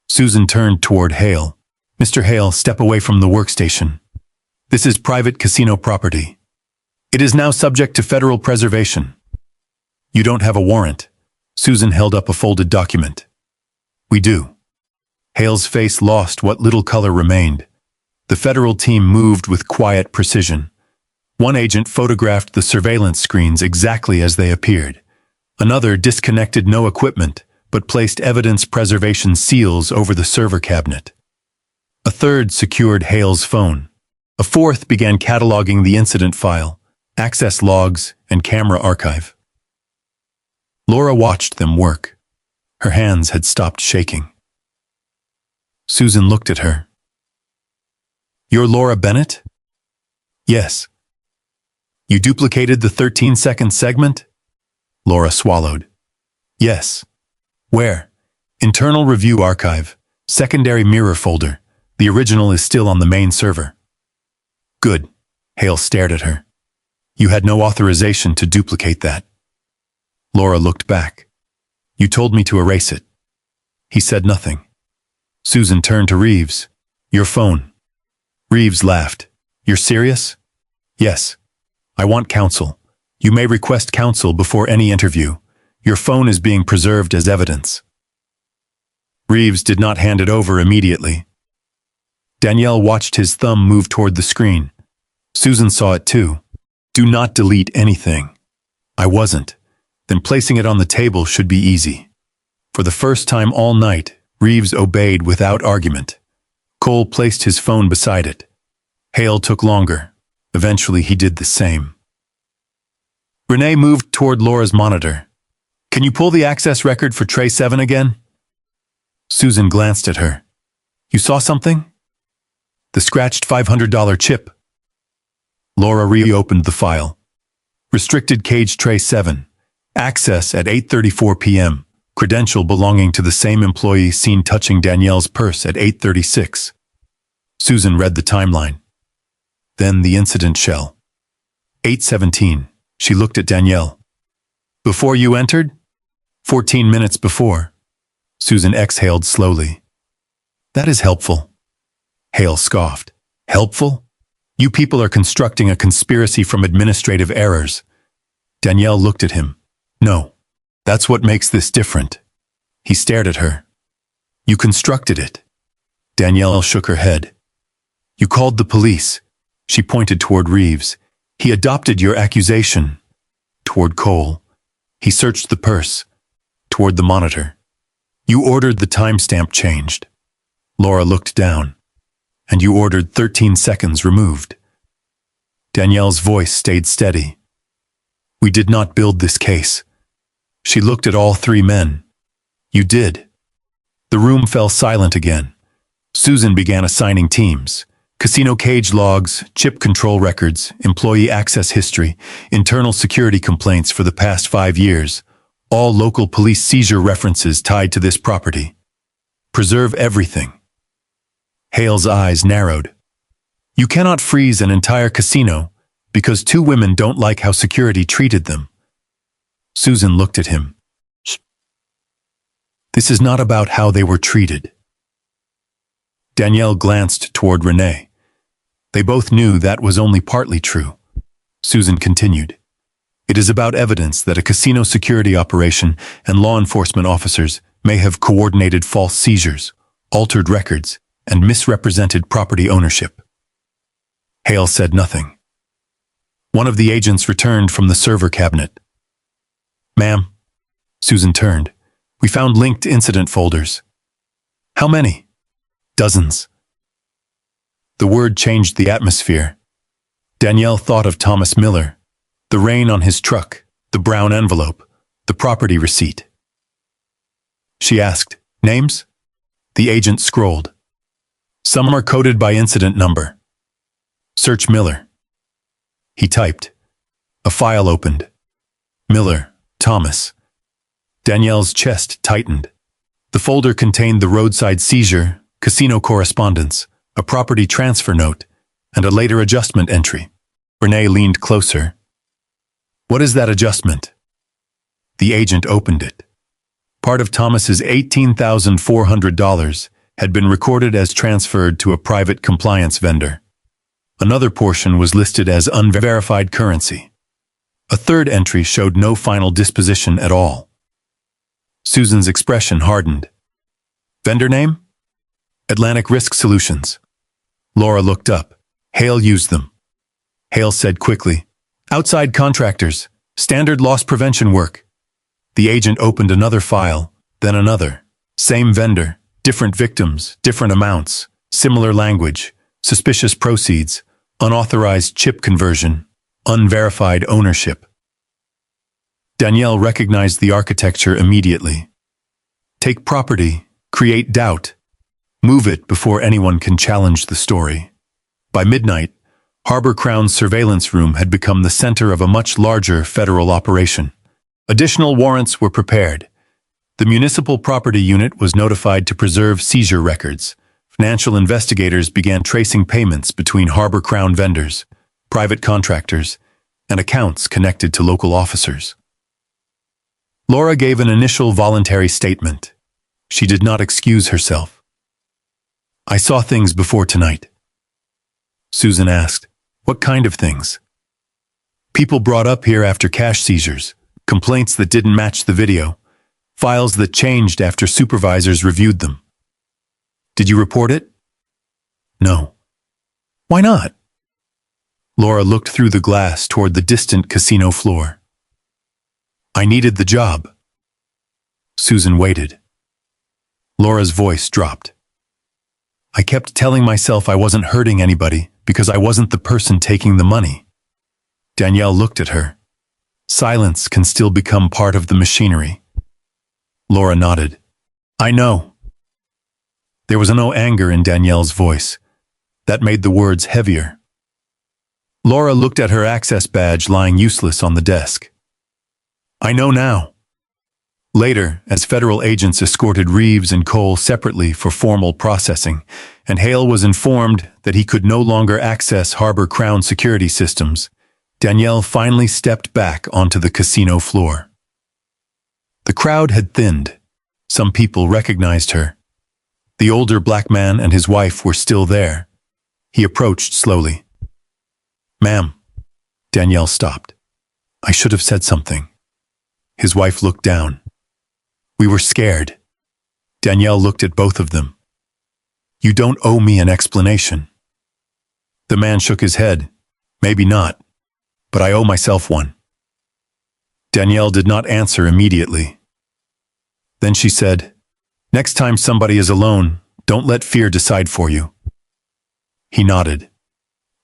Susan turned toward Hale. Mr. Hale, step away from the workstation. This is private casino property. It is now subject to federal preservation. You don't have a warrant. Susan held up a folded document. We do. Hale's face lost what little color remained. The federal team moved with quiet precision. One agent photographed the surveillance screens exactly as they appeared. Another disconnected no equipment, but placed evidence preservation seals over the server cabinet. A third secured Hale's phone. A fourth began cataloging the incident file, access logs, and camera archive. Laura watched them work. Her hands had stopped shaking. Susan looked at her. You're Laura Bennett? Yes. You duplicated the 13-second segment? Laura swallowed. Yes. Where? Internal Review Archive, secondary mirror folder. The original is still on the main server. Good. Hale stared at her. You had no authorization to duplicate that. Laura looked back. You told me to erase it. He said nothing. Susan turned to Reeves. Your phone. Reeves laughed. You're serious? Yes. I want counsel. You may request counsel before any interview. Your phone is being preserved as evidence. Reeves did not hand it over immediately. Danielle watched his thumb move toward the screen. Susan saw it too. Do not delete anything. I wasn't. Then placing it on the table should be easy. For the first time all night, Reeves obeyed without argument. Cole placed his phone beside it. Hale took longer. Eventually he did the same. Renee moved toward Laura's monitor. Can you pull the access record for Tray 7 again? Susan glanced at her. You saw something? The scratched $500 chip. Laura reopened the file. Restricted cage Tray 7. Access at 8:34 p.m. Credential belonging to the same employee seen touching Danielle's purse at 8:36. Susan read the timeline. Then the incident shell. 8:17. She looked at Danielle. Before you entered? 14 minutes before. Susan exhaled slowly. That is helpful. Hale scoffed. Helpful? You people are constructing a conspiracy from administrative errors. Danielle looked at him. No. That's what makes this different. He stared at her. You constructed it. Danielle shook her head. You called the police. She pointed toward Reeves. He adopted your accusation. Toward Cole. He searched the purse. Toward toward the monitor. You ordered the timestamp changed. Laura looked down. And you ordered 13 seconds removed. Danielle's voice stayed steady. We did not build this case. She looked at all three men. You did. The room fell silent again. Susan began assigning teams. Casino cage logs, chip control records, employee access history, internal security complaints for the past 5 years, all local police seizure references tied to this property. Preserve everything. Hale's eyes narrowed. You cannot freeze an entire casino because 2 women don't like how security treated them. Susan looked at him. This is not about how they were treated. Danielle glanced toward Renee. They both knew that was only partly true. Susan continued. It is about evidence that a casino security operation and law enforcement officers may have coordinated false seizures, altered records, and misrepresented property ownership. Hale said nothing. One of the agents returned from the server cabinet. Ma'am, Susan turned. We found linked incident folders. How many? Dozens. The word changed the atmosphere. Danielle thought of Thomas Miller, the rain on his truck, the brown envelope, the property receipt. She asked, names? The agent scrolled. Some are coded by incident number. Search Miller. He typed. A file opened. Miller, Thomas. Danielle's chest tightened. The folder contained the roadside seizure, casino correspondence, a property transfer note, and a later adjustment entry. Renee leaned closer. What is that adjustment? The agent opened it. Part of Thomas's $18,400 had been recorded as transferred to a private compliance vendor. Another portion was listed as unverified currency. A third entry showed no final disposition at all. Susan's expression hardened. Vendor name? Atlantic Risk Solutions. Laura looked up. Hale used them. Hale said quickly, outside contractors, standard loss prevention work. The agent opened another file, then another. Same vendor, different victims, different amounts, similar language, suspicious proceeds, unauthorized chip conversion, unverified ownership. Danielle recognized the architecture immediately. Take property, create doubt, move it before anyone can challenge the story. By midnight, Harbor Crown's surveillance room had become the center of a much larger federal operation. Additional warrants were prepared. The Municipal Property Unit was notified to preserve seizure records. Financial investigators began tracing payments between Harbor Crown vendors, private contractors, and accounts connected to local officers. Laura gave an initial voluntary statement. She did not excuse herself. I saw things before tonight. Susan asked, what kind of things? People brought up here after cash seizures, complaints that didn't match the video, files that changed after supervisors reviewed them. Did you report it? No. Why not? Laura looked through the glass toward the distant casino floor. I needed the job. Susan waited. Laura's voice dropped. I kept telling myself I wasn't hurting anybody because I wasn't the person taking the money. Danielle looked at her. Silence can still become part of the machinery. Laura nodded. I know. There was no anger in Danielle's voice. That made the words heavier. Laura looked at her access badge lying useless on the desk. I know now. Later, as federal agents escorted Reeves and Cole separately for formal processing, and Hale was informed that he could no longer access Harbor Crown security systems, Danielle finally stepped back onto the casino floor. The crowd had thinned. Some people recognized her. The older black man and his wife were still there. He approached slowly. Ma'am. Danielle stopped. I should have said something. His wife looked down. We were scared. Danielle looked at both of them. You don't owe me an explanation. The man shook his head. Maybe not, but I owe myself one. Danielle did not answer immediately. Then she said, "Next time somebody is alone, don't let fear decide for you." He nodded.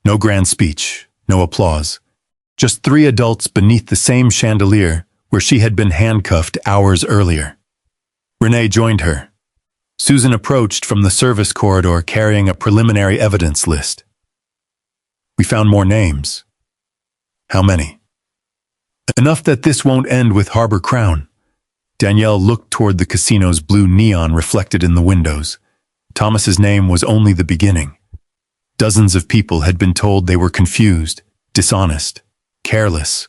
No grand speech, no applause. Just three adults beneath the same chandelier where she had been handcuffed hours earlier. Renee joined her. Susan approached from the service corridor carrying a preliminary evidence list. "We found more names." "How many?" "Enough that this won't end with Harbor Crown." Danielle looked toward the casino's blue neon reflected in the windows. Thomas's name was only the beginning. Dozens of people had been told they were confused, dishonest, careless,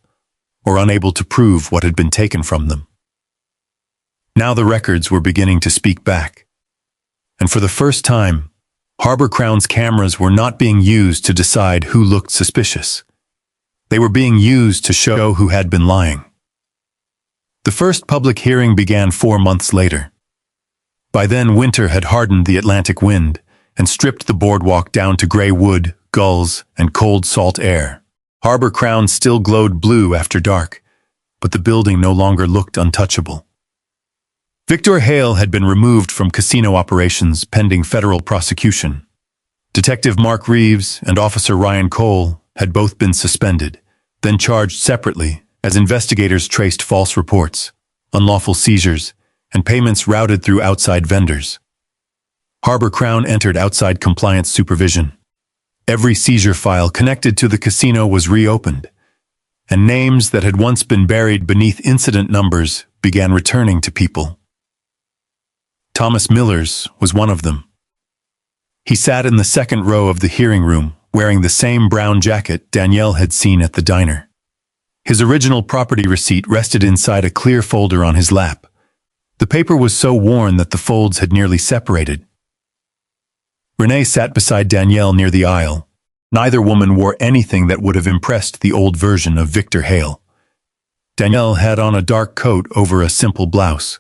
or unable to prove what had been taken from them. Now the records were beginning to speak back. And for the first time, Harbor Crown's cameras were not being used to decide who looked suspicious. They were being used to show who had been lying. The first public hearing began 4 months later. By then, winter had hardened the Atlantic wind and stripped the boardwalk down to gray wood, gulls, and cold salt air. Harbor Crown still glowed blue after dark, but the building no longer looked untouchable. Victor Hale had been removed from casino operations pending federal prosecution. Detective Mark Reeves and Officer Ryan Cole had both been suspended, then charged separately as investigators traced false reports, unlawful seizures, and payments routed through outside vendors. Harbor Crown entered outside compliance supervision. Every seizure file connected to the casino was reopened, and names that had once been buried beneath incident numbers began returning to people. Thomas Millers was one of them. He sat in the second row of the hearing room, wearing the same brown jacket Danielle had seen at the diner. His original property receipt rested inside a clear folder on his lap. The paper was so worn that the folds had nearly separated. Renee sat beside Danielle near the aisle. Neither woman wore anything that would have impressed the old version of Victor Hale. Danielle had on a dark coat over a simple blouse.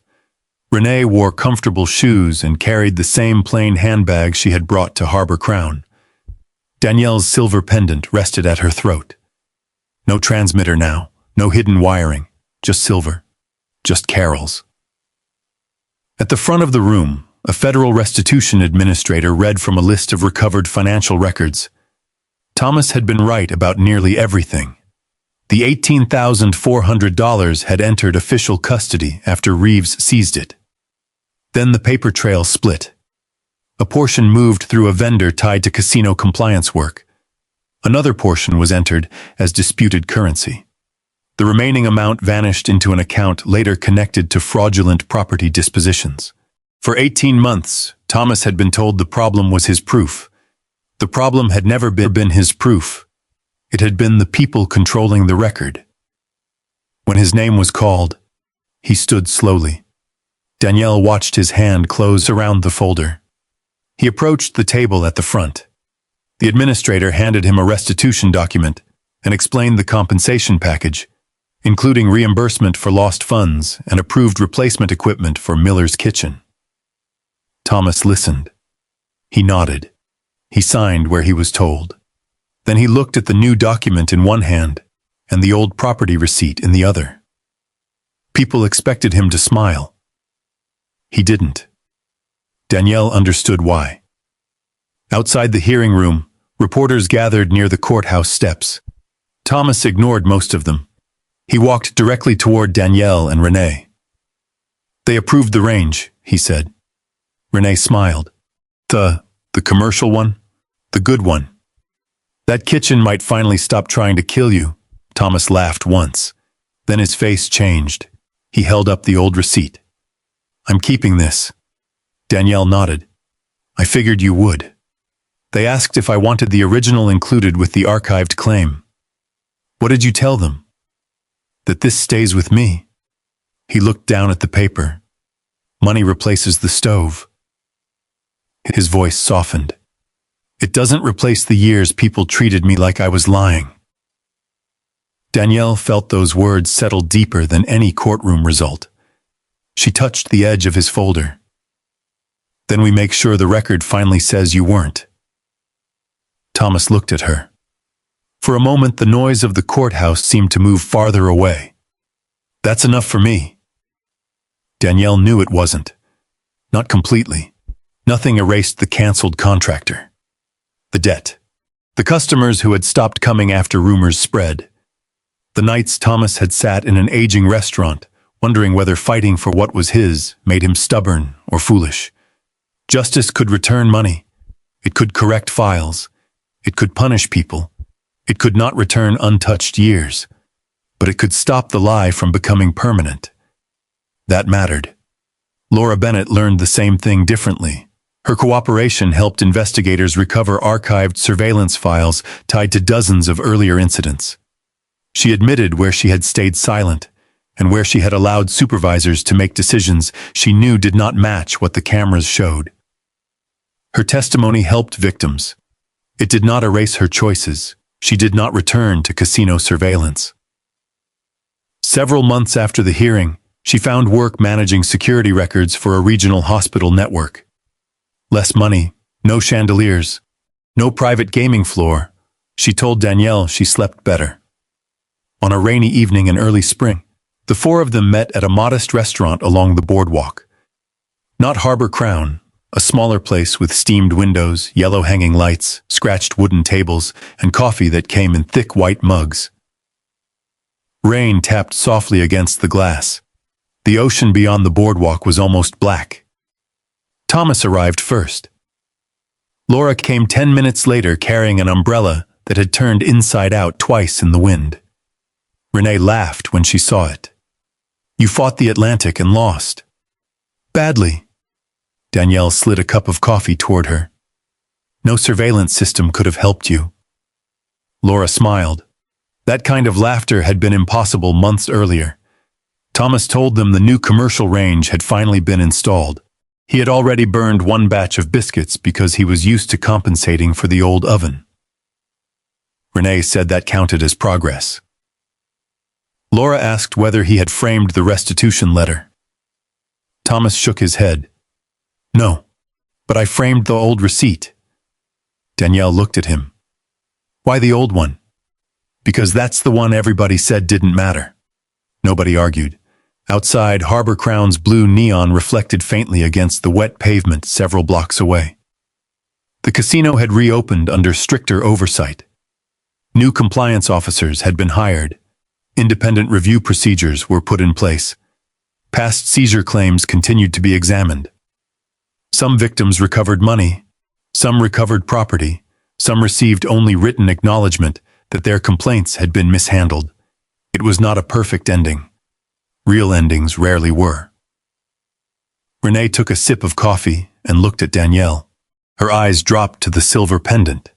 Renee wore comfortable shoes and carried the same plain handbag she had brought to Harbor Crown. Danielle's silver pendant rested at her throat. No transmitter now, no hidden wiring, just silver, just carols. At the front of the room, a federal restitution administrator read from a list of recovered financial records. Thomas had been right about nearly everything. The $18,400 had entered official custody after Reeves seized it. Then the paper trail split. A portion moved through a vendor tied to casino compliance work. Another portion was entered as disputed currency. The remaining amount vanished into an account later connected to fraudulent property dispositions. For 18 months, Thomas had been told the problem was his proof. The problem had never been his proof. It had been the people controlling the record. When his name was called, he stood slowly. Danielle watched his hand close around the folder. He approached the table at the front. The administrator handed him a restitution document and explained the compensation package, including reimbursement for lost funds and approved replacement equipment for Miller's kitchen. Thomas listened. He nodded. He signed where he was told. Then he looked at the new document in one hand and the old property receipt in the other. People expected him to smile. He didn't. Danielle understood why. Outside the hearing room, reporters gathered near the courthouse steps. Thomas ignored most of them. He walked directly toward Danielle and Renee. "They approved the range," he said. Renee smiled. The commercial one? The good one. That kitchen might finally stop trying to kill you." Thomas laughed once. Then his face changed. He held up the old receipt. "I'm keeping this." Danielle nodded. "I figured you would." They asked if I wanted the original included with the archived claim. "What did you tell them?" "That this stays with me." He looked down at the paper. "Money replaces the stove." His voice softened. "It doesn't replace the years people treated me like I was lying." Danielle felt those words settle deeper than any courtroom result. She touched the edge of his folder. "Then we make sure the record finally says you weren't." Thomas looked at her. For a moment, the noise of the courthouse seemed to move farther away. "That's enough for me." Danielle knew it wasn't. Not completely. Nothing erased the cancelled contractor. The debt. The customers who had stopped coming after rumors spread. The nights Thomas had sat in an aging restaurant, wondering whether fighting for what was his made him stubborn or foolish. Justice could return money. It could correct files. It could punish people. It could not return untouched years. But it could stop the lie from becoming permanent. That mattered. Laura Bennett learned the same thing differently. Her cooperation helped investigators recover archived surveillance files tied to dozens of earlier incidents. She admitted where she had stayed silent, and where she had allowed supervisors to make decisions she knew did not match what the cameras showed. Her testimony helped victims. It did not erase her choices. She did not return to casino surveillance. Several months after the hearing, she found work managing security records for a regional hospital network. Less money, no chandeliers, no private gaming floor. She told Danielle she slept better. On a rainy evening in early spring, the four of them met at a modest restaurant along the boardwalk. Not Harbor Crown, a smaller place with steamed windows, yellow hanging lights, scratched wooden tables, and coffee that came in thick white mugs. Rain tapped softly against the glass. The ocean beyond the boardwalk was almost black. Thomas arrived first. Laura came 10 minutes later carrying an umbrella that had turned inside out twice in the wind. Renee laughed when she saw it. "You fought the Atlantic and lost." "Badly." Danielle slid a cup of coffee toward her. "No surveillance system could have helped you." Laura smiled. That kind of laughter had been impossible months earlier. Thomas told them the new commercial range had finally been installed. He had already burned one batch of biscuits because he was used to compensating for the old oven. Renee said that counted as progress. Laura asked whether he had framed the restitution letter. Thomas shook his head. "No, but I framed the old receipt." Danielle looked at him. "Why the old one?" "Because that's the one everybody said didn't matter." Nobody argued. Outside, Harbor Crown's blue neon reflected faintly against the wet pavement several blocks away. The casino had reopened under stricter oversight. New compliance officers had been hired. Independent review procedures were put in place. Past seizure claims continued to be examined. Some victims recovered money. Some recovered property. Some received only written acknowledgement that their complaints had been mishandled. It was not a perfect ending. Real endings rarely were. Renee took a sip of coffee and looked at Danielle. Her eyes dropped to the silver pendant.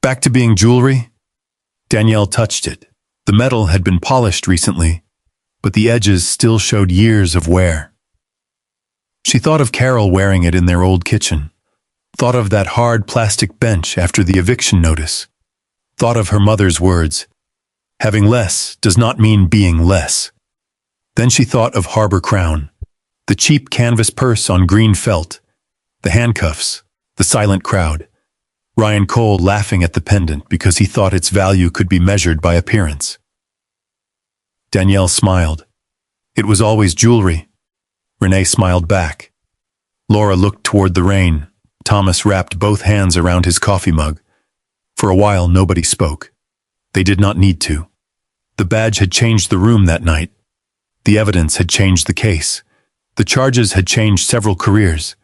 "Back to being jewelry?" Danielle touched it. The metal had been polished recently, but the edges still showed years of wear. She thought of Carol wearing it in their old kitchen. Thought of that hard plastic bench after the eviction notice. Thought of her mother's words, "Having less does not mean being less." Then she thought of Harbor Crown, the cheap canvas purse on green felt, the handcuffs, the silent crowd, Ryan Cole laughing at the pendant because he thought its value could be measured by appearance. Danielle smiled. "It was always jewelry." Renee smiled back. Laura looked toward the rain. Thomas wrapped both hands around his coffee mug. For a while, nobody spoke. They did not need to. The badge had changed the room that night. The evidence had changed the case. The charges had changed several careers.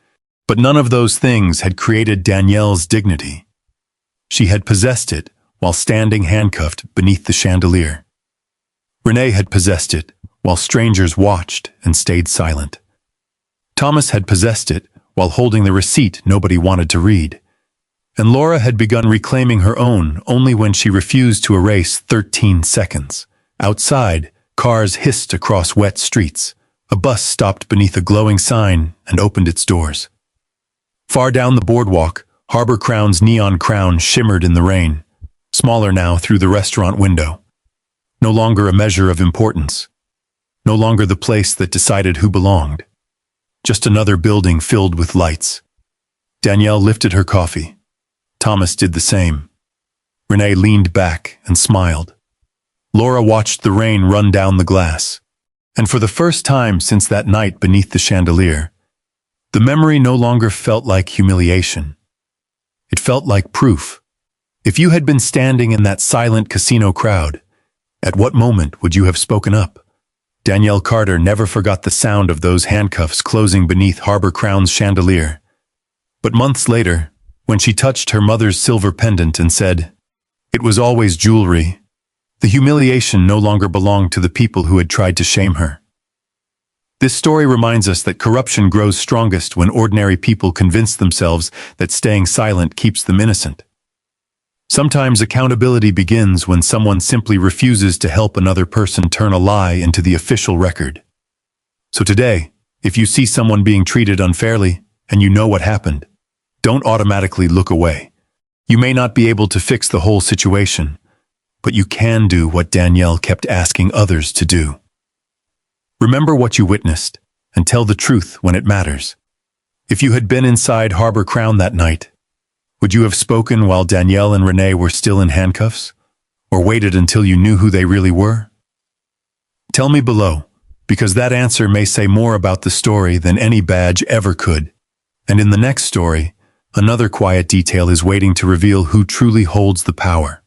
But none of those things had created Danielle's dignity. She had possessed it while standing handcuffed beneath the chandelier. Renee had possessed it while strangers watched and stayed silent. Thomas had possessed it while holding the receipt nobody wanted to read. And Laura had begun reclaiming her own only when she refused to erase 13 seconds. Outside, cars hissed across wet streets. A bus stopped beneath a glowing sign and opened its doors. Far down the boardwalk, Harbor Crown's neon crown shimmered in the rain, smaller now through the restaurant window. No longer a measure of importance. No longer the place that decided who belonged. Just another building filled with lights. Danielle lifted her coffee. Thomas did the same. Renee leaned back and smiled. Laura watched the rain run down the glass. And for the first time since that night beneath the chandelier, the memory no longer felt like humiliation. It felt like proof. If you had been standing in that silent casino crowd, at what moment would you have spoken up? Danielle Carter never forgot the sound of those handcuffs closing beneath Harbor Crown's chandelier. But months later, when she touched her mother's silver pendant and said, "It was always jewelry," the humiliation no longer belonged to the people who had tried to shame her. This story reminds us that corruption grows strongest when ordinary people convince themselves that staying silent keeps them innocent. Sometimes accountability begins when someone simply refuses to help another person turn a lie into the official record. So today, if you see someone being treated unfairly and you know what happened, don't automatically look away. You may not be able to fix the whole situation, but you can do what Danielle kept asking others to do. Remember what you witnessed and tell the truth when it matters. If you had been inside Harbor Crown that night, would you have spoken while Danielle and Renee were still in handcuffs? Or waited until you knew who they really were? Tell me below, because that answer may say more about the story than any badge ever could. And in the next story, another quiet detail is waiting to reveal who truly holds the power.